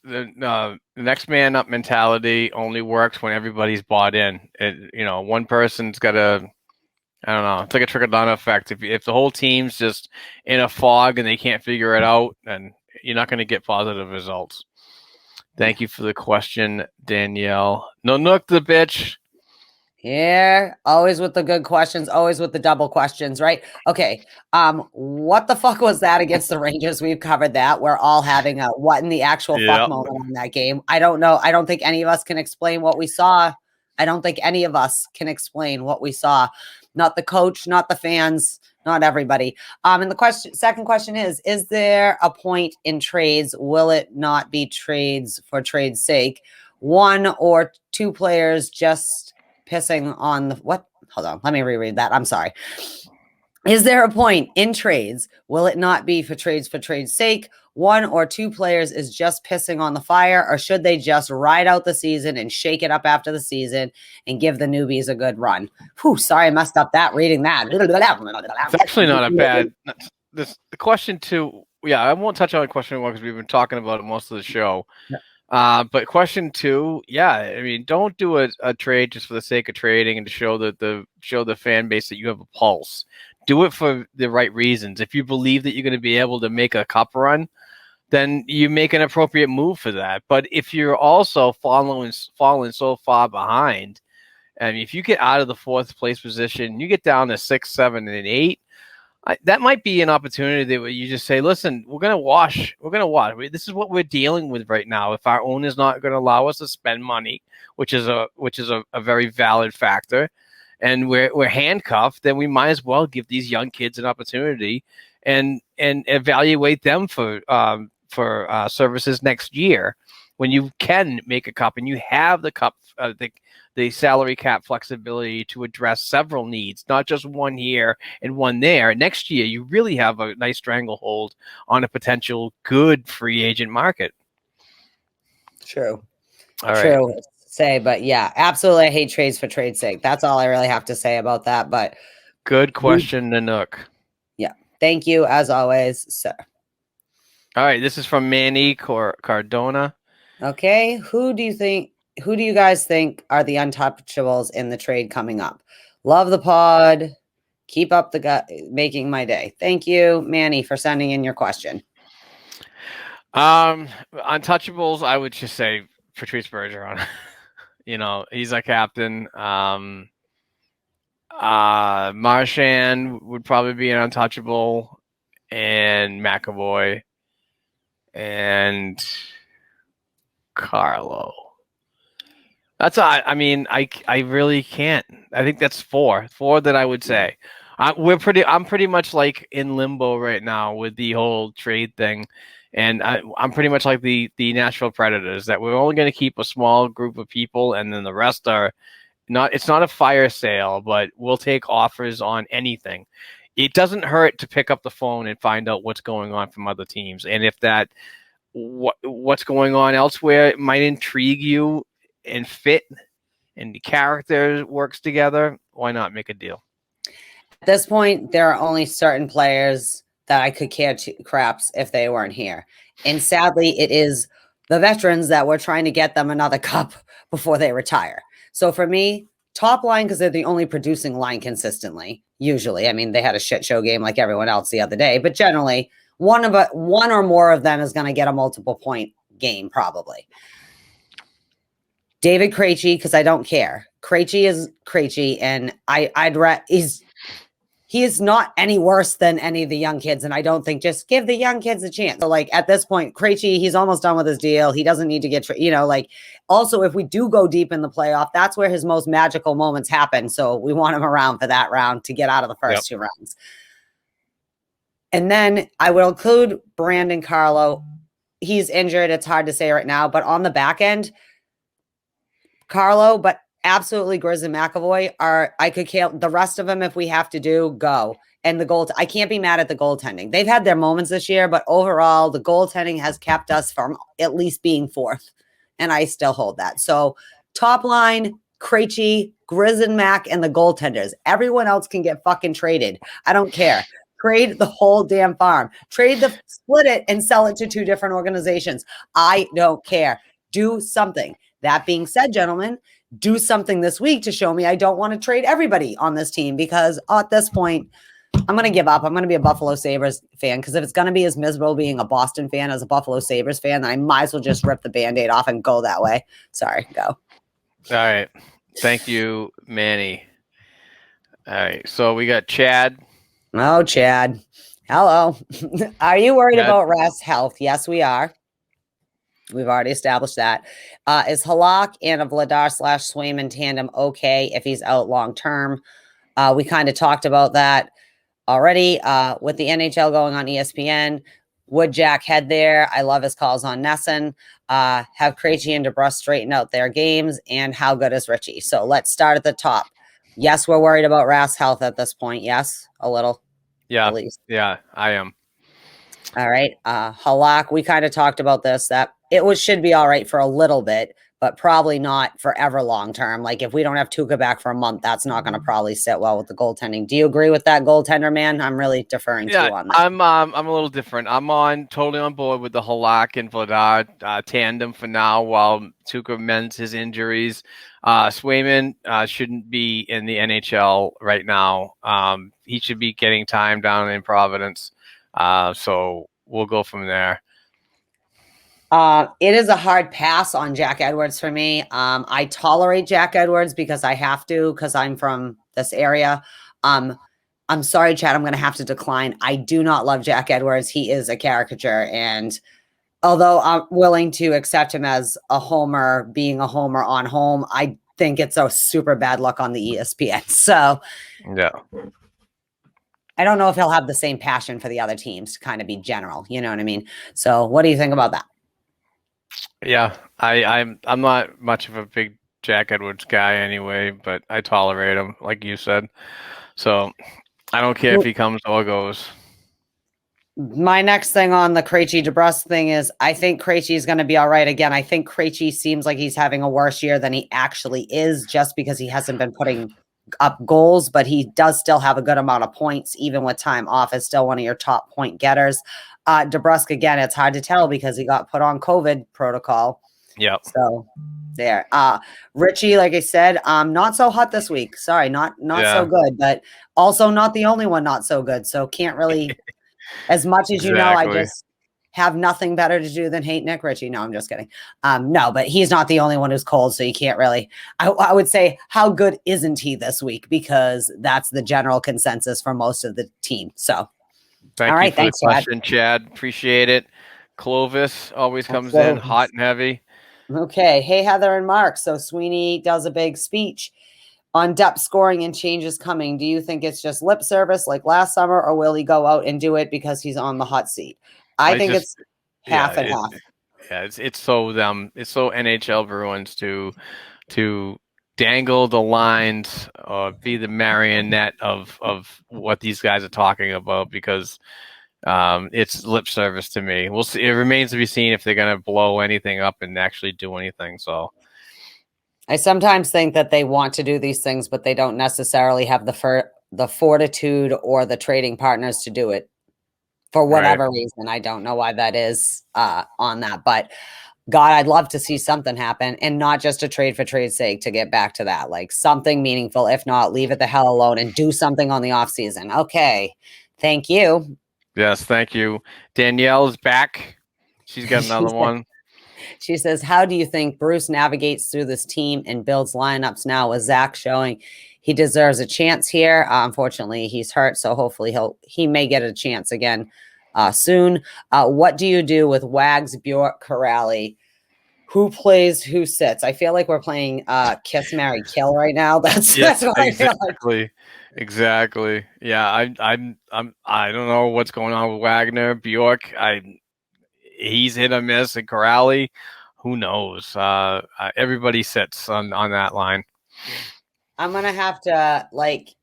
man up mentality only works when everybody's bought in. One person's got to, I don't know, it's like a trickle-down effect. If the whole team's just in a fog and they can't figure it out, then you're not going to get positive results. Thank you for the question, Danielle. No nook the bitch. Yeah, always with the good questions, always with the double questions, right? Okay. What the fuck was that against the Rangers? We've covered that. We're all having a what in the actual fuck moment on that game. I don't know. I don't think any of us can explain what we saw. I don't think any of us can explain what we saw. Not the coach, not the fans, not everybody. And the second question is there a point in trades? Will it not be trades for trade's sake? One or two players just pissing on the what? Hold on. Let me reread that. I'm sorry. Is there a point in trades? Will it not be for trade's sake? One or two players is just pissing on the fire, or should they just ride out the season and shake it up after the season and give the newbies a good run? Whew, sorry, I messed up that reading that. It's actually not a bad. The question two. Yeah, I won't touch on question one because we've been talking about it most of the show. But question two, I mean, don't do a trade just for the sake of trading and to show the fan base that you have a pulse. do it for the right reasons. If you believe that you're going to be able to make a cup run, then you make an appropriate move for that. But if you're also falling so far behind, and if you get out of the fourth place position, you get down to 6, 7, and 8, that might be an opportunity that you just say, listen, we're going to wash. This is what we're dealing with right now. If our owner's not going to allow us to spend money, which is a very valid factor, and we're handcuffed, then we might as well give these young kids an opportunity and evaluate them for services next year, when you can make a cup and you have the cup, the salary cap flexibility to address several needs, not just one here and one there. Next year, you really have a nice stranglehold on a potential good free agent market. True. All True. right. Say, but yeah, absolutely. I hate trades for trade's sake. That's all I really have to say about that. But good question, Nanook. Yeah. Thank you, as always, sir. All right. This is from Manny Cardona. Okay. Who do you guys think are the untouchables in the trade coming up? Love the pod. Keep up making my day. Thank you, Manny, for sending in your question. Untouchables, I would just say Patrice Bergeron. He's our captain. Marchand would probably be an untouchable, and McAvoy and Carlo. That's I really can't. I think that's four that I would say. I'm pretty much like in limbo right now with the whole trade thing, and I'm pretty much like the Nashville Predators, that we're only going to keep a small group of people, and then the rest are not. It's not a fire sale, but we'll take offers on anything. It doesn't hurt to pick up the phone and find out what's going on from other teams, and if that what's going on elsewhere might intrigue you and fit, and the character works together, why not make a deal? At this point, there are only certain players that I could care craps if they weren't here. And sadly, it is the veterans that we're trying to get them another cup before they retire. So for me, top line, because they're the only producing line consistently, usually. I mean, they had a shit show game like everyone else the other day, but generally, one or more of them is going to get a multiple point game, probably. David Krejci, because I don't care. Krejci is Krejci, and he is not any worse than any of the young kids, and I don't think, just give the young kids a chance. So, like, at this point, Krejci, he's almost done with his deal. He doesn't need to get, also, if we do go deep in the playoff, that's where his most magical moments happen. So we want him around for that round to get out of the first two rounds. And then I will include Brandon Carlo. He's injured. It's hard to say right now, but on the back end, Carlo, but absolutely Grizz and McAvoy I could kill the rest of them if we have to go. And I can't be mad at the goaltending. They've had their moments this year, but overall the goaltending has kept us from at least being fourth. And I still hold that. So top line, Krejci, Grizz and Mac, and the goaltenders. Everyone else can get fucking traded. I don't care. Trade the whole damn farm. Split it and sell it to two different organizations. I don't care. Do something. That being said, gentlemen, do something this week to show me I don't want to trade everybody on this team, because at this point, I'm going to give up. I'm going to be a Buffalo Sabres fan, because if it's going to be as miserable being a Boston fan as a Buffalo Sabres fan, then I might as well just rip the Band-Aid off and go that way. Sorry, go. All right. Thank you, Manny. All right. So we got Chad. Oh, Chad. Hello. Are you worried about Rath's health? Yes, we are. We've already established that. Is Halak and a Vladar/Swayman tandem okay if he's out long term? We kind of talked about that already with the NHL going on ESPN. Would Jack head there? I love his calls on Nesson. Have Krejci and Debrusk straighten out their games, and how good is Richie? So let's start at the top. Yes, we're worried about Rath's health at this point. Yes, a little. Yeah, at least. Yeah, I am. All right. Halak, we kind of talked about this, that should be all right for a little bit, but probably not forever long term. Like if we don't have Tuukka back for a month, that's not going to probably sit well with the goaltending. Do you agree with that, goaltender man? I'm really deferring to you on that. I'm a little different. I'm totally on board with the Halak and Vladar tandem for now while Tuukka mends his injuries. Swayman shouldn't be in the NHL right now. He should be getting time down in Providence. So we'll go from there. It is a hard pass on Jack Edwards for me. I tolerate Jack Edwards because I have to, because I'm from this area. I'm sorry, Chad, I'm going to have to decline. I do not love Jack Edwards. He is a caricature. And although I'm willing to accept him as a homer, being a homer on home, I think it's a super bad luck on the ESPN. So yeah. I don't know if he'll have the same passion for the other teams to kind of be general. You know what I mean? So what do you think about that? Yeah, I'm not much of a big Jack Edwards guy anyway, but I tolerate him, like you said. So I don't care if he comes or goes. My next thing on the Krejci Debrusk thing is I think Krejci is going to be all right again. I think Krejci seems like he's having a worse year than he actually is just because he hasn't been putting up goals, but he does still have a good amount of points, even with time off, is still one of your top point getters. Debrusk, again, it's hard to tell because he got put on COVID protocol. Yeah. So there. Richie, like I said, not so hot this week. Sorry, not so good, but also not the only one not so good. So can't really, as much as you know, I just have nothing better to do than hate Nick Richie. No, I'm just kidding. No, but he's not the only one who's cold, so you can't really. I would say, how good isn't he this week? Because that's the general consensus for most of the team. So. Thank you for the question, Chad. Appreciate it. Clovis always comes in hot and heavy. Okay. Hey, Heather and Mark. So Sweeney does a big speech on depth scoring and changes coming. Do you think it's just lip service like last summer, or will he go out and do it because he's on the hot seat? I think it's half and half. Yeah, it's so NHL Bruins to dangle the lines or be the marionette of what these guys are talking about, because it's lip service to me. We'll see. It remains to be seen if they're going to blow anything up and actually do anything. So I sometimes think that they want to do these things, but they don't necessarily have the fortitude or the trading partners to do it for whatever reason. I don't know why that is on that, but God, I'd love to see something happen, and not just a trade for trade's sake, to get back to that, like something meaningful. If not, leave it the hell alone and do something on the off season. Okay. Thank you. Yes. Thank you. Danielle's back. She's got another one. She says, how do you think Bruce navigates through this team and builds lineups now with Zach showing he deserves a chance here? Unfortunately, he's hurt, so hopefully he may get a chance again soon. What do you do with Wags, Bjork, Corrali? Who plays, who sits? I feel like we're playing Kiss, Marry, Kill right now. That's what I feel like. Exactly. Yeah, I don't know what's going on with Wagner, Bjork. He's hit or miss, and Corrali, who knows? Everybody sits on that line. I'm going to have to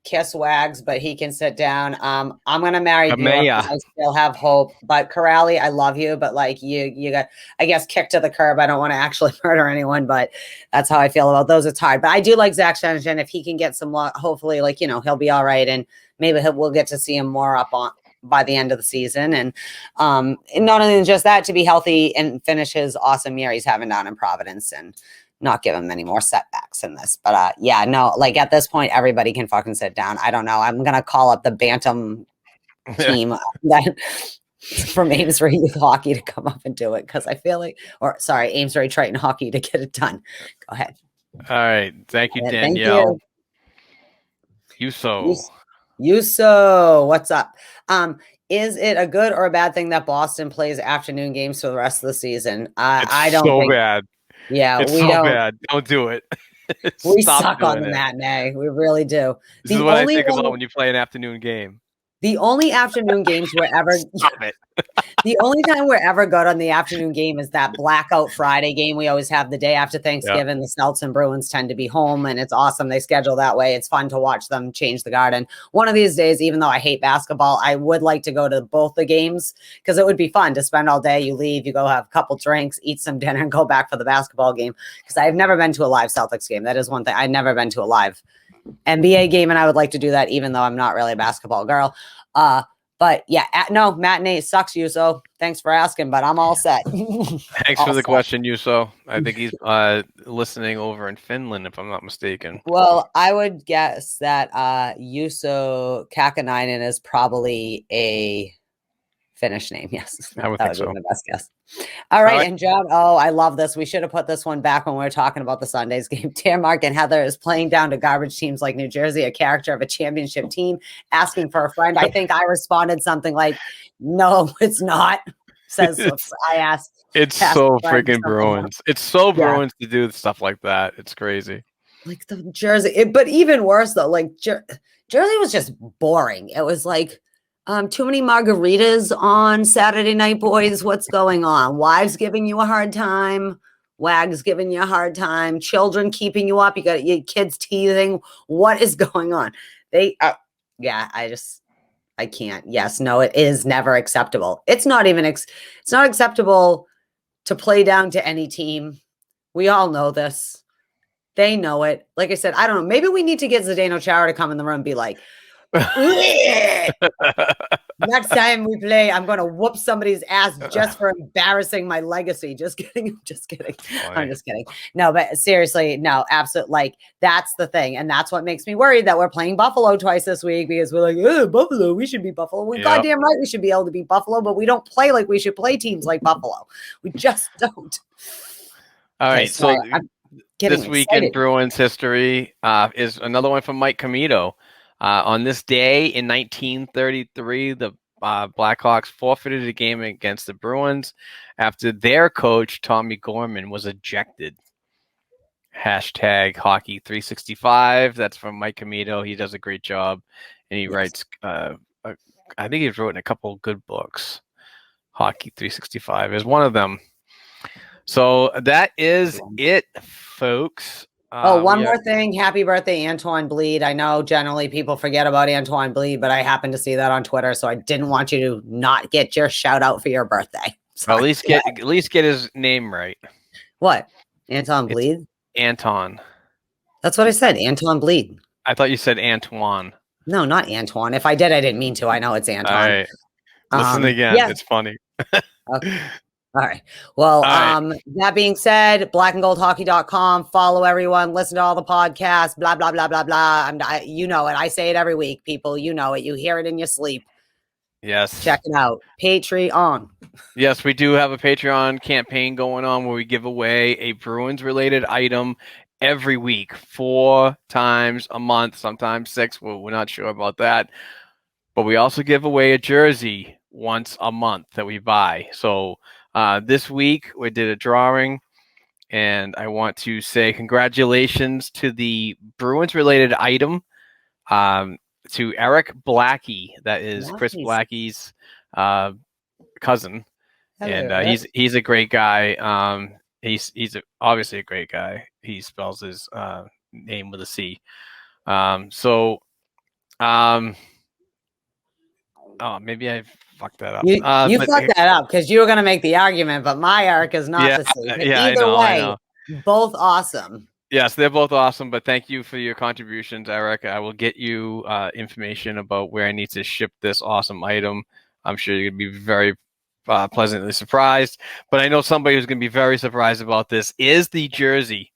kiss Wags, but he can sit down. I'm going to marry Bjork. I still have hope, but Corrali, I love you, but you got, I guess, kicked to the curb. I don't want to actually murder anyone, but that's how I feel about those. It's hard, but I do like Zach Schengen. If he can get some luck, hopefully he'll be all right. And maybe we'll get to see him more up on by the end of the season. And not only just that, to be healthy and finish his awesome year he's having down in Providence, and not give him any more setbacks in this. But at this point, everybody can fucking sit down. I don't know. I'm going to call up the Bantam team from Amesbury Youth Hockey to come up and do it, because I feel Amesbury Triton Hockey to get it done. Go ahead. All right. Thank you, Danielle. Yuso, what's up? Is it a good or a bad thing that Boston plays afternoon games for the rest of the season? I don't think bad. Yeah, it's so bad. Don't do it. We suck on the matinee. We really do. This is what I think about when you play an afternoon game. The only afternoon games we're ever the only time we're ever good on the afternoon game is that blackout Friday game we always have the day after Thanksgiving. The Celts and Bruins tend to be home, and it's awesome. They schedule that way. It's fun to watch them change the garden. One of these days, even though I hate basketball, I would like to go to both the games because it would be fun to spend all day. You leave, you go have a couple drinks, eat some dinner, and go back for the basketball game because I've never been to a live Celtics game. That is one thing. I've never been to a live NBA game, and I would like to do that even though I'm not really a basketball girl. But yeah, no, matinee sucks, Yuso. Thanks for asking, but I'm all set. Thanks for the question, Yuso. I think he's listening over in Finland, if I'm not mistaken. Well, I would guess that Juuso Kakanainen is probably a Finnish name. Yes, I would think so. Be my best guess. All right, and John. Oh, I love this. We should have put this one back when we were talking about the Sundays game. Dear Mark and Heather is playing down to garbage teams like New Jersey, a character of a championship team, asking for a friend. I think I responded something like, "No, it's not." Says I asked. It's so freaking Bruins. It's so Bruins to do stuff like that. It's crazy. Like the Jersey, but even worse though. Like Jersey was just boring. It was like. Too many margaritas on Saturday night, boys. What's going on? Wives giving you a hard time. Wags giving you a hard time. Children keeping you up. You got your kids teething. What is going on? I can't. Yes, no, it is never acceptable. It's not even, it's not acceptable to play down to any team. We all know this. They know it. Like I said, I don't know. Maybe we need to get Zdeno Chara to come in the room and be like, next time we play, I'm going to whoop somebody's ass just for embarrassing my legacy. Just kidding. I'm just kidding. I'm just kidding. No, but seriously, no, absolutely. Like, that's the thing. And that's what makes me worried that we're playing Buffalo twice this week because we're like, Buffalo, we should be Buffalo. We're goddamn right we should be able to beat Buffalo, but we don't play like we should play teams like Buffalo. We just don't. All right. So this week in Bruins history is another one from Mike Comito. On this day in 1933, the Blackhawks forfeited a game against the Bruins after their coach, Tommy Gorman, was ejected. Hashtag Hockey 365. That's from Mike Comito. He does a great job. And he writes, I think he's written a couple good books. Hockey 365 is one of them. So that is it, folks. One more thing. Happy birthday, Antoine Bleed. I know generally people forget about Antoine Bleed, but I happened to see that on Twitter, so I didn't want you to not get your shout out for your birthday. So at least get his name right. What? Anton Bleed? Anton. That's what I said. Anton Bleed. I thought you said Antoine. No, not Antoine. If I did, I didn't mean to. I know it's Anton. All right. Listen again. Yeah. It's funny. Okay. All right. Well, that being said, blackandgoldhockey.com, follow everyone, listen to all the podcasts, blah, blah, blah, blah, blah. You know it. I say it every week, people. You know it. You hear it in your sleep. Yes. Check it out. Patreon. Yes, we do have a Patreon campaign going on where we give away a Bruins related item every week, 4 times a month, sometimes 6. We're not sure about that. But we also give away a jersey once a month that we buy. So, this week we did a drawing, and I want to say congratulations to the Bruins related item to Eric Blackie. That is nice. Chris Blackie's cousin. Hello, and he's a great guy. He's obviously a great guy. He spells his name with a C. Maybe I fucked that up. You fucked that up because you were going to make the argument, but my arc is not the same. Either way, both awesome. Yes, they're both awesome, but thank you for your contributions, Eric. I will get you information about where I need to ship this awesome item. I'm sure you're going to be very pleasantly surprised, but I know somebody who's going to be very surprised about this is the jersey.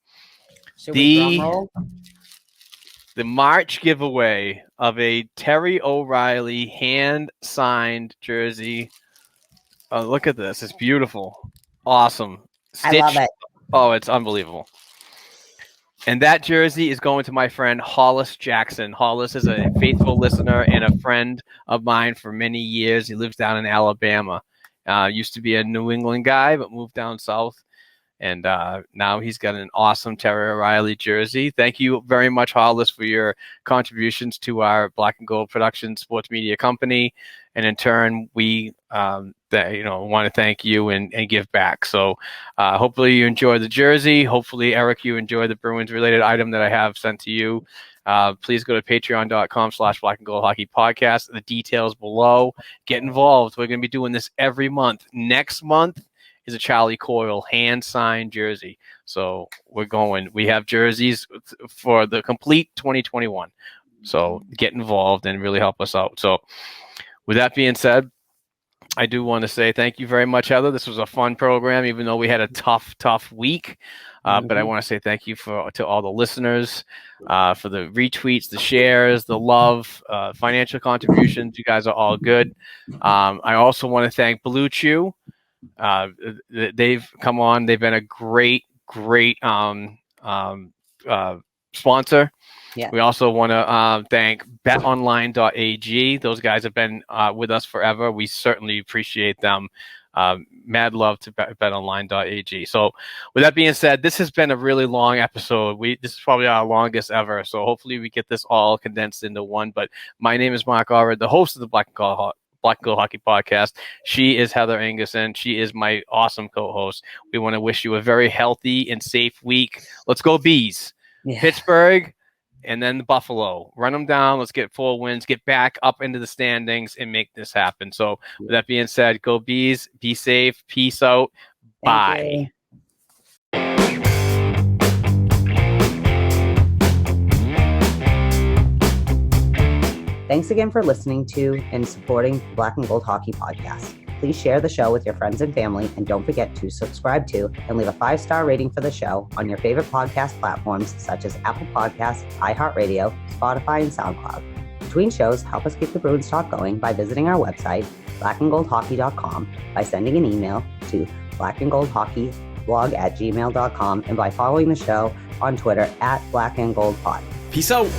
The March giveaway of a Terry O'Reilly hand-signed jersey. Oh, look at this. It's beautiful. Awesome. I love it. Oh, it's unbelievable. And that jersey is going to my friend Hollis Jackson. Hollis is a faithful listener and a friend of mine for many years. He lives down in Alabama. Used to be a New England guy, but moved down south. And now he's got an awesome Terry O'Reilly jersey. Thank you very much, Hollis, for your contributions to our Black and Gold Production Sports Media Company. And in turn, we want to thank you and give back. So hopefully you enjoy the jersey. Hopefully, Eric, you enjoy the Bruins-related item that I have sent to you. Please go to patreon.com/Black and Gold Hockey Podcast. The details below. Get involved. We're going to be doing this every month. Next month is a Charlie Coyle hand-signed jersey. So we have jerseys for the complete 2021. So get involved and really help us out. So with that being said, I do want to say thank you very much, Heather. This was a fun program, even though we had a tough week. But I want to say thank you to all the listeners for the retweets, the shares, the love, financial contributions. You guys are all good. I also want to thank Blue Chew. They've come on. They've been a great sponsor. Yeah. We also want to thank betonline.ag. Those guys have been with us forever. We certainly appreciate them. Mad love to betonline.ag. So with that being said, this has been a really long episode. This is probably our longest ever. So hopefully we get this all condensed into one. But my name is Mark Allred, the host of the Black and Gold Hockey Podcast. She is Heather Ingerson. She is my awesome co-host. We want to wish you a very healthy and safe week. Let's go Bees. Yeah. Pittsburgh and then Buffalo. Run them down. Let's get 4 wins. Get back up into the standings and make this happen. So with that being said, go Bees. Be safe. Peace out. Bye. Thanks again for listening to and supporting Black and Gold Hockey Podcast. Please share the show with your friends and family, and don't forget to subscribe to and leave a 5-star rating for the show on your favorite podcast platforms such as Apple Podcasts, iHeartRadio, Spotify, and SoundCloud. Between shows, help us keep the Bruins talk going by visiting our website, blackandgoldhockey.com, by sending an email to blackandgoldhockeyblog@gmail.com, and by following the show on Twitter @blackandgoldpod. Peace out.